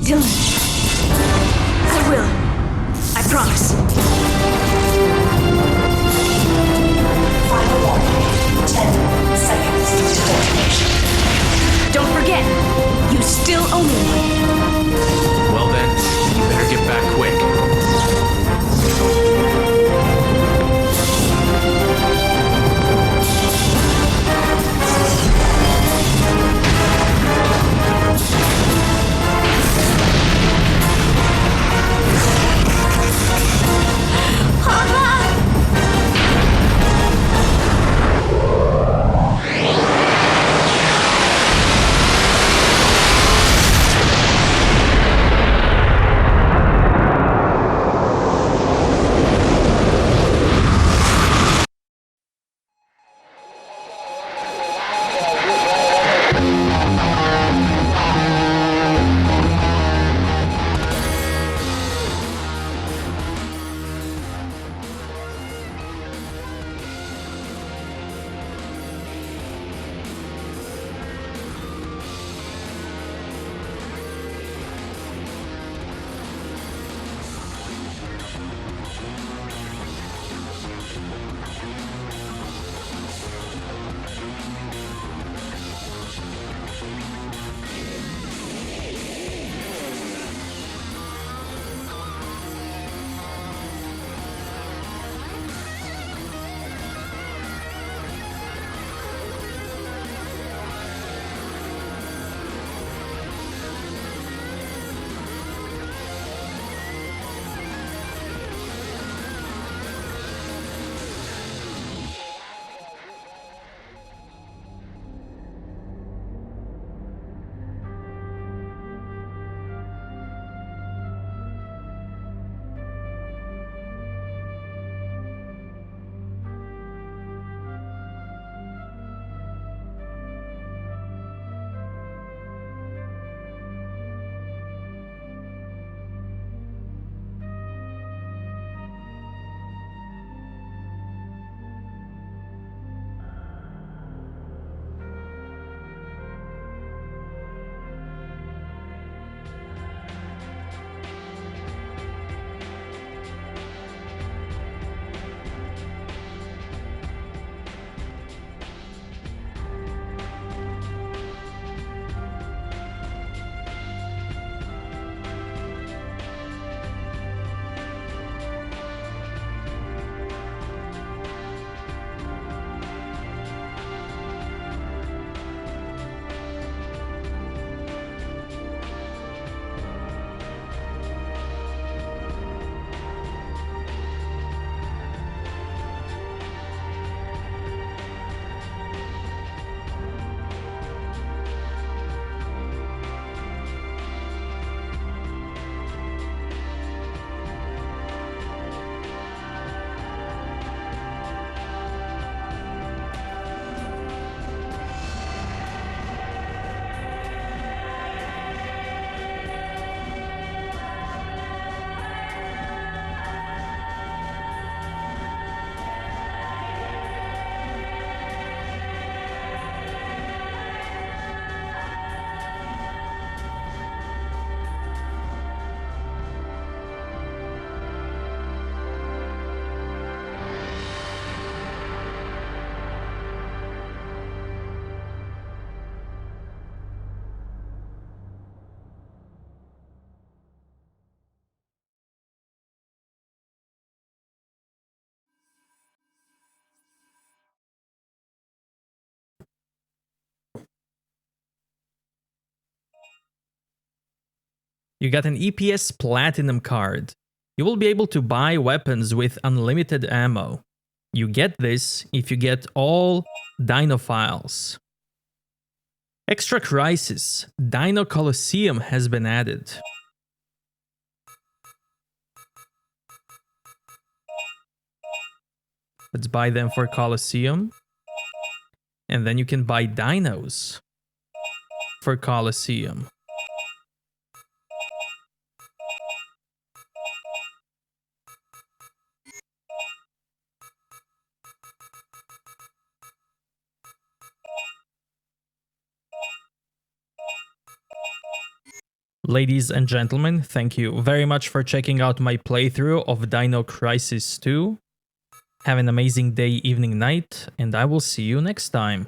Dylan. I will. I promise. Final warning. 10 seconds to detonation. Don't forget, you still owe me one. Well then, you better get back quick. You got an EPS Platinum card. You will be able to buy weapons with unlimited ammo. You get this if you get all Dino files. Extra Crisis. Dino Coliseum has been added. Let's buy them for Coliseum. And then you can buy dinos for Coliseum. Ladies and gentlemen, thank you very much for checking out my playthrough of Dino Crisis 2. Have an amazing day, evening, night, and I will see you next time.